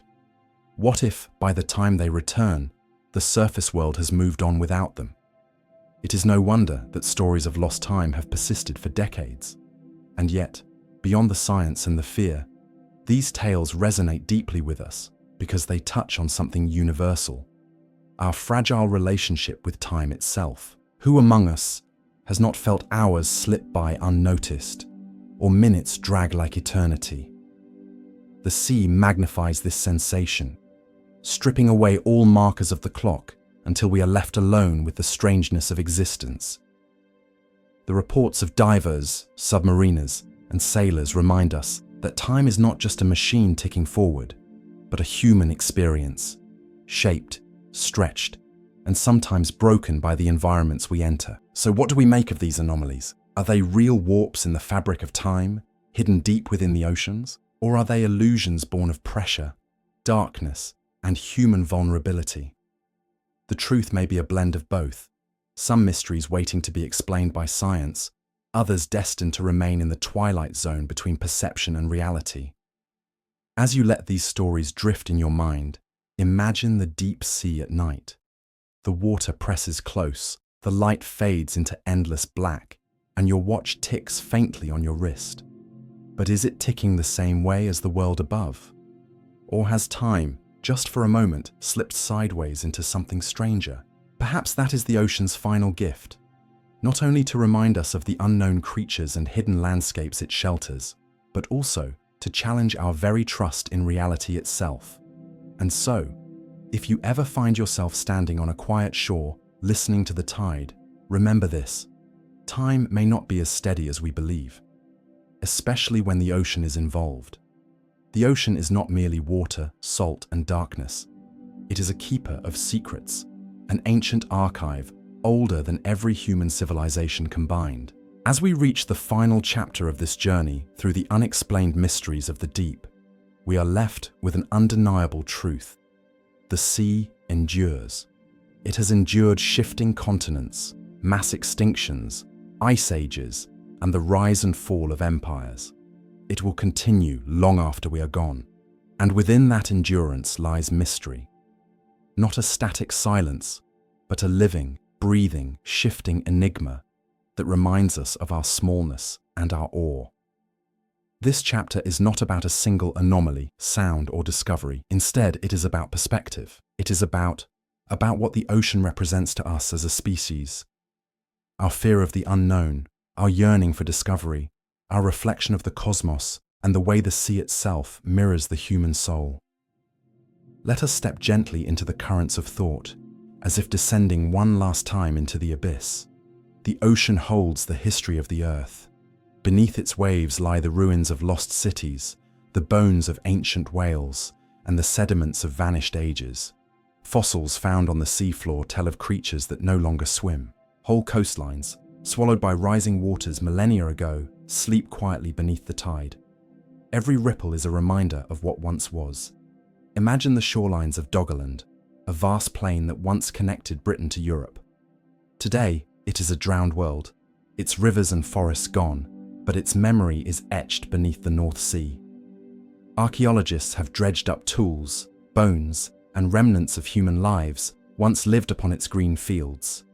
What if, by the time they return, the surface world has moved on without them? It is no wonder that stories of lost time have persisted for decades. And yet, beyond the science and the fear, these tales resonate deeply with us because they touch on something universal: our fragile relationship with time itself. Who among us has not felt hours slip by unnoticed, or minutes drag like eternity? The sea magnifies this sensation, stripping away all markers of the clock until we are left alone with the strangeness of existence. The reports of divers, submariners, and sailors remind us that time is not just a machine ticking forward, but a human experience, shaped, stretched, and sometimes broken by the environments we enter. So what do we make of these anomalies? Are they real warps in the fabric of time, hidden deep within the oceans? Or are they illusions born of pressure, darkness, and human vulnerability? The truth may be a blend of both, some mysteries waiting to be explained by science, others destined to remain in the twilight zone between perception and reality. As you let these stories drift in your mind, imagine the deep sea at night. The water presses close, the light fades into endless black, and your watch ticks faintly on your wrist. But is it ticking the same way as the world above? Or has time, just for a moment, slipped sideways into something stranger? Perhaps that is the ocean's final gift, not only to remind us of the unknown creatures and hidden landscapes it shelters, but also to challenge our very trust in reality itself. And so, if you ever find yourself standing on a quiet shore, listening to the tide, remember this: time may not be as steady as we believe, especially when the ocean is involved. The ocean is not merely water, salt, and darkness. It is a keeper of secrets, an ancient archive older than every human civilization combined. As we reach the final chapter of this journey through the unexplained mysteries of the deep, we are left with an undeniable truth. The sea endures. It has endured shifting continents, mass extinctions, ice ages, and the rise and fall of empires. It will continue long after we are gone. And within that endurance lies mystery. Not a static silence, but a living, breathing, shifting enigma that reminds us of our smallness and our awe. This chapter is not about a single anomaly, sound, or discovery. Instead, it is about perspective. It is about what the ocean represents to us as a species. Our fear of the unknown, our yearning for discovery, our reflection of the cosmos, and the way the sea itself mirrors the human soul. Let us step gently into the currents of thought, as if descending one last time into the abyss. The ocean holds the history of the earth. Beneath its waves lie the ruins of lost cities, the bones of ancient whales, and the sediments of vanished ages. Fossils found on the seafloor tell of creatures that no longer swim. Whole coastlines, swallowed by rising waters millennia ago, sleep quietly beneath the tide. Every ripple is a reminder of what once was. Imagine the shorelines of Doggerland, a vast plain that once connected Britain to Europe. Today, it is a drowned world, its rivers and forests gone, but its memory is etched beneath the North Sea. Archaeologists have dredged up tools, bones, and remnants of human lives once lived upon its green fields.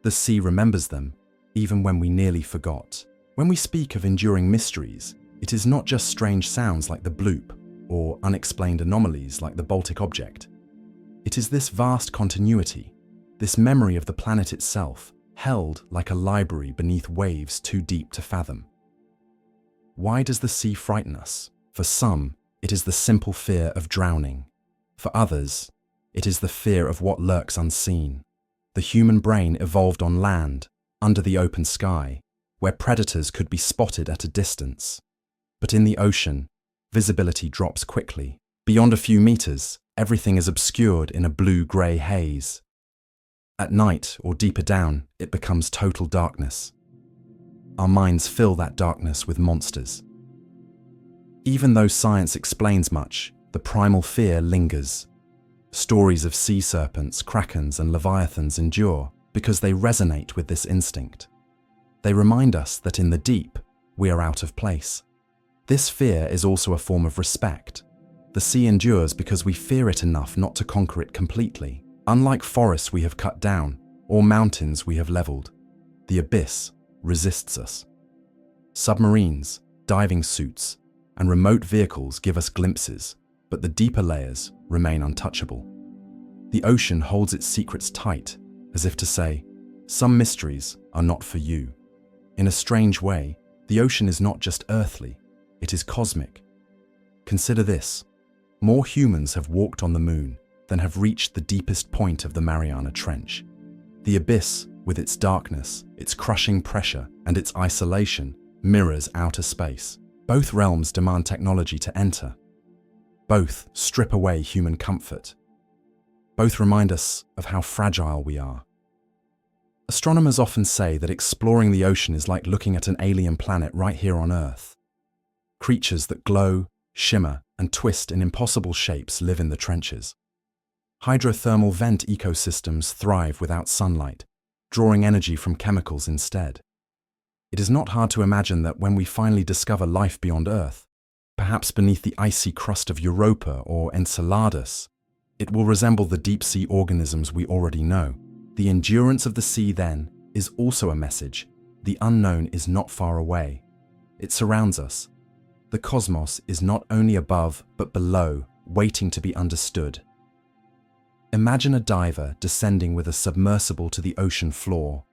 The sea remembers them, even when we nearly forgot. When we speak of enduring mysteries, it is not just strange sounds like the bloop, or unexplained anomalies like the Baltic object. It is this vast continuity, this memory of the planet itself, held like a library beneath waves too deep to fathom. Why does the sea frighten us? For some, it is the simple fear of drowning. For others, It is the fear of what lurks unseen. The human brain evolved on land, under the open sky, where predators could be spotted at a distance. But in the ocean, visibility drops quickly. Beyond a few meters, everything is obscured in a blue-grey haze. At night, or deeper down, it becomes total darkness. Our minds fill that darkness with monsters. Even though science explains much, the primal fear lingers. Stories of sea serpents, krakens, and leviathans endure because they resonate with this instinct. They remind us that in the deep, we are out of place. This fear is also a form of respect. The sea endures because we fear it enough not to conquer it completely. Unlike forests we have cut down, or mountains we have leveled, the abyss resists us. Submarines, diving suits, and remote vehicles give us glimpses, but the deeper layers remain untouchable. The ocean holds its secrets tight, as if to say, some mysteries are not for you. In a strange way, the ocean is not just earthly, it is cosmic. Consider this: more humans have walked on the moon than have reached the deepest point of the Mariana Trench. The abyss, with its darkness, its crushing pressure, and its isolation, mirrors outer space. Both realms demand technology to enter. Both strip away human comfort. Both remind us of how fragile we are. Astronomers often say that exploring the ocean is like looking at an alien planet right here on Earth. Creatures that glow, shimmer, and twist in impossible shapes live in the trenches. Hydrothermal vent ecosystems thrive without sunlight, drawing energy from chemicals instead. It is not hard to imagine that when we finally discover life beyond Earth, perhaps beneath the icy crust of Europa or Enceladus, it will resemble the deep-sea organisms we already know. The endurance of the sea, then, is also a message. The unknown is not far away. It surrounds us. The cosmos is not only above, but below, waiting to be understood. Imagine a diver descending with a submersible to the ocean floor.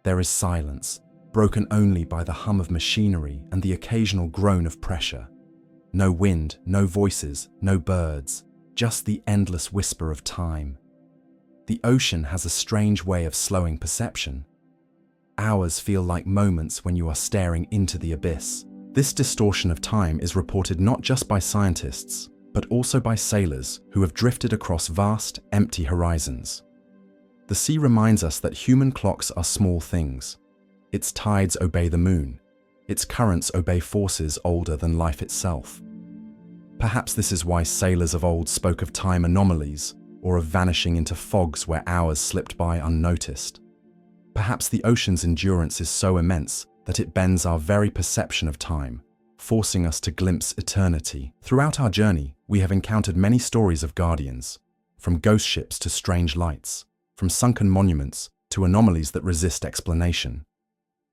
There is silence, broken only by the hum of machinery and the occasional groan of pressure. No wind, no voices, no birds, just the endless whisper of time. The ocean has a strange way of slowing perception. Hours feel like moments when you are staring into the abyss. This distortion of time is reported not just by scientists, but also by sailors who have drifted across vast, empty horizons. The sea reminds us that human clocks are small things. Its tides obey the moon. Its currents obey forces older than life itself. Perhaps this is why sailors of old spoke of time anomalies, or of vanishing into fogs where hours slipped by unnoticed. Perhaps the ocean's endurance is so immense that it bends our very perception of time, forcing us to glimpse eternity. Throughout our journey, we have encountered many stories of guardians, from ghost ships to strange lights, from sunken monuments to anomalies that resist explanation.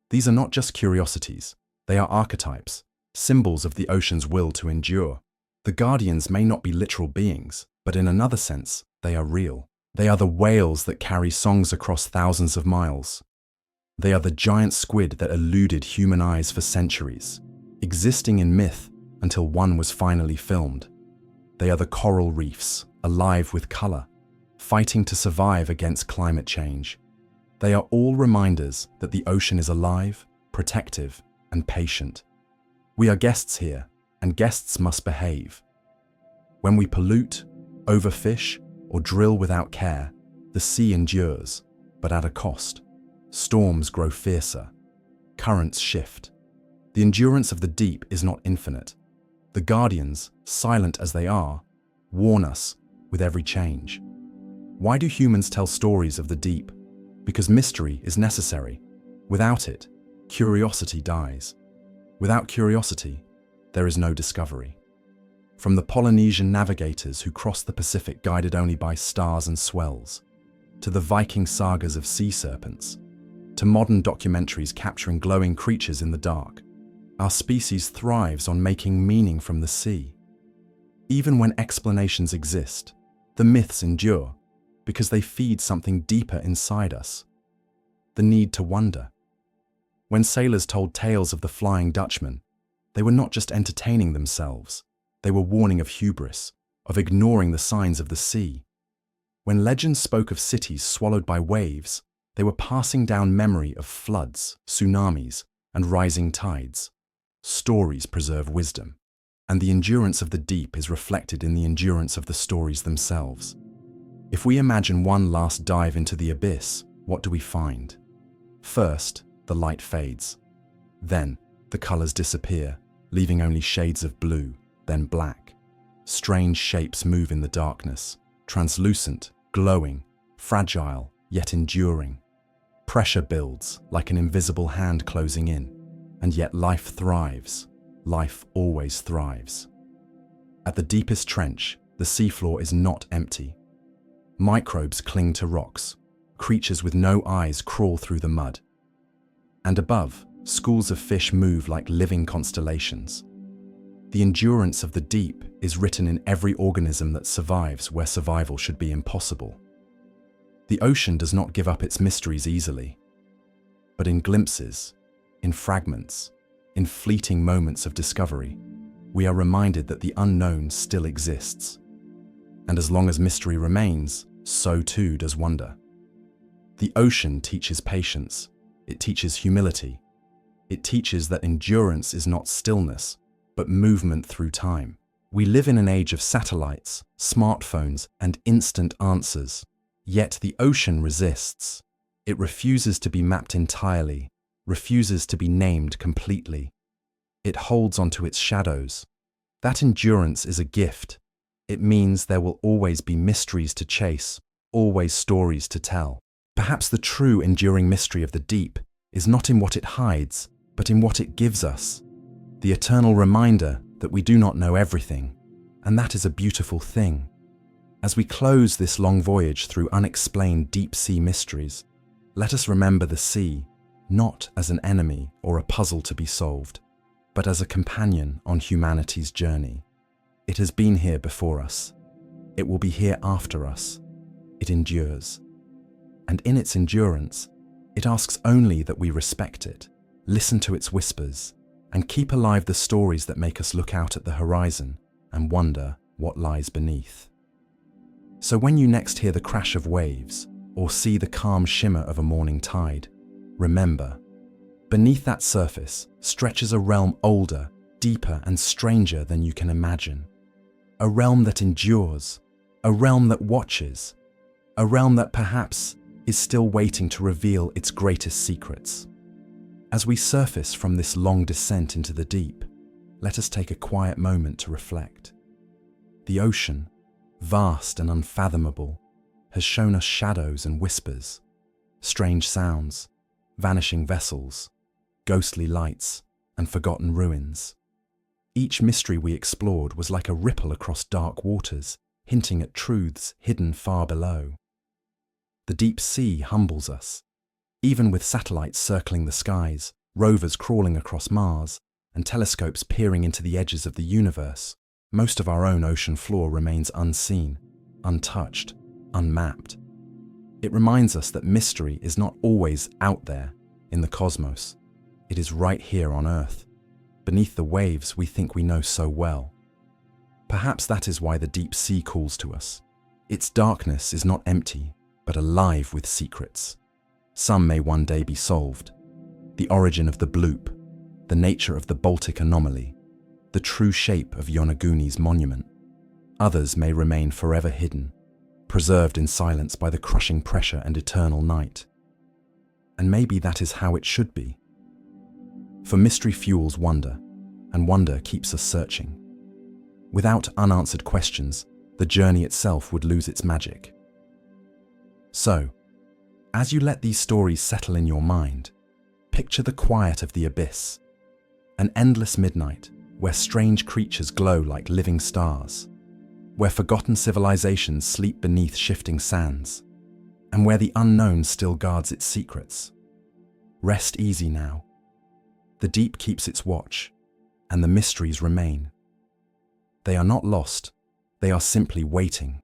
These are not just curiosities, they are archetypes, symbols of the ocean's will to endure. The guardians may not be literal beings, but in another sense, they are real. They are the whales that carry songs across thousands of miles. They are the giant squid that eluded human eyes for centuries, existing in myth until one was finally filmed. They are the coral reefs, alive with color, fighting to survive against climate change. They are all reminders that the ocean is alive, protective, and patient. We are guests here, and guests must behave. When we pollute, overfish, or drill without care, the sea endures, but at a cost. Storms grow fiercer. Currents shift. The endurance of the deep is not infinite. The guardians, silent as they are, warn us with every change. Why do humans tell stories of the deep? Because mystery is necessary. Without it, curiosity dies. Without curiosity, there is no discovery. From the Polynesian navigators who crossed the Pacific guided only by stars and swells, to the Viking sagas of sea serpents, to modern documentaries capturing glowing creatures in the dark, our species thrives on making meaning from the sea. Even when explanations exist, the myths endure because they feed something deeper inside us, the need to wonder. When sailors told tales of the Flying Dutchman, they were not just entertaining themselves, they were warning of hubris, of ignoring the signs of the sea. When legends spoke of cities swallowed by waves, they were passing down memory of floods, tsunamis, and rising tides. Stories preserve wisdom, and the endurance of the deep is reflected in the endurance of the stories themselves. If we imagine one last dive into the abyss, what do we find? First, the light fades. Then, the colors disappear, leaving only shades of blue, then black. Strange shapes move in the darkness, translucent, glowing, fragile, yet enduring. Pressure builds, like an invisible hand closing in, and yet life thrives. Life always thrives. At the deepest trench, the seafloor is not empty. Microbes cling to rocks. Creatures with no eyes crawl through the mud. And above, schools of fish move like living constellations. The endurance of the deep is written in every organism that survives where survival should be impossible. The ocean does not give up its mysteries easily, but in glimpses, in fragments, in fleeting moments of discovery, we are reminded that the unknown still exists. And as long as mystery remains, so too does wonder. The ocean teaches patience, it teaches humility, it teaches that endurance is not stillness, but movement through time. We live in an age of satellites, smartphones, and instant answers. Yet the ocean resists. It refuses to be mapped entirely, refuses to be named completely. It holds onto its shadows. That endurance is a gift. It means there will always be mysteries to chase, always stories to tell. Perhaps the true enduring mystery of the deep is not in what it hides, but in what it gives us. The eternal reminder that we do not know everything, and that is a beautiful thing. As we close this long voyage through unexplained deep-sea mysteries, let us remember the sea not as an enemy or a puzzle to be solved, but as a companion on humanity's journey. It has been here before us. It will be here after us. It endures. And in its endurance, it asks only that we respect it, listen to its whispers, and keep alive the stories that make us look out at the horizon and wonder what lies beneath. So when you next hear the crash of waves or see the calm shimmer of a morning tide, remember, beneath that surface stretches a realm older, deeper, and stranger than you can imagine. A realm that endures, a realm that watches, a realm that perhaps is still waiting to reveal its greatest secrets. As we surface from this long descent into the deep, let us take a quiet moment to reflect. The ocean, vast and unfathomable, has shown us shadows and whispers, strange sounds, vanishing vessels, ghostly lights, and forgotten ruins. Each mystery we explored was like a ripple across dark waters, hinting at truths hidden far below. The deep sea humbles us. Even with satellites circling the skies, rovers crawling across Mars, and telescopes peering into the edges of the universe, most of our own ocean floor remains unseen, untouched, unmapped. It reminds us that mystery is not always out there in the cosmos. It is right here on Earth, beneath the waves we think we know so well. Perhaps that is why the deep sea calls to us. Its darkness is not empty, but alive with secrets. Some may one day be solved. The origin of the bloop, the nature of the Baltic anomaly, the true shape of Yonaguni's monument. Others may remain forever hidden, preserved in silence by the crushing pressure and eternal night. And maybe that is how it should be. For mystery fuels wonder, and wonder keeps us searching. Without unanswered questions, the journey itself would lose its magic. So, as you let these stories settle in your mind, picture the quiet of the abyss, an endless midnight where strange creatures glow like living stars, where forgotten civilizations sleep beneath shifting sands, and where the unknown still guards its secrets. Rest easy now. The deep keeps its watch, and the mysteries remain. They are not lost, they are simply waiting.